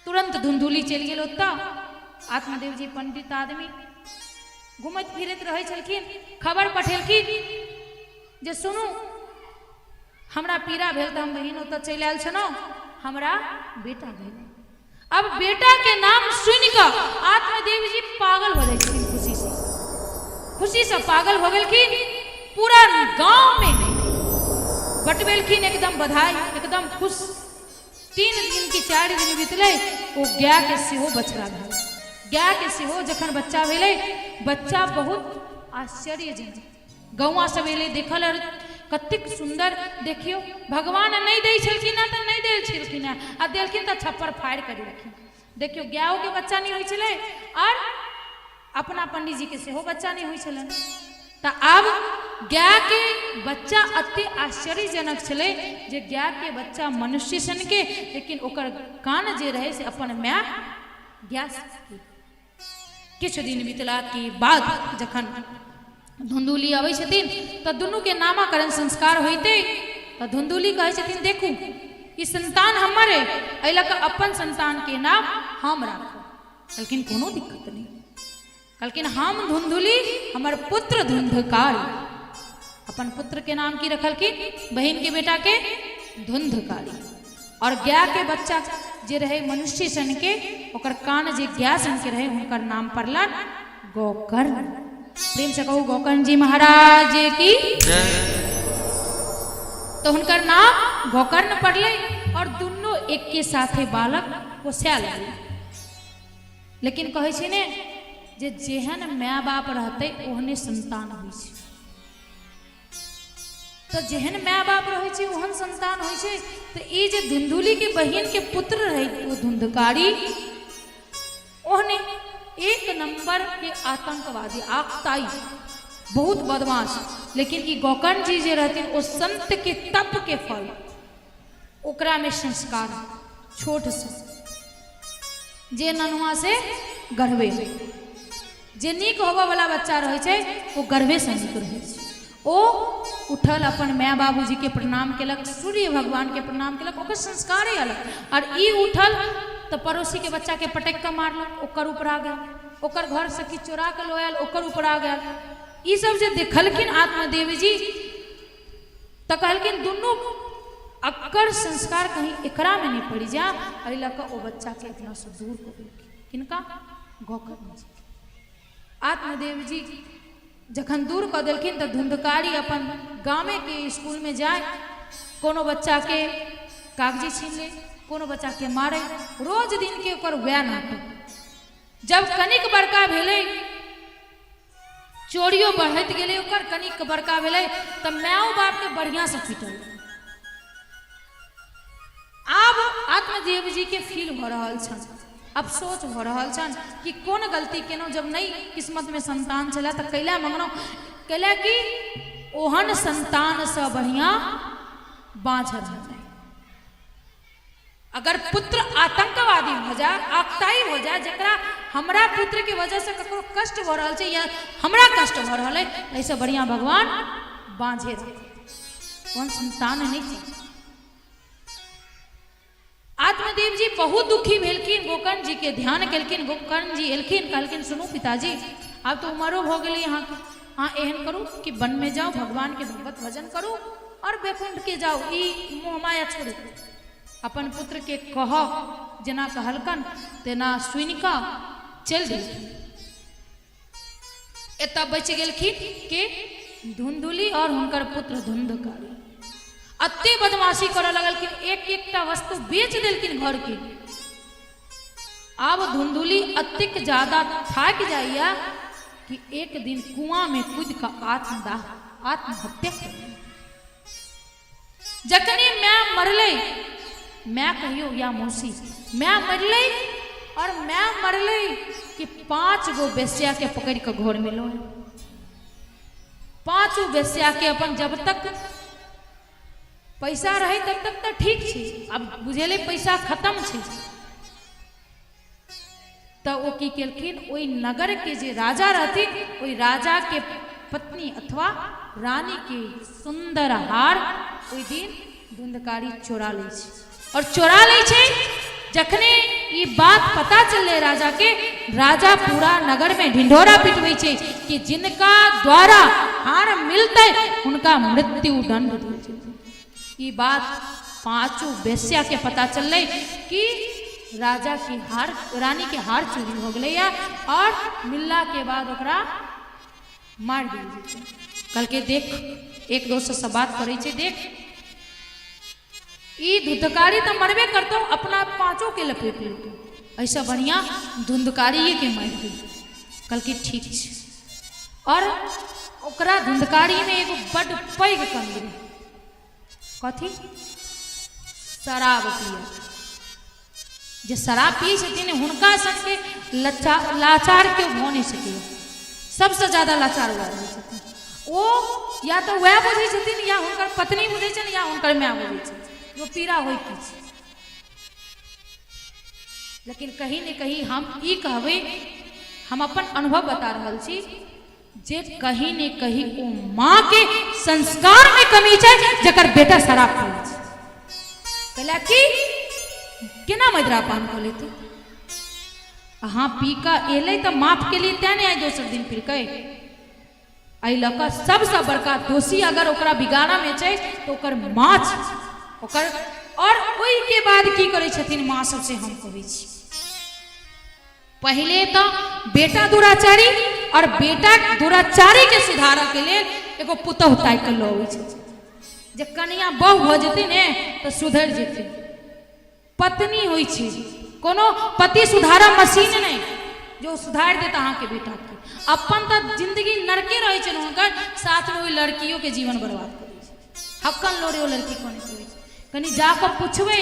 तुरंत धुंधुली चल गेल ओत्ता, आत्मदेव जी पंडित आदमी घूमत फिरत रहे छलखिन, खबर पठेलखिन जे सुनू हमरा पीड़ा भेल तो हम बहिन ओत चल आयल छनो, हमरा बेटा भेल। अब बेटा के नाम सुन कर आत्मदेव जी पागल हो जाए, खुशी से पागल हो गेलखिन। पूरा गांव में बटबेलखिन एकदम बधाई, एकदम खुश। 3 दिन की 4 दिन बीतले, वो गाय के सेहो बछड़ा भेल। गाय के सेहो जखन बच्चा भेले, बच्चा बहुत आश्चर्यजनक, गौवा सब एले देखल, कतिक सुंदर देखियो, भगवान नहीं दे छलखिन तो नहीं दे छलखिन, आ देलखिन तो छप्पर फाड़ कर देलखिन। देखियो गायों के बच्चा नहीं हुई छले, और अपना पंडित जी के सेहो बच्चा नहीं हुई छलन। तो अब गाय के बच्चा अति आश्चर्यजनक छले, जे गाय के बच्चा मनुष्य सन के, लेकिन ओकर कान जे रहे से अपन माय गाय के। किछ दिन बीतला के बाद जखन धुंधुली आवे छथिन तो दुनू के नामकरण संस्कार होते, तो धुंधुली कहे छथिन देखू ई संतान हमर है, एहि लऽ कऽ अपन संतान के नाम हम राखब। कहलखिन कोनो दिक्कत नहीं, कहलखिन हम धुंधुली हमर पुत्र धुंधकार, अपन पुत्र के नाम की रखलखिन, बहन के बेटा के धुंधकारी। और गाय के बच्चा जे रहे मनुष्य सन के, ओकर कान जे गाय सन के रहे, उनकर नाम पड़लन गोकर्ण। प्रेम से कहू गोकर्ण जी महाराज की। तो उनकर नाम गोकर्ण पड़ले, और दोनों एक के साथे बालक पोसै लगले। लेकिन कहे छे ने जे जेहन माय बाप रहते ओहने संतान होइ छै, तो जेहन माय बाप रहे छै ओहन संतान होइ छै। तो ई जे धुंधुली के बहिन के पुत्र रहे वो धुंधकारी, ओहने 1 नंबर के आतंकवादी, आकताई, बहुत बदमाश। लेकिन ई गोकर्ण जी जे रहते वो संत के तप के फल, ओकरा में संस्कार छोट से, जे ननुआ से गर्भे, जे नीक होबे वाला बच्चा रहे छै वो गर्भे से नीक रहे छै। ओ उठल अपन माय बाबूजी के प्रणाम केलक, सूर्य भगवान के प्रणाम केलक, ओकर संस्कारे अलग। और ई उठल तो पड़ोसी के बच्चा के पटक के मारलक, ओकर ऊपर आ गया, ओकर घर से की चोरा के लोयल, ओकर ऊपर आ गया। ई सब जे देखलखिन आत्मदेव जी तो कहलखिन दुनू अक्कर संस्कार कहीं एकरा में नहीं पड़ी जा, अहि लक ओ बच्चा के इतना से दूर को किनका गोकर आत्मदेव जी जखन दूर कर दिलखिन तो धुंधकारी अपन गामे के स्कूल में जाए, कोनो बच्चा के कागजी छीन ले, कोनो बच्चा के मारे, रोज दिन के ओकर वैह नाटक। जब कनिक बड़का भेले, चोरियो बढ़त गेले, ओकर कनिक बड़का भेले तब माओ बाप के बढ़िया से पीटल। अब आत्मदेव जी के फील हो रहा छन, अफसोस हो रहा छन कि कौन गलती केनो, जब नहीं किस्मत में संतान चला तो कैला मंगनो, कैला कि ओहन संतान से बढ़िया बाझर हो जाए। अगर पुत्र आतंकवादी हो जाए, आक्ताई हो जाए, जरा हमरा पुत्र की वजह से ककरो कष्ट हो रहा है या हमरा कष्ट हो रहा है, ऐसे बढ़िया भगवान बांझे कौन संतान नहीं चाहिए। आत्मदेव जी बहुत दुखी भेलखिन, गोकर्ण जी के ध्यान केलखिन। गोकर्ण जी एलखिन, कहलखिन सुनू पिताजी अब तो उमरो हो गई यहाँ के, हाँ एहन करू कि वन में जाओ, भगवान के भगवत भजन करू और बैकुंठ के जाओ, ई मोह माया छोड़ू। अपन पुत्र के कह जना कहलकन तेना सुनिका चल देलखिन। एतऽ बच गेलखिन के धुंधुली और हुनकर पुत्र धुंधकारी। अत्ते बदमाशी करे लगलखिन, एक एकटा वस्तु बेच देलखिन घर के। अब धुंधुली अतिक ज्यादा थाक जाइया कि एक दिन कुआं में कूद का आत्महत्या कर। जखनी मैं मरले, मैं कहियो या मौसी मैं मरले और मैं मरले कि 5 गो बेस्या के पकड़ के घर में लो, 5 बेस्या के अपन जब तक पैसा रहे तब तक तो ठीक छे, अब बुझेले पैसा खत्म छे तो वो की केलखिन, ओई नगर के जे राजा रहथिन, ओई राजा के पत्नी अथवा रानी के सुंदर हार ओई दिन धुंधकारी चोरा ले छे। और चोरा ले छे जखने ये बात पता चले राजा के, राजा पूरा नगर में ढिंढोरा पिटवे छे कि जिनका द्वारा हार मिलते उनका मृत्यु दंड दिए छे। ये बात 5 बेस्या के पता चल कि राजा की हार, रानी के हार चोरी हो गए और मिलला के बाद ओकरा मार दिए। कल के देख एक दोस्त से बात करे छे, देख ई धुंधकारी तो मरबे करतो, अपना 5 के लपेट लेतो, ऐसा बढ़िया धुंधकारी के मार दी। कल के ठीक छे। और ओकरा धुंधकारी में एगो बड़ पैग कम रहे, कथी शराब पिया। जे शराब पिए छथिन हुनका संगे लाचार के हो नहीं सके, सबसे ज्यादा लाचार हुआ रहे छथिन ओ, या तो वह बुझे छथिन या हुनकर पत्नी बुझे छन या हुनकर माय बुझे छन, जो पीड़ा होई की छै। लेकिन कहीं न कहीं हम ई कहबे, हम अपन अनुभव बता रहल छी जे कहीं न कहीं ओ माँ के संस्कार में कमी छै जकर बेटा शराब पिए छै। कहला कि केना मदिरा पान कर लेते, हाँ पी का एले तो माफ के लिए त्या नहीं आए, दोसर दिन फिर कहे आई लक सबसे बड़का दोषी अगर ओकरा बिगाड़ा में छै तो ओकर माँ छै ओकर। और ओई के बाद की करे छथिन माँ सबसे हम कहै छी, पहले तो बेटा दुराचारी और बेटा दुराचारी के सुधार के लिए एगो पुतह ताक के लबै छथिन, जे कन्या बहु भ जेतै ने तो सुधर जेतै। पत्नी होई छै कोनो पति सुधारा मशीन नहीं जो सुधार देता अहाँ के बेटा के, अपन तो जिंदगी नरके रहे छै हुनकर, साथ में ओई लड़कियों के जीवन बर्बाद करे छै। हक्कन लोरे ओ लड़की कोने करे छै, कनी जाके पूछबे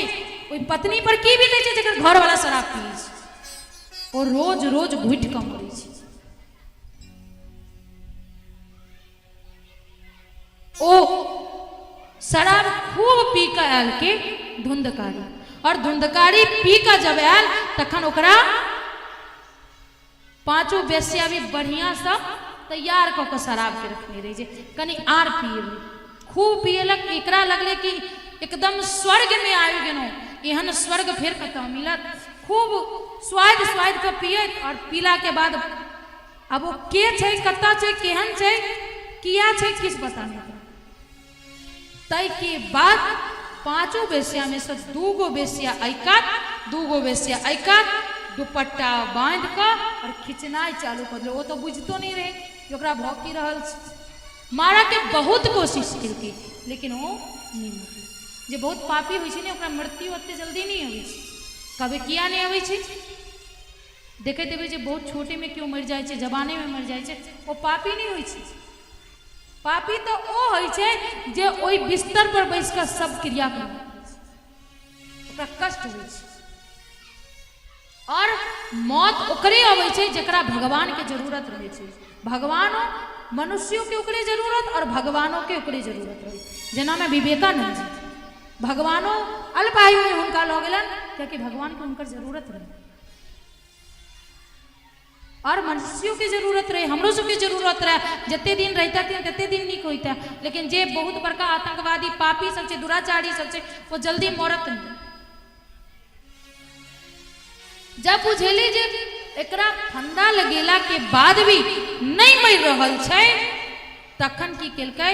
ओई पत्नी पर की बीते छै जेकर घर वाला शराब पिए छै और रोज रोज घुट के मरे छै। ओ शराब खूब पी के आयल के धुंधकारी, और धुंधकारी पी का जब आयल तखन ओकरा 5 बेस्या भी बढ़िया सब तैयार क के शराब के रखने रही जे कनी आर पिए। खूब पियलक, एकरा लगले कि एकदम स्वर्ग में आयो गेनो, एहन स्वर्ग फिर कतौ मिलत। खूब स्वाद स्वाद का पियत और पीला के बाद अब वो के छै, कत्ता छै, केहन छै, किया छै, किस पता नहीं। तय के बाद पांचों बेसिया में से दूगो बेसिया ऐकत, दूगो बेसिया ऐकत दुपट्टा बांध कर और खिंचनाई चालू कर लो। वो तो बुझतो नहीं रहे कि ओकरा भौंकी रहल छै। मारा के बहुत कोशिश केलकै लेकिन वो नहीं मरल। जे बहुत पापी होइ छै ने ओकरा मृत्यु ओते जल्दी नहीं होइ छै। कभी किया नहीं होइ छै? देखे देवे जे बहुत छोटे में क्यों मर जाए छै, जवाने में मर जाए छै, वो पापी नहीं होइ छै। पापी तो ओ होइ छै जे ओई बिस्तर पर बैस कर सब क्रिया कर, ओकरा कष्ट होइ छै। और मौत ओकरे अबै छै जेकरा भगवान के जरूरत रहे छै। भगवानो मनुष्यों के ओकरे जरूरत और भगवानों के ओकरे जरूरत रहे। जेना में विवेकानंद जी भगवानो अल्पायु में हुनका लऽ गेलन क्योंकि भगवान के हुनकर जरूरत रहे और मनुष्यों के जरूरत रहे, हमरो सबके जरूरत रहे। जते दिन रहता थे तते दिन निक होता, लेकिन जे बहुत बड़का आतंकवादी पापी सब छै, दुराचारी सब छै, वो जल्दी मरत नहीं। जब बुझेली जे एकरा फंदा लगेला के बाद भी नहीं मर रहल छै, तखन की केलकै,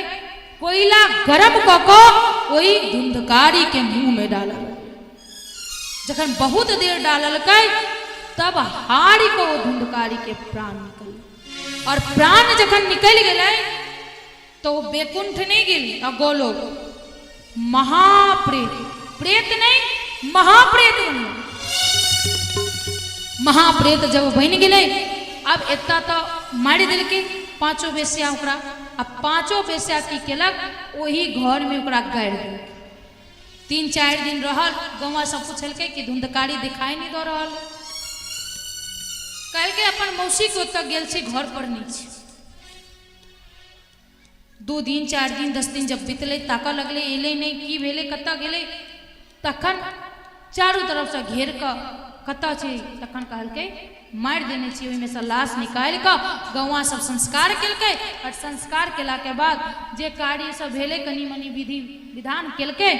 कोयला गरम क के ओई धुंधकारी के मुंह में डालल। जखन बहुत देर डाललकै तब हारी को वो धुंधकारी के प्राण निकल, और प्राण जखन निकल गए तो बेकुंठ नहीं गेली और गोलोक महाप्रेत, प्रेत नहीं महाप्रेत बनल। महाप्रेत जब बन गए, अब एता तो मारि दिलकै पांचों बेस्या ओकरा। अब पांचों बेस्या की केलक, वही घर में ओकरा गाड़ि देलकै। 3-4 दिन रहल। गौवा सब पूछलकै कि धुंधकारी दिखाई नहीं दो रहल। कल के अपन मौसी के ओतऽ गेल छी, घर पर नहीं छै। 2 दिन 4 दिन 10 दिन जब बीतले, ताका लगले एले नहीं, की भेले, कत्ता गेले, तखन चारों तरफ से घेर क कत्ता छै, तखन कहलकै मारि देने छी। ओहिमे से लाश निकालि कऽ गौवा सब संस्कार केलकै, और संस्कार केला के बाद जे कार्य सब भेले कनी मनी विधि विधान केलकै।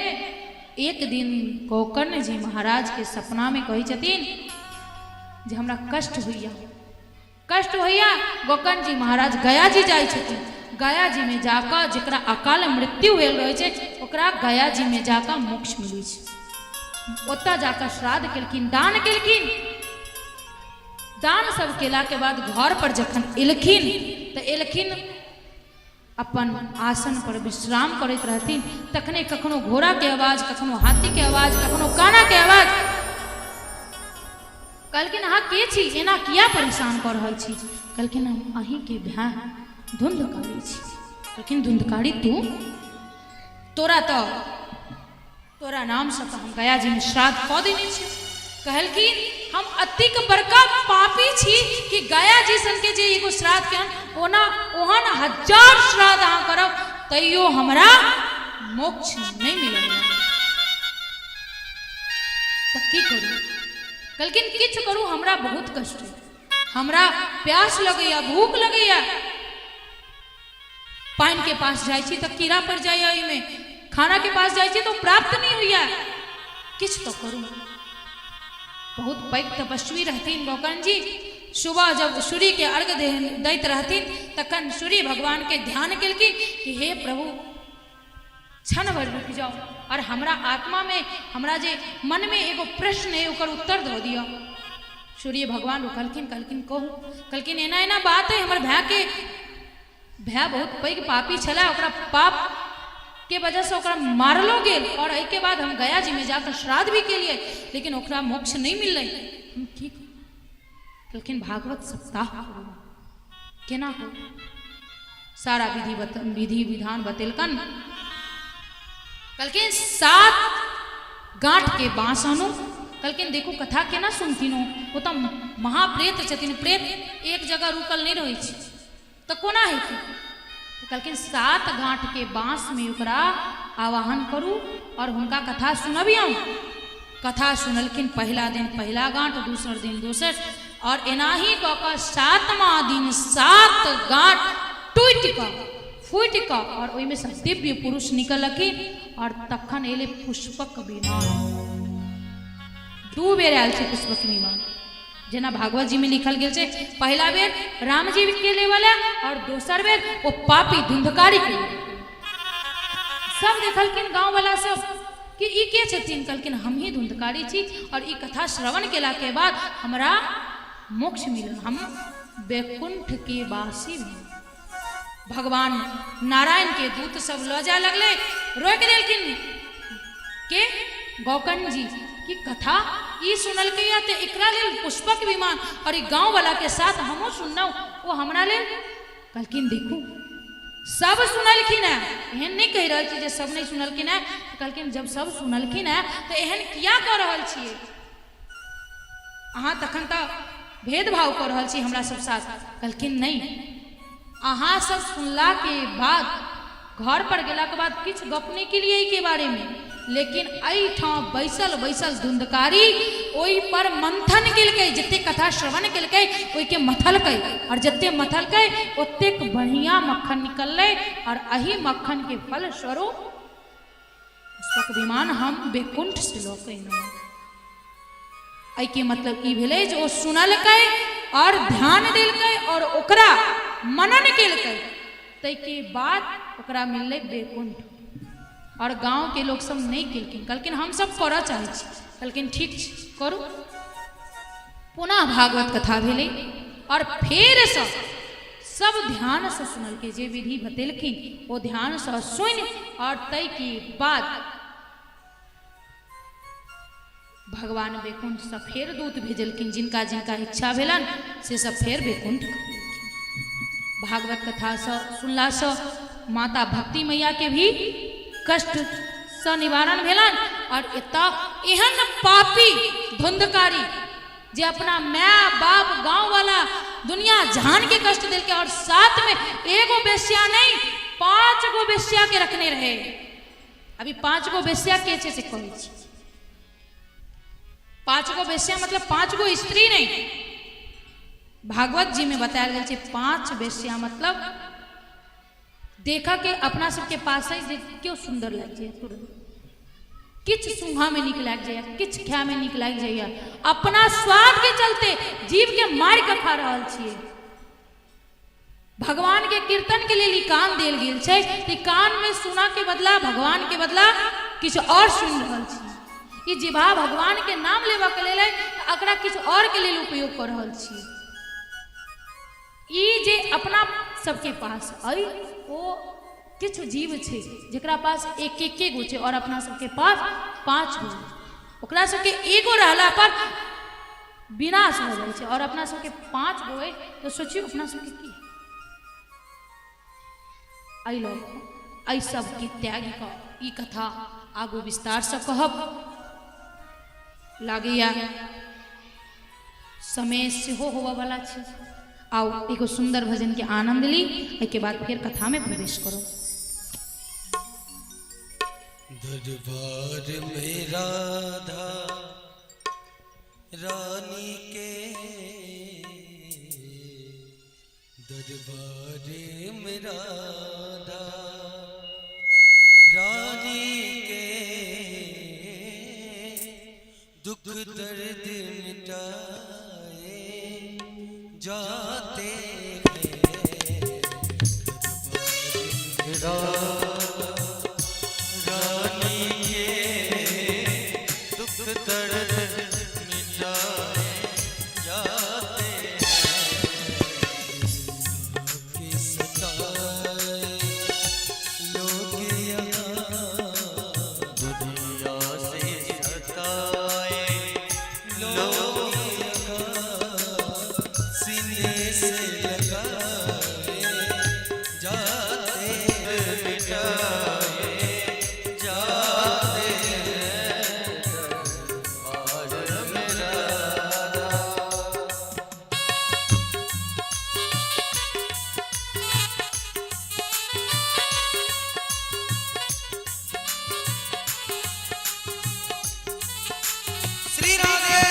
एक दिन गोकर्ण जी महाराज के सपना में कहै छथिन जे हमरा कष्ट होइया, कष्ट होइया। गोकर्ण जी महाराज गया जी जाइ छथिन। गया जी में जाकर जकरा अकाल मृत्यु भेल रहै छै ओकरा गया जी में जाकर मोक्ष मिलै छै। ओतऽ जाकर श्राद्ध केलखिन, दान केलखिन। दान सब केला के बाद घर पर जखन एलखिन तो एलखिन अपन आसन पर विश्राम करैत रहथिन। तखने कखनो घोड़ा के आवाज, कखनो हाथी के आवाज, कखनो काना के आवाज। कहलखिन अहाँ के छी, एना किया परेशान कर रहल छी? कहलखिन हम अहीं के भाय धुंधकारी छी। कहलखिन धुंधकारी तू? तोरा नाम से तो हम गया जी में श्राद्ध कऽ देने छी। कहलखिन हम अतिक बड़का पापी छी कि गया जी सन के जे एगो श्राद्ध केहन ओना ओहन 1000 श्राद्ध अहाँ करब तैयो हमरा मोक्ष नहीं मिलेगा। तो की करू? कहलखिन किछ करू, हमरा बहुत कष्ट है, हमरा प्यास लगैया, भूख लगैया। पानी के पास जाइ छी तो कीड़ा पड़ जाइया, ओहिमे खाना के पास जाइ छी तो प्राप्त नहीं होइया, किछ तो करू। बहुत पैघ तपस्वी रहथिन गोकर्ण जी। सुबह जब सूर्य के अर्घ दैत रहथिन तखन सूर्य भगवान के ध्यान केलखिन कि हे प्रभु क्षण भर रुक जाओ और हमरा आत्मा में, हमरा जे मन में एगो प्रश्न है ओकर उत्तर दो दिया। सूर्य भगवान रुकलखिन, कहलखिन कहू। कहलखिन एना एना बात है, हमर भाय बहुत पैघ पापी छला, ओकरा पाप के वजह से ओकरा मारलो गेल, और एहि के बाद हम गया जी में जाकर श्राद्ध भी के लिए, लेकिन ओकरा मोक्ष नहीं मिल रही। हम की? कहलखिन भागवत सप्ताह केना हो? सारा विधि विधान बतेलकन। कहलखिन 7 गांठ के बांस आनो। कहलखिन देखो कथा केना सुनथिन हो, वो तो महाप्रेत छथिन, प्रेत एक जगह रुकल नहीं रहे छै, तो कोना हेतै? तो कहलखिन 7 गांठ के बांस में ओकरा आवाहन करू और हुनका कथा सुनबियौ। कथा सुनलखिन। पहला दिन पहला गांठ, दूसर दिन दोसर, और एनाही कऽ कऽ 7वां दिन 7 गांठ टूटि कऽ फूट का और ओई में से दिव्य पुरुष निकलखिन और तखन एले पुष्पक विमान। दू बेर आयल छै पुष्पक विमान, जेना भागवत जी में लिखल गेल छै, पहला बेर राम जी के लेवल और दोसर बेर वो पापी धुंधकारी के। सब देखलखिन गांव वाला सब कि ई के छथिन, कहलखिन हम ही धुंधकारी छी और ई कथा श्रवण केला के बाद हमरा मोक्ष मिलल, हम बैकुंठ के वासी भेल। भगवान नारायण के दूत सब ल जा लगले, रोक देलखिन के गौकर्ण जी की कथा ई सुनल के या ते एकरा लेल पुष्पक विमान और ई गांव वाला के साथ हमो सुनना वो हमरा लेल। कहलखिन देखू सब सुनलखिन है, एहन नहीं कह रहल छी जे सब नहीं सुनलखिन है। कहलखिन जब सब सुनलखिन है तो एहन किया कर रहल छिए अहाँ, तखन तो भेदभाव कर रहल छी हमरा सब साथ। कहलखिन नहीं, अहाँ सब सुनला के बाद घर पर गेला के बाद किछ गपने के लिए के बारे में, लेकिन एहि ठाम बैसल बैसल धुंधकारी ओई पर मंथन केलकै, जते कथा श्रवण केलकै ओई के मथलकै और जते मथलकै ओतेक बढ़िया मक्खन निकललै और एही मक्खन के फल स्वरूप पुष्पक विमान हम बैकुंठ से लौकै। एहि के मतलब ई भेलै जे ओ सुनलकै और ध्यान देलकै और ओकरा मनन केलकै, तै के बाद ओकरा मिललै बैकुंठ। और गांव के लोग सब नहीं केलखिन, कहलखिन हम सब करऽ चाहै छी। कहलखिन ठीक छै करू। पुनः भागवत कथा भेलै और फेर सब ध्यान से सुनल के, जे विधि बतेलखिन वो ध्यान से सुनि और तै के बाद भगवान बैकुंठ से फेर दूत भेजलखिन, जिनका जिनका इच्छा भेलन से सब फेर बैकुंठ। भागवत कथा से सुनला से माता भक्ति मैया के भी कष्ट से निवारण भेलन और एता एहन पापी धुंधकारी जे अपना माय बाप गांव वाला दुनिया जहान के कष्ट दिल के और साथ में एगो बेश्या नहीं 5 गो बेश्या के रखने रहे। अभी 5 गो बेश्या के से कहै छी, 5 गो बेश्या मतलब 5 गो स्त्री नहीं। भागवत जी में बताया गया है 5 बेश्या मतलब देखा के अपना सबके पास है क्यों सुंदर लग जाए, तुरंत किछ सूंघा में निक लग जाए, किछ खाय में निक लग जाए, अपना स्वाद के चलते जीव के मार के खा रहल छिए। भगवान के कीर्तन के लिए कान देल गेल छै, कि कान में सुना के बदला भगवान के बदला किछ और सुन रहल छी। ई जिभा भगवान के नाम लेवा के लेल अकरा किछ और के लेल उपयोग कर रहल छी। ई जे अपना सबके पास आई वो किछ जीव छै जेकरा पास एक गो छै और अपना सबके पास 5 गो, ओकरा सबके एगो रहला पर विनाश हो जाए छै और अपना सबके 5 गो है तो सोचियो अपना सबके की आई लोग आई सब की त्याग का ई कथा आगू विस्तार से कहब लागैया समय से होवा वाला छै। आओ एगो सुंदर भजन के आनंद ली, के बाद फिर कथा में प्रवेश करो। दरबार में राधा रानी के, दरबार में राधा रानी के, दुख दर्द मिटाए जाते हैं। रानी के दुख दर्द मिटाए जाते हैं। के सताए लोग यहाँ दुनिया से सताए लोग सीने से लगाए जाते मिटाए जाते दरबार में राधा। श्री राधे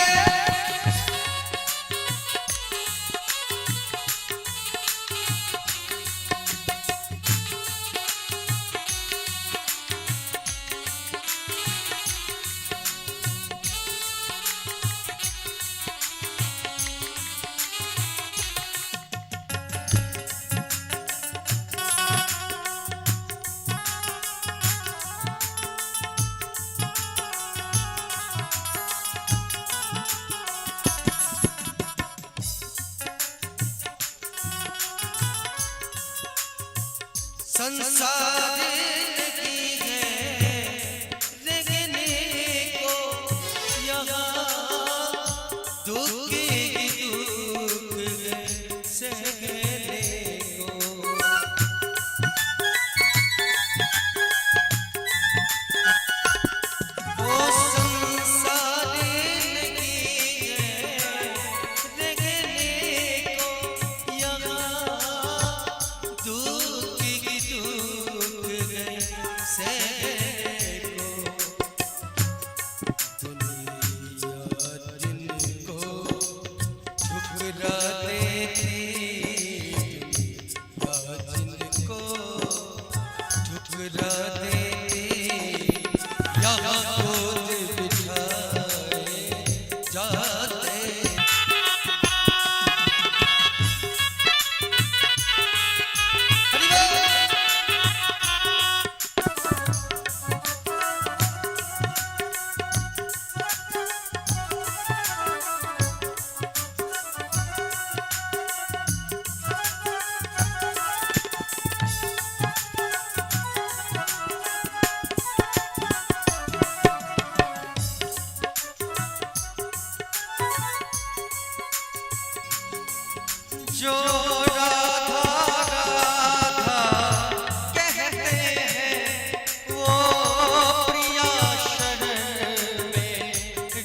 संसार लगी है रहने को यहाँ दुख की दुख सहने को। वो संसार लगी है रहने को यहाँ दुख की दुख सहने को। दुनिया जिनको ठुकरा देती, दुनिया जिनको ठुकरा देती, यहाँ गोद बिठाए जाते। जो राधा राधा कहते हैं वो प्रिया शरण में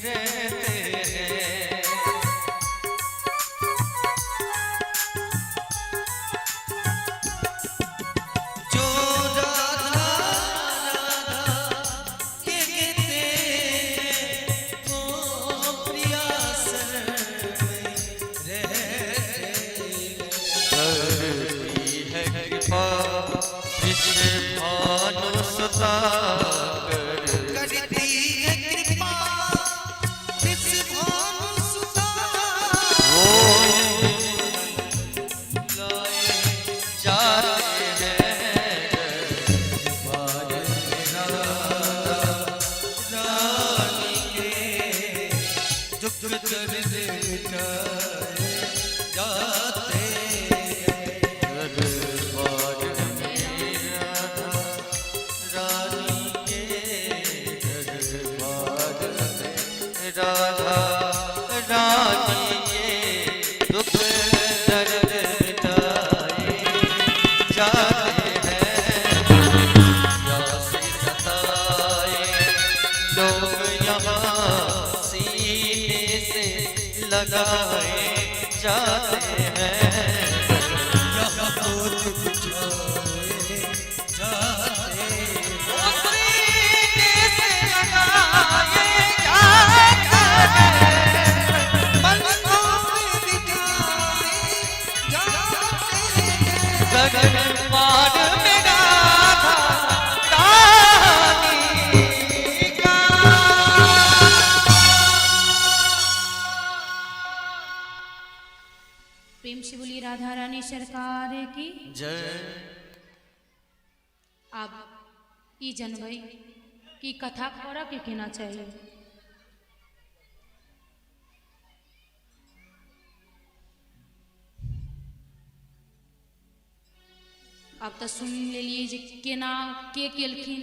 रहते हैं। जो राधा राधा कहते हैं वो प्रिया शरण में रहते करती है कृपा भानु सुता। जाते रानी के दुख दर्द मिटाए जाते राधा रानी के दुख दर्द मिटाए जाते हैं। प्यासे सताए लोग यहाँ सीने से लगाए जाते हैं। यहाँ गोद बिठाए जाते हैं। सीने से लगाए प्रेम से बोली राधा रानी सरकार की जय। अब ई जनवई की कथा खोरा के कहना चाहिए। अब तो सुन ले लिए जे केना के केलखिन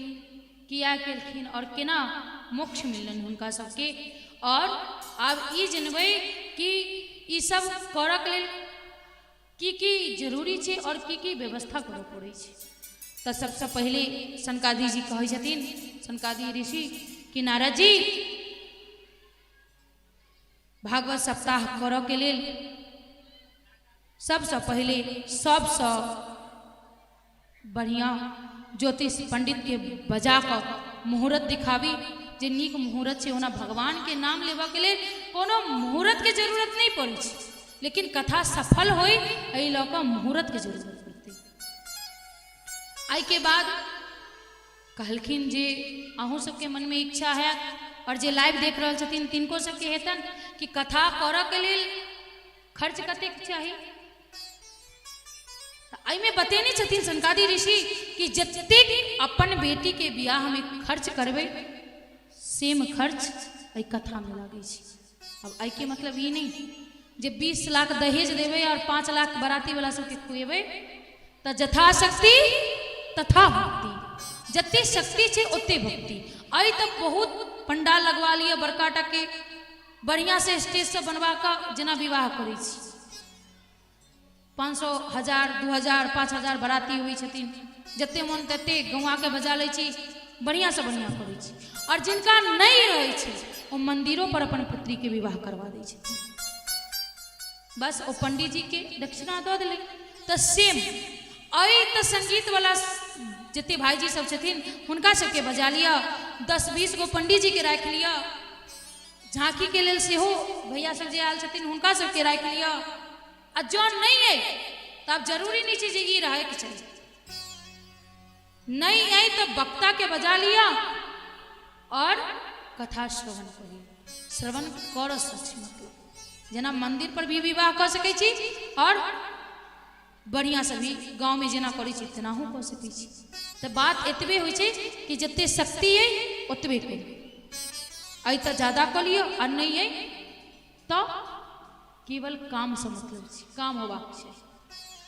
किया केलखिन और केना मोक्ष मिलन उनका सबके। और अब ई जनवई कि ई सब करक लेल की जरूरी छे और की व्यवस्था करे पड़े छे। तो सबसे पहले सनकादि जी कहे छथिन, सनकादि ऋषि कि नारद जी भागवत सप्ताह करऽ के लेल सबसे पहले सबसे बढ़िया ज्योतिष पंडित के बजा कर मुहूर्त दिखावी। जे नीक मुहूर्त छे ओना भगवान के नाम लेवा के लिए कोनो मुहूर्त के जरूरत नहीं पड़े छे, लेकिन कथा सफल होई एहि लऽ कऽ मुहूर्त के जरूरत पड़ते। आई के बाद कहलखिन जे अहूँ सबके मन में इच्छा है और जे लाइव देख रहल छथिन तिनको सबके हेतन कि कथा करऽ के लेल खर्च कतेक चाहिए। आई में बतेने छथिन सनकादि ऋषि कि जतेक अपन बेटी के बियाह में खर्च करबे सेम खर्च आई कथा में लगे छे। अब आई के मतलब ये नहीं जे 20 लाख दहेज देवे और 5 लाख बराती वाला सबके खुएबे, तो यथाशक्ति तथा भक्ति, जते शक्ति छे ओते भक्ति। आई तब बहुत पंडाल लगवा लिया बड़का टा के, बढ़िया से स्टेज से बनवा का जना विवाह करै छी। 500, 1000, 2000, 5000 बराती हुई छथिन, जते मन तते गौआ के बजा लै छी, बढ़िया से बढ़िया करै छी। और जिनका नहीं रहे छे वो मंदिरों पर अपन पुत्री के विवाह करवा दै छथिन। बस वो पंडित जी के दक्षिणा दो दिले तो सेम आई तो संगीत वाला जते भाईजी सब छथिन हुनका सबके बजा लिया, 10-20 गो पंडित जी के राख लिया, झांकी के लेल सेहो भैया सब जे आयल छथिन हुनका सबके राख लिया। आ जो नहीं है तब जरूरी नहीं छे जे ई रहे के चाहिए, नहीं आई तो वक्ता के बजा लिया और कथा श्रवण करिए। श्रवण कर सच मतलब जना मंदिर पर भी विवाह कर सकै छी और बढ़िया से भी गांव में जना करै छी तेनाहू कर सकै छी। तो बात एतबे होइ छै कि जते शक्ति है ओतबे करी, आई तो ज्यादा कर लियो और नहीं है तो केवल काम से मतलब छै, काम होबाक छै।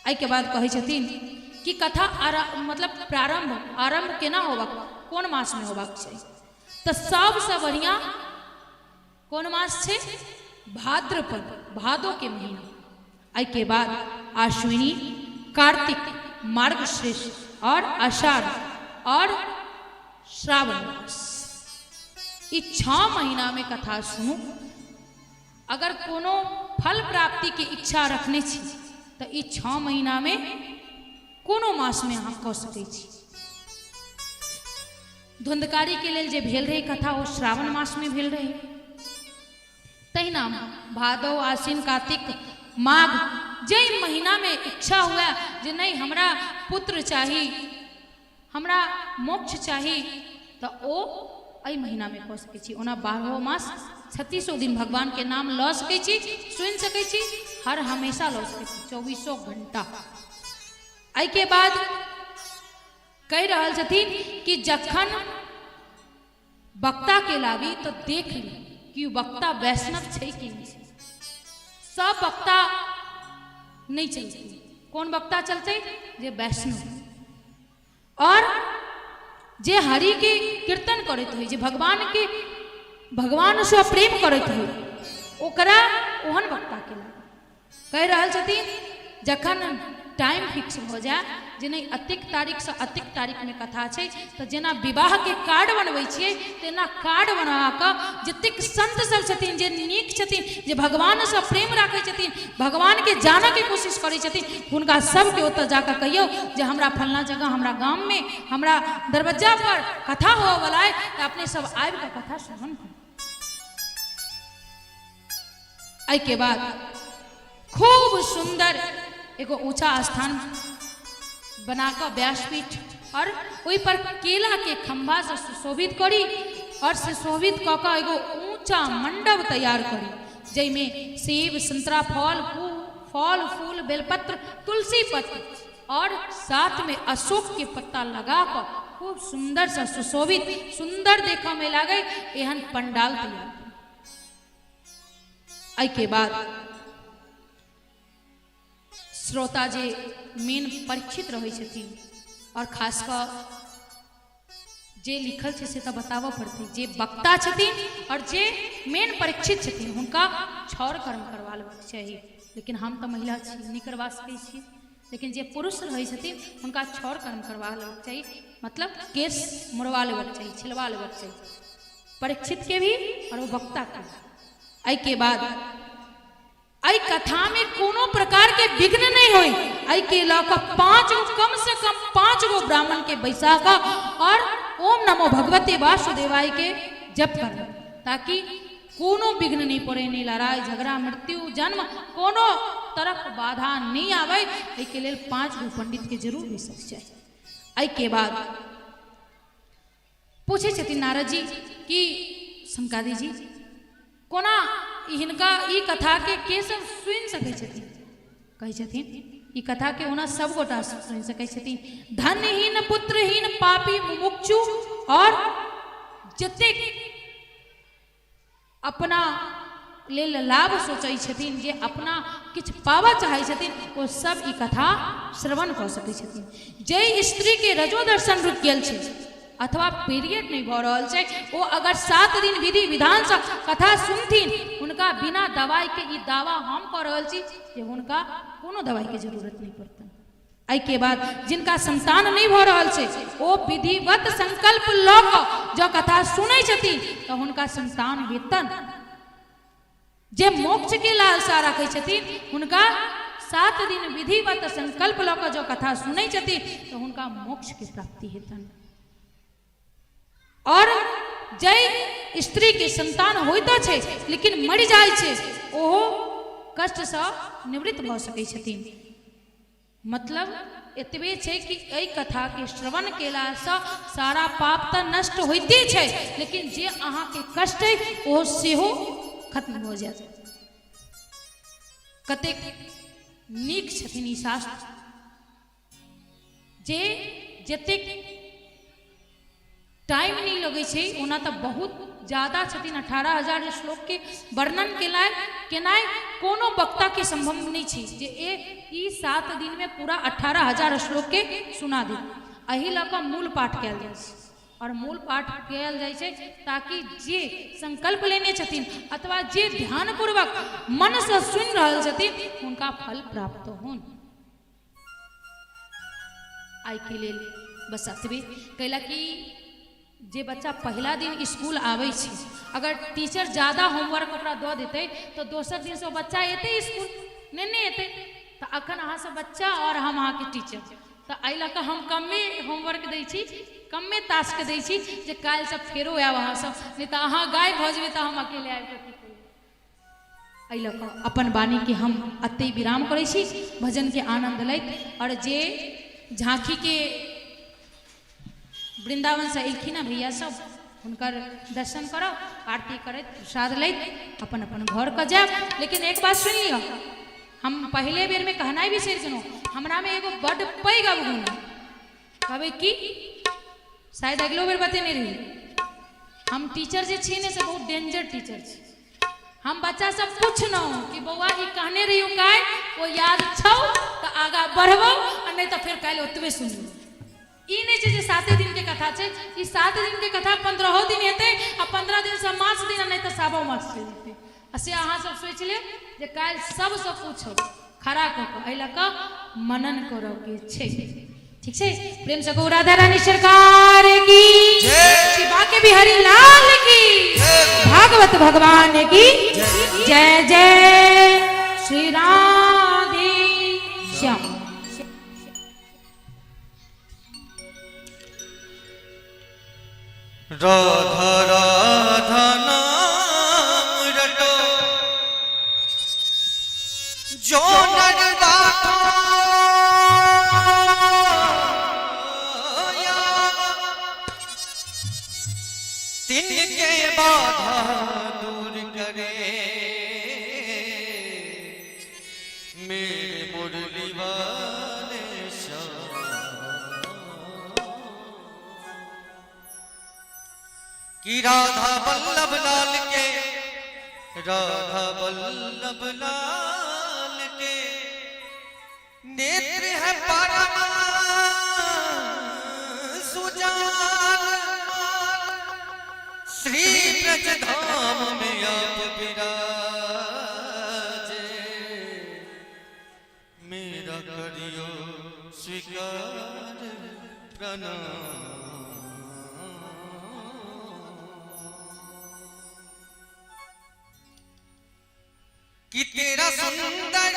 आई के बाद कहै छथिन कि कथा मतलब आरंभ केना होबाक, कोन मास में होबाक छै। तो सबसे बढ़िया कौन मास छे, भाद्रपद, भादो के महीना। आई के बाद आश्विनी, कार्तिक, मार्गशीर्ष और आषाढ़ और श्रावण मास, ये 6 महीना में कथा सुनू। अगर कोनो फल प्राप्ति की इच्छा रखने छी तो ये 6 महीना में कोनो मास में अहाँ कह सकै छी। धुंधकारी के लेल जे भेल रही कथा वो श्रावण मास में भेल रही। तहिना भादो, आश्विन, कार्तिक, माघ जे महीना में इच्छा हुआ जे नहीं हमरा पुत्र चाहिए, हमरा मोक्ष चाहिए तो ओ एहि महीना में कह सकै छी। ओना 12 मास 36 दिन भगवान के नाम लऽ सकै छी, सुनि सकै छी, हर हमेशा लऽ सकै छी 24 घंटा। एहि के बाद कह रहल छथिन कि जखन वक्ता के लावी तो देख ली कि वक्ता वैष्णव छै कि नहीं। सब वक्ता नहीं चलते, कौन वक्ता चलते, जे वैष्णव और जे हरि के कीर्तन करते हुए, जे भगवान से प्रेम करते हुए ओकरा ओहन वक्ता के लावी। कह रहल छथिन जखन टाइम फिक्स हो जाए जे नहीं अतिक तारीख से अतिक तारीख में कथा छै तो जेना विवाह के कार्ड बनबै छियै तेना कार्ड बना कऽ जतेक संत सब छथिन जे नीक छथिन, जे भगवान से प्रेम राखै छथिन, भगवान के जानऽ के कोशिश करै छथिन, हुनका सबके ओतऽ जाकऽ कहियौ जे हमरा फलना जगह, हमरा गाम में, हमरा दरवाजा पर कथा हो वाला है, तो अपने सब आबि कऽ कथा श्रवण करू। एहि के बाद खूब सुंदर एगो ऊंचा स्थान बनाकर व्यासपीठ और ओहि पर केला के खंभा से सुशोभित करी और सुशोभित कऽ कऽ एगो ऊंचा मंडप तैयार करी, जैमें सेब, संतरा, फल फूल, बेलपत्र, तुलसी पत्र और साथ में अशोक के पत्ता लगा कर खूब सुंदर से सुशोभित, सुंदर देखा में लागे एहन पंडाल तैयार। एहि के बाद श्रोता जे मेन परीक्षित रहे छथिन और खास कर जे लिखल छे से तो बतावऽ पड़ते, जे वक्ता छथिन और जे मेन परीक्षित छथिन हुनका छौर कर्म करवा लेबाक चाहिए। लेकिन हम तो महिला छी नहीं करवा सकै छी, लेकिन जे पुरुष रहे छथिन हुनका छौर कर्म करवा लेबाक चाहिए, मतलब केस मुड़वा लेबाक चाहिए, छिलवा लेबाक चाहिए, परीक्षित के भी और वो वक्ता के। एहि के बाद आई कथा में कोनो प्रकार के विघ्न नहीं होई। आई के लक 5 गो, कम से कम 5 गो ब्राह्मण के बैसा का और ओम नमो भगवते वासुदेवाय के जप कर, ताकि कोनो विघ्न नहीं पड़े, नहीं लड़ाई झगड़ा, मृत्यु, जन्म, कोनो तरफ बाधा नहीं आवे। एहि के लेल 5 गो पंडित के जरूर बैसक चाहिए। एहि के बाद पूछे छथिन नारद जी कि संकादी जी कोना हिनका ई कथा के सब सुनि सकै छथिन। कहै छथिन ई कथा के ओना सब गोटा सुनि सकै छथिन, धनहीन, पुत्रहीन, पापी, मुमुक्षु और जतेक अपना लेल लाभ सोचै छथिन, जे अपना किछु पाबऽ चाहै छथिन, ओ सब ई कथा श्रवण कऽ सकै छथिन। जे स्त्री के रजो दर्शन रुकि गेल छै अथवा पीरियड नहीं भऽ रहल छै, वो अगर 7 दिन विधि विधान से कथा सुनथिन, उनका बिना दवाई के ई दावा हम कऽ रहल छी जे हुनका कोनो दवाई के जरूरत नहीं पड़तन। आई के बाद जिनका संतान नहीं भऽ रहल छै, वो विधिवत संकल्प लऽ कऽ जो कथा सुनै छथिन तो हुनका संतान हेतन। जे मोक्ष के लालसा रखै छथिन, हुनका 7 दिन विधिवत संकल्प लऽ कऽ जो कथा सुनै छथिन तो हुनका मोक्ष के प्राप्ति हेतन। और जय स्त्री के संतान होइत छै लेकिन मरि जाय छै, ओहो कष्ट से निवृत्त भऽ सकै छथिन। मतलब एतबे छै कि एहि कथा के श्रवण केला से सारा पाप तो नष्ट होइते छै, लेकिन जे अहाँ के कष्ट है ओ सेहो खत्म हो जाए। कतेक नीक छथिन ई शास्त्र, जे जतेक टाइम नहीं लगे छे ओना तो बहुत ज्यादा छथिन। 18,000 श्लोक के वर्णन केनाय कोनो वक्ता के संभव नहीं छे जे ई 7 दिन में पूरा 18,000 श्लोक के सुना दे। एही लऽ कऽ मूल पाठ कयल जाइ छै, और मूल पाठ कयल जाइ छै ताकि जे संकल्प लेने छथिन अथवा जे ध्यान पूर्वक मन से सुन रहल छथिन उनका फल प्राप्त होन। आई के लेल बस अतबे कैला कि जे बच्चा पहला दिन स्कूल आवे छै, अगर टीचर ज्यादा होमवर्क ओकरा दऽ देते तो दोसर दिन से बच्चा एते स्कूल नहीं एते। तो अखन अहाँ सब बच्चा और हम अहाँ के टीचर, तो एहि लऽ कऽ हम कमे होमवर्क दै छी, कमे टास्क दै छी जे काल्हि सब फेरो आयब अहाँ सब, नहीं तो अहाँ गायब भऽ जेबै तो हम अकेले आबि कऽ की करब। एहि लऽ कऽ अपन वाणी के हम अते विराम करै छी, भजन के आनंद लैत। और जे झांकी के वृंदावन से एलखिन भैया सब, हुनकर दर्शन करब, आरती करैत प्रसाद लैत अपन अपन घर के जायब। लेकिन एक बात सुन लियो, हम पहले बेर में कहनाई बिसरि गेलहुँ, हमरा में एगो बड़ पैघ अवगुण कहबै कि शायद अगलो बेर बतेने रही, हम टीचर जे छी ने से बहुत डेंजर टीचर छी। हम बच्चा सब पूछलहुँ कि बौआ ई कहने रहियो काल्हि, वो याद छौ तो आगा बढ़बौ, और नहीं तो फिर काल्हि ओतबे सुनबौ। ई नहीं छै जे 7 दिन के कथा छै, ई 7 दिन के कथा 15 दिन हेतै, आ 15 दिन से मास दिन नहीं तो 7 मास चलि जेतै। से अहाँ सब सोचि लेब जे काल्हि सबसँ पूछब खड़ा कऽ कऽ, एहि लऽ कऽ मनन करऽ के छै। ठीक छै, प्रेम से गौ राधा रानी सरकार की शिवा के बिहारी लाल की, भागवत भगवान की जय जय श्री राधे श्याम। राधा राधा नाम रटो जो नर राखो तिनके बाधा दूर करे, मेरे मुरली वाले कि राधा वल्लभ लाल के, राधा वल्लभ लाल के नेत्र है परम सुजान, श्री ब्रज धाम में आप विराजे, मेरा करियो स्वीकार प्रणाम। कि तेरा सुंदर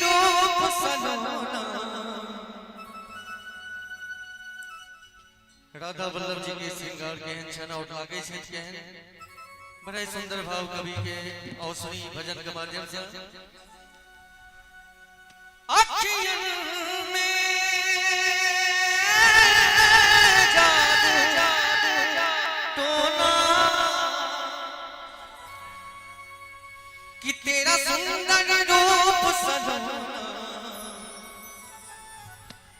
रूप सलोना, राधा वल्लभ जी के श्रृंगार के छन और लागे छे के बड़े सुंदर भाव कवि के औसनी भजन के माध्यम से अखियन में जादू टोना, कि तेरा सुंदर रूप सलोना,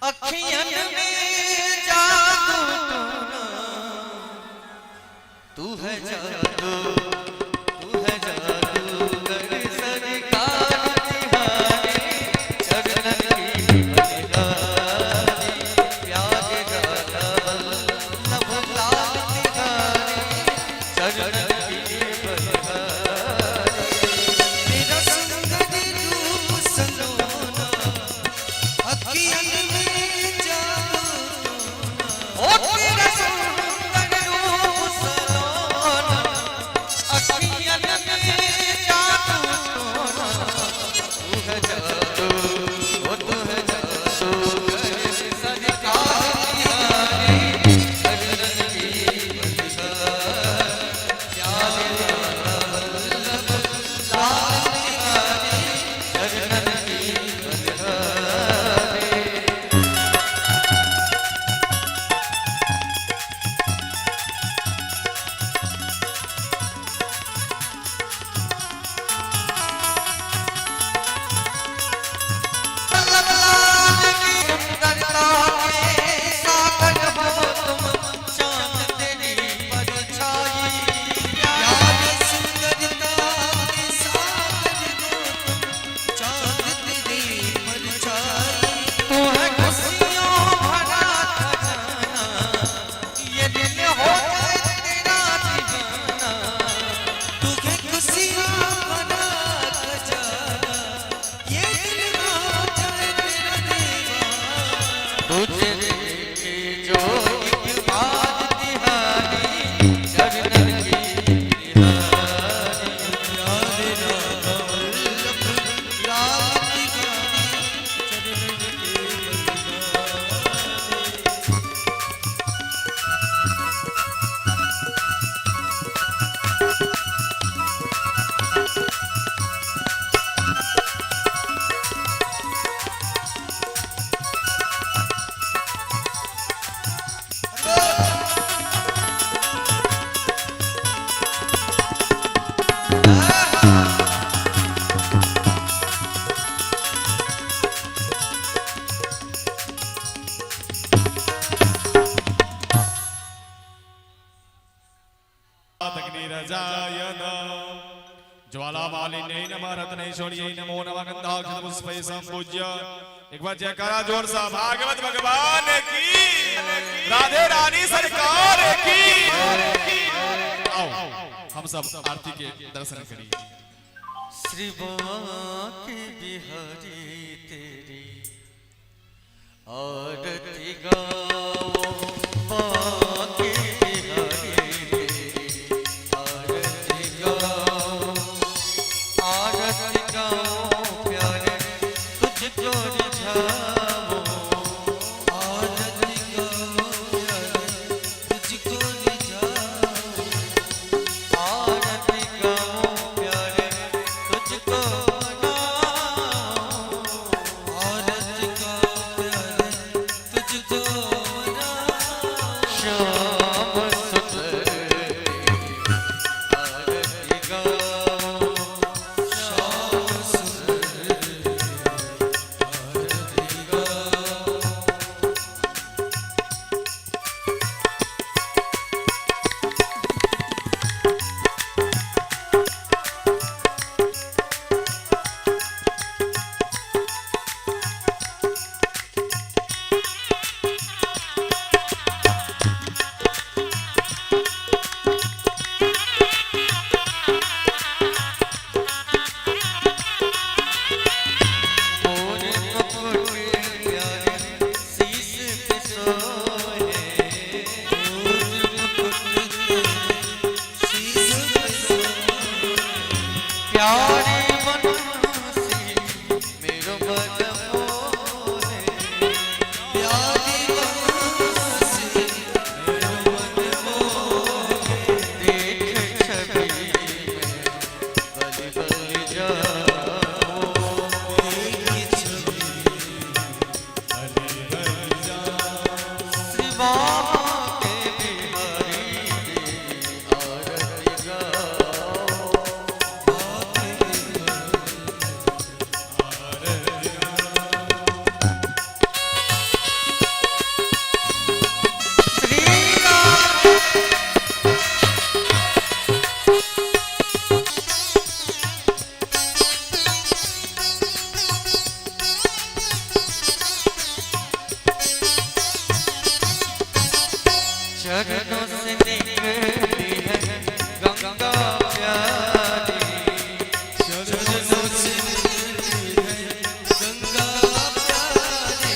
अखियन में जादू टोना, तू है जादू, तू है जादू। तुझे देखे जो एक बार तिहारी चरणन की निहारी राधे राधा वल्लभ राम तिहारी चरणन के अग्निरजायन ज्वालामालिन्यै नमः रत्नैश्वर्यै नमो नमः गन्धाक्षतपुष्पै सम्पूज्य एक बार जयकारा जोर सा भागवत भगवान की राधे रानी सरकार की। आओ हम सब आरती के दर्शन करिए। श्री बांके बिहारी तेरी आरती गाओ बांके बिहारी तेरी आरती गाओ प्यारे तुझको रिझाओ आरती गाओ प्यारे तुझको रिझाओ आरती गाओ प्यारे तुझको मनाओ आरती गाओ प्यारे तुझको मनाओ श्याम सुंदर आरती गाओ श्याम सुंदर आरती गाओ। मोर मुकुट प्यारे शीश पे सोए मोर मुकुट शीश पे सोए प्यारे बनसी मेरो मन मोहे प्यारे बनसी मेरो मन मोहे देख छवि में बलि बलि जाओ देख छवि श्री बांके बिहारी तेरी आरती गाओ बांके श्री राम चरणों से निकली है गंगा प्यारी चरणों से निकली है गंगा प्यारी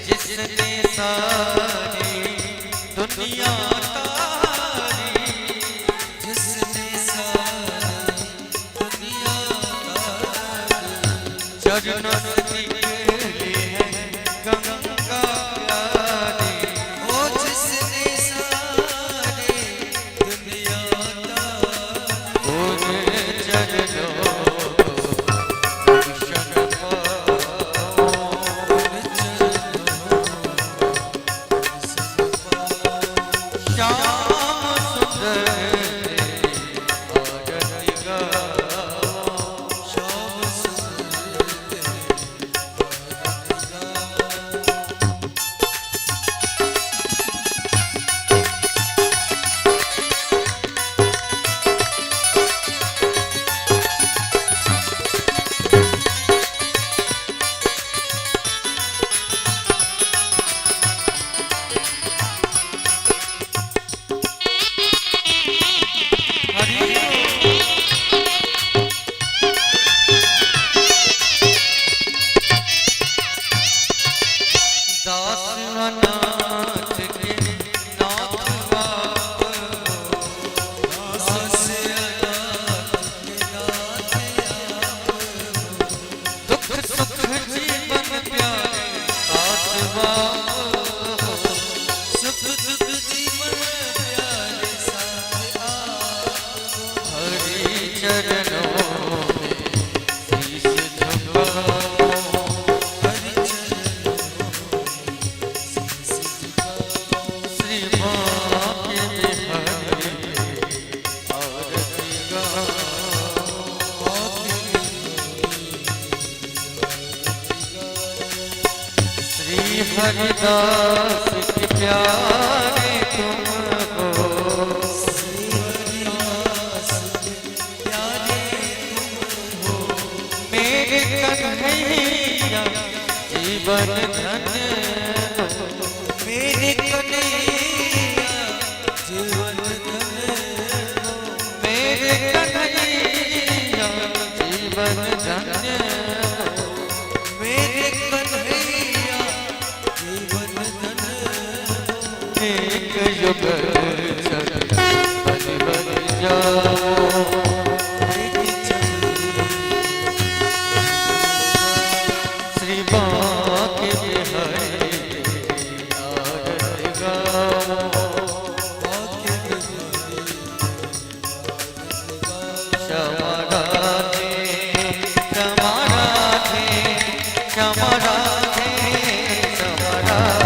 जिसने सारी दुनिया तारी जिसने सारी दुनिया तारी चरणों से निकली है गंगा प्यारी ओ जिसने सारी दुनिया तारी उन चरणों को दर्शन पाओ उन चरणों को दर्शन पाओ। अनाथ के नाथ बाप दास अनाथ के नाथ आप दुख सुख जीवन प्यारे साथ बाप सुख दुख जीवन प्यारे साथ आप हरि चरणों में शीश झुकाओ हरि चरणों श्री माँ के हरि आरती गाओ श्री हरिदास के प्यारे तुम हो श्री हरिदास के प्यारे तुम हो मेरे कन्हैया जीवन धन्य हो मेरे कन्हैया जीवन धन्य हो मेरे कन्हैया जीवन धन्य हो मेरे कन्हैया जीवन धन्य हो एक युग चल बन बन जाओ एक चल श्री माँ के हरि आरती गाओ क्षमा राधे क्षमा राधे क्षमा राधे क्षमा राधे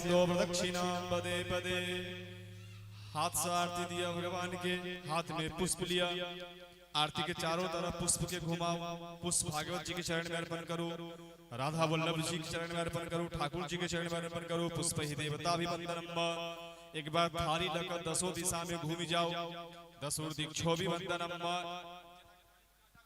पदे पदे हाथ से आरती दिया भगवान के हाथ में पुष्प लिया आरती के चारों तरफ पुष्प के घुमाओ पुष्प भागवत जी के चरण में अर्पण करो राधा वल्लभ जी के चरण में अर्पण करो ठाकुर जी के चरण में अर्पण करो पुष्प ही देवता भी वंदनम एक बार थाली लेकर दसों दिशा में घूमी जाओ दसों दिक्षो भी वंदनम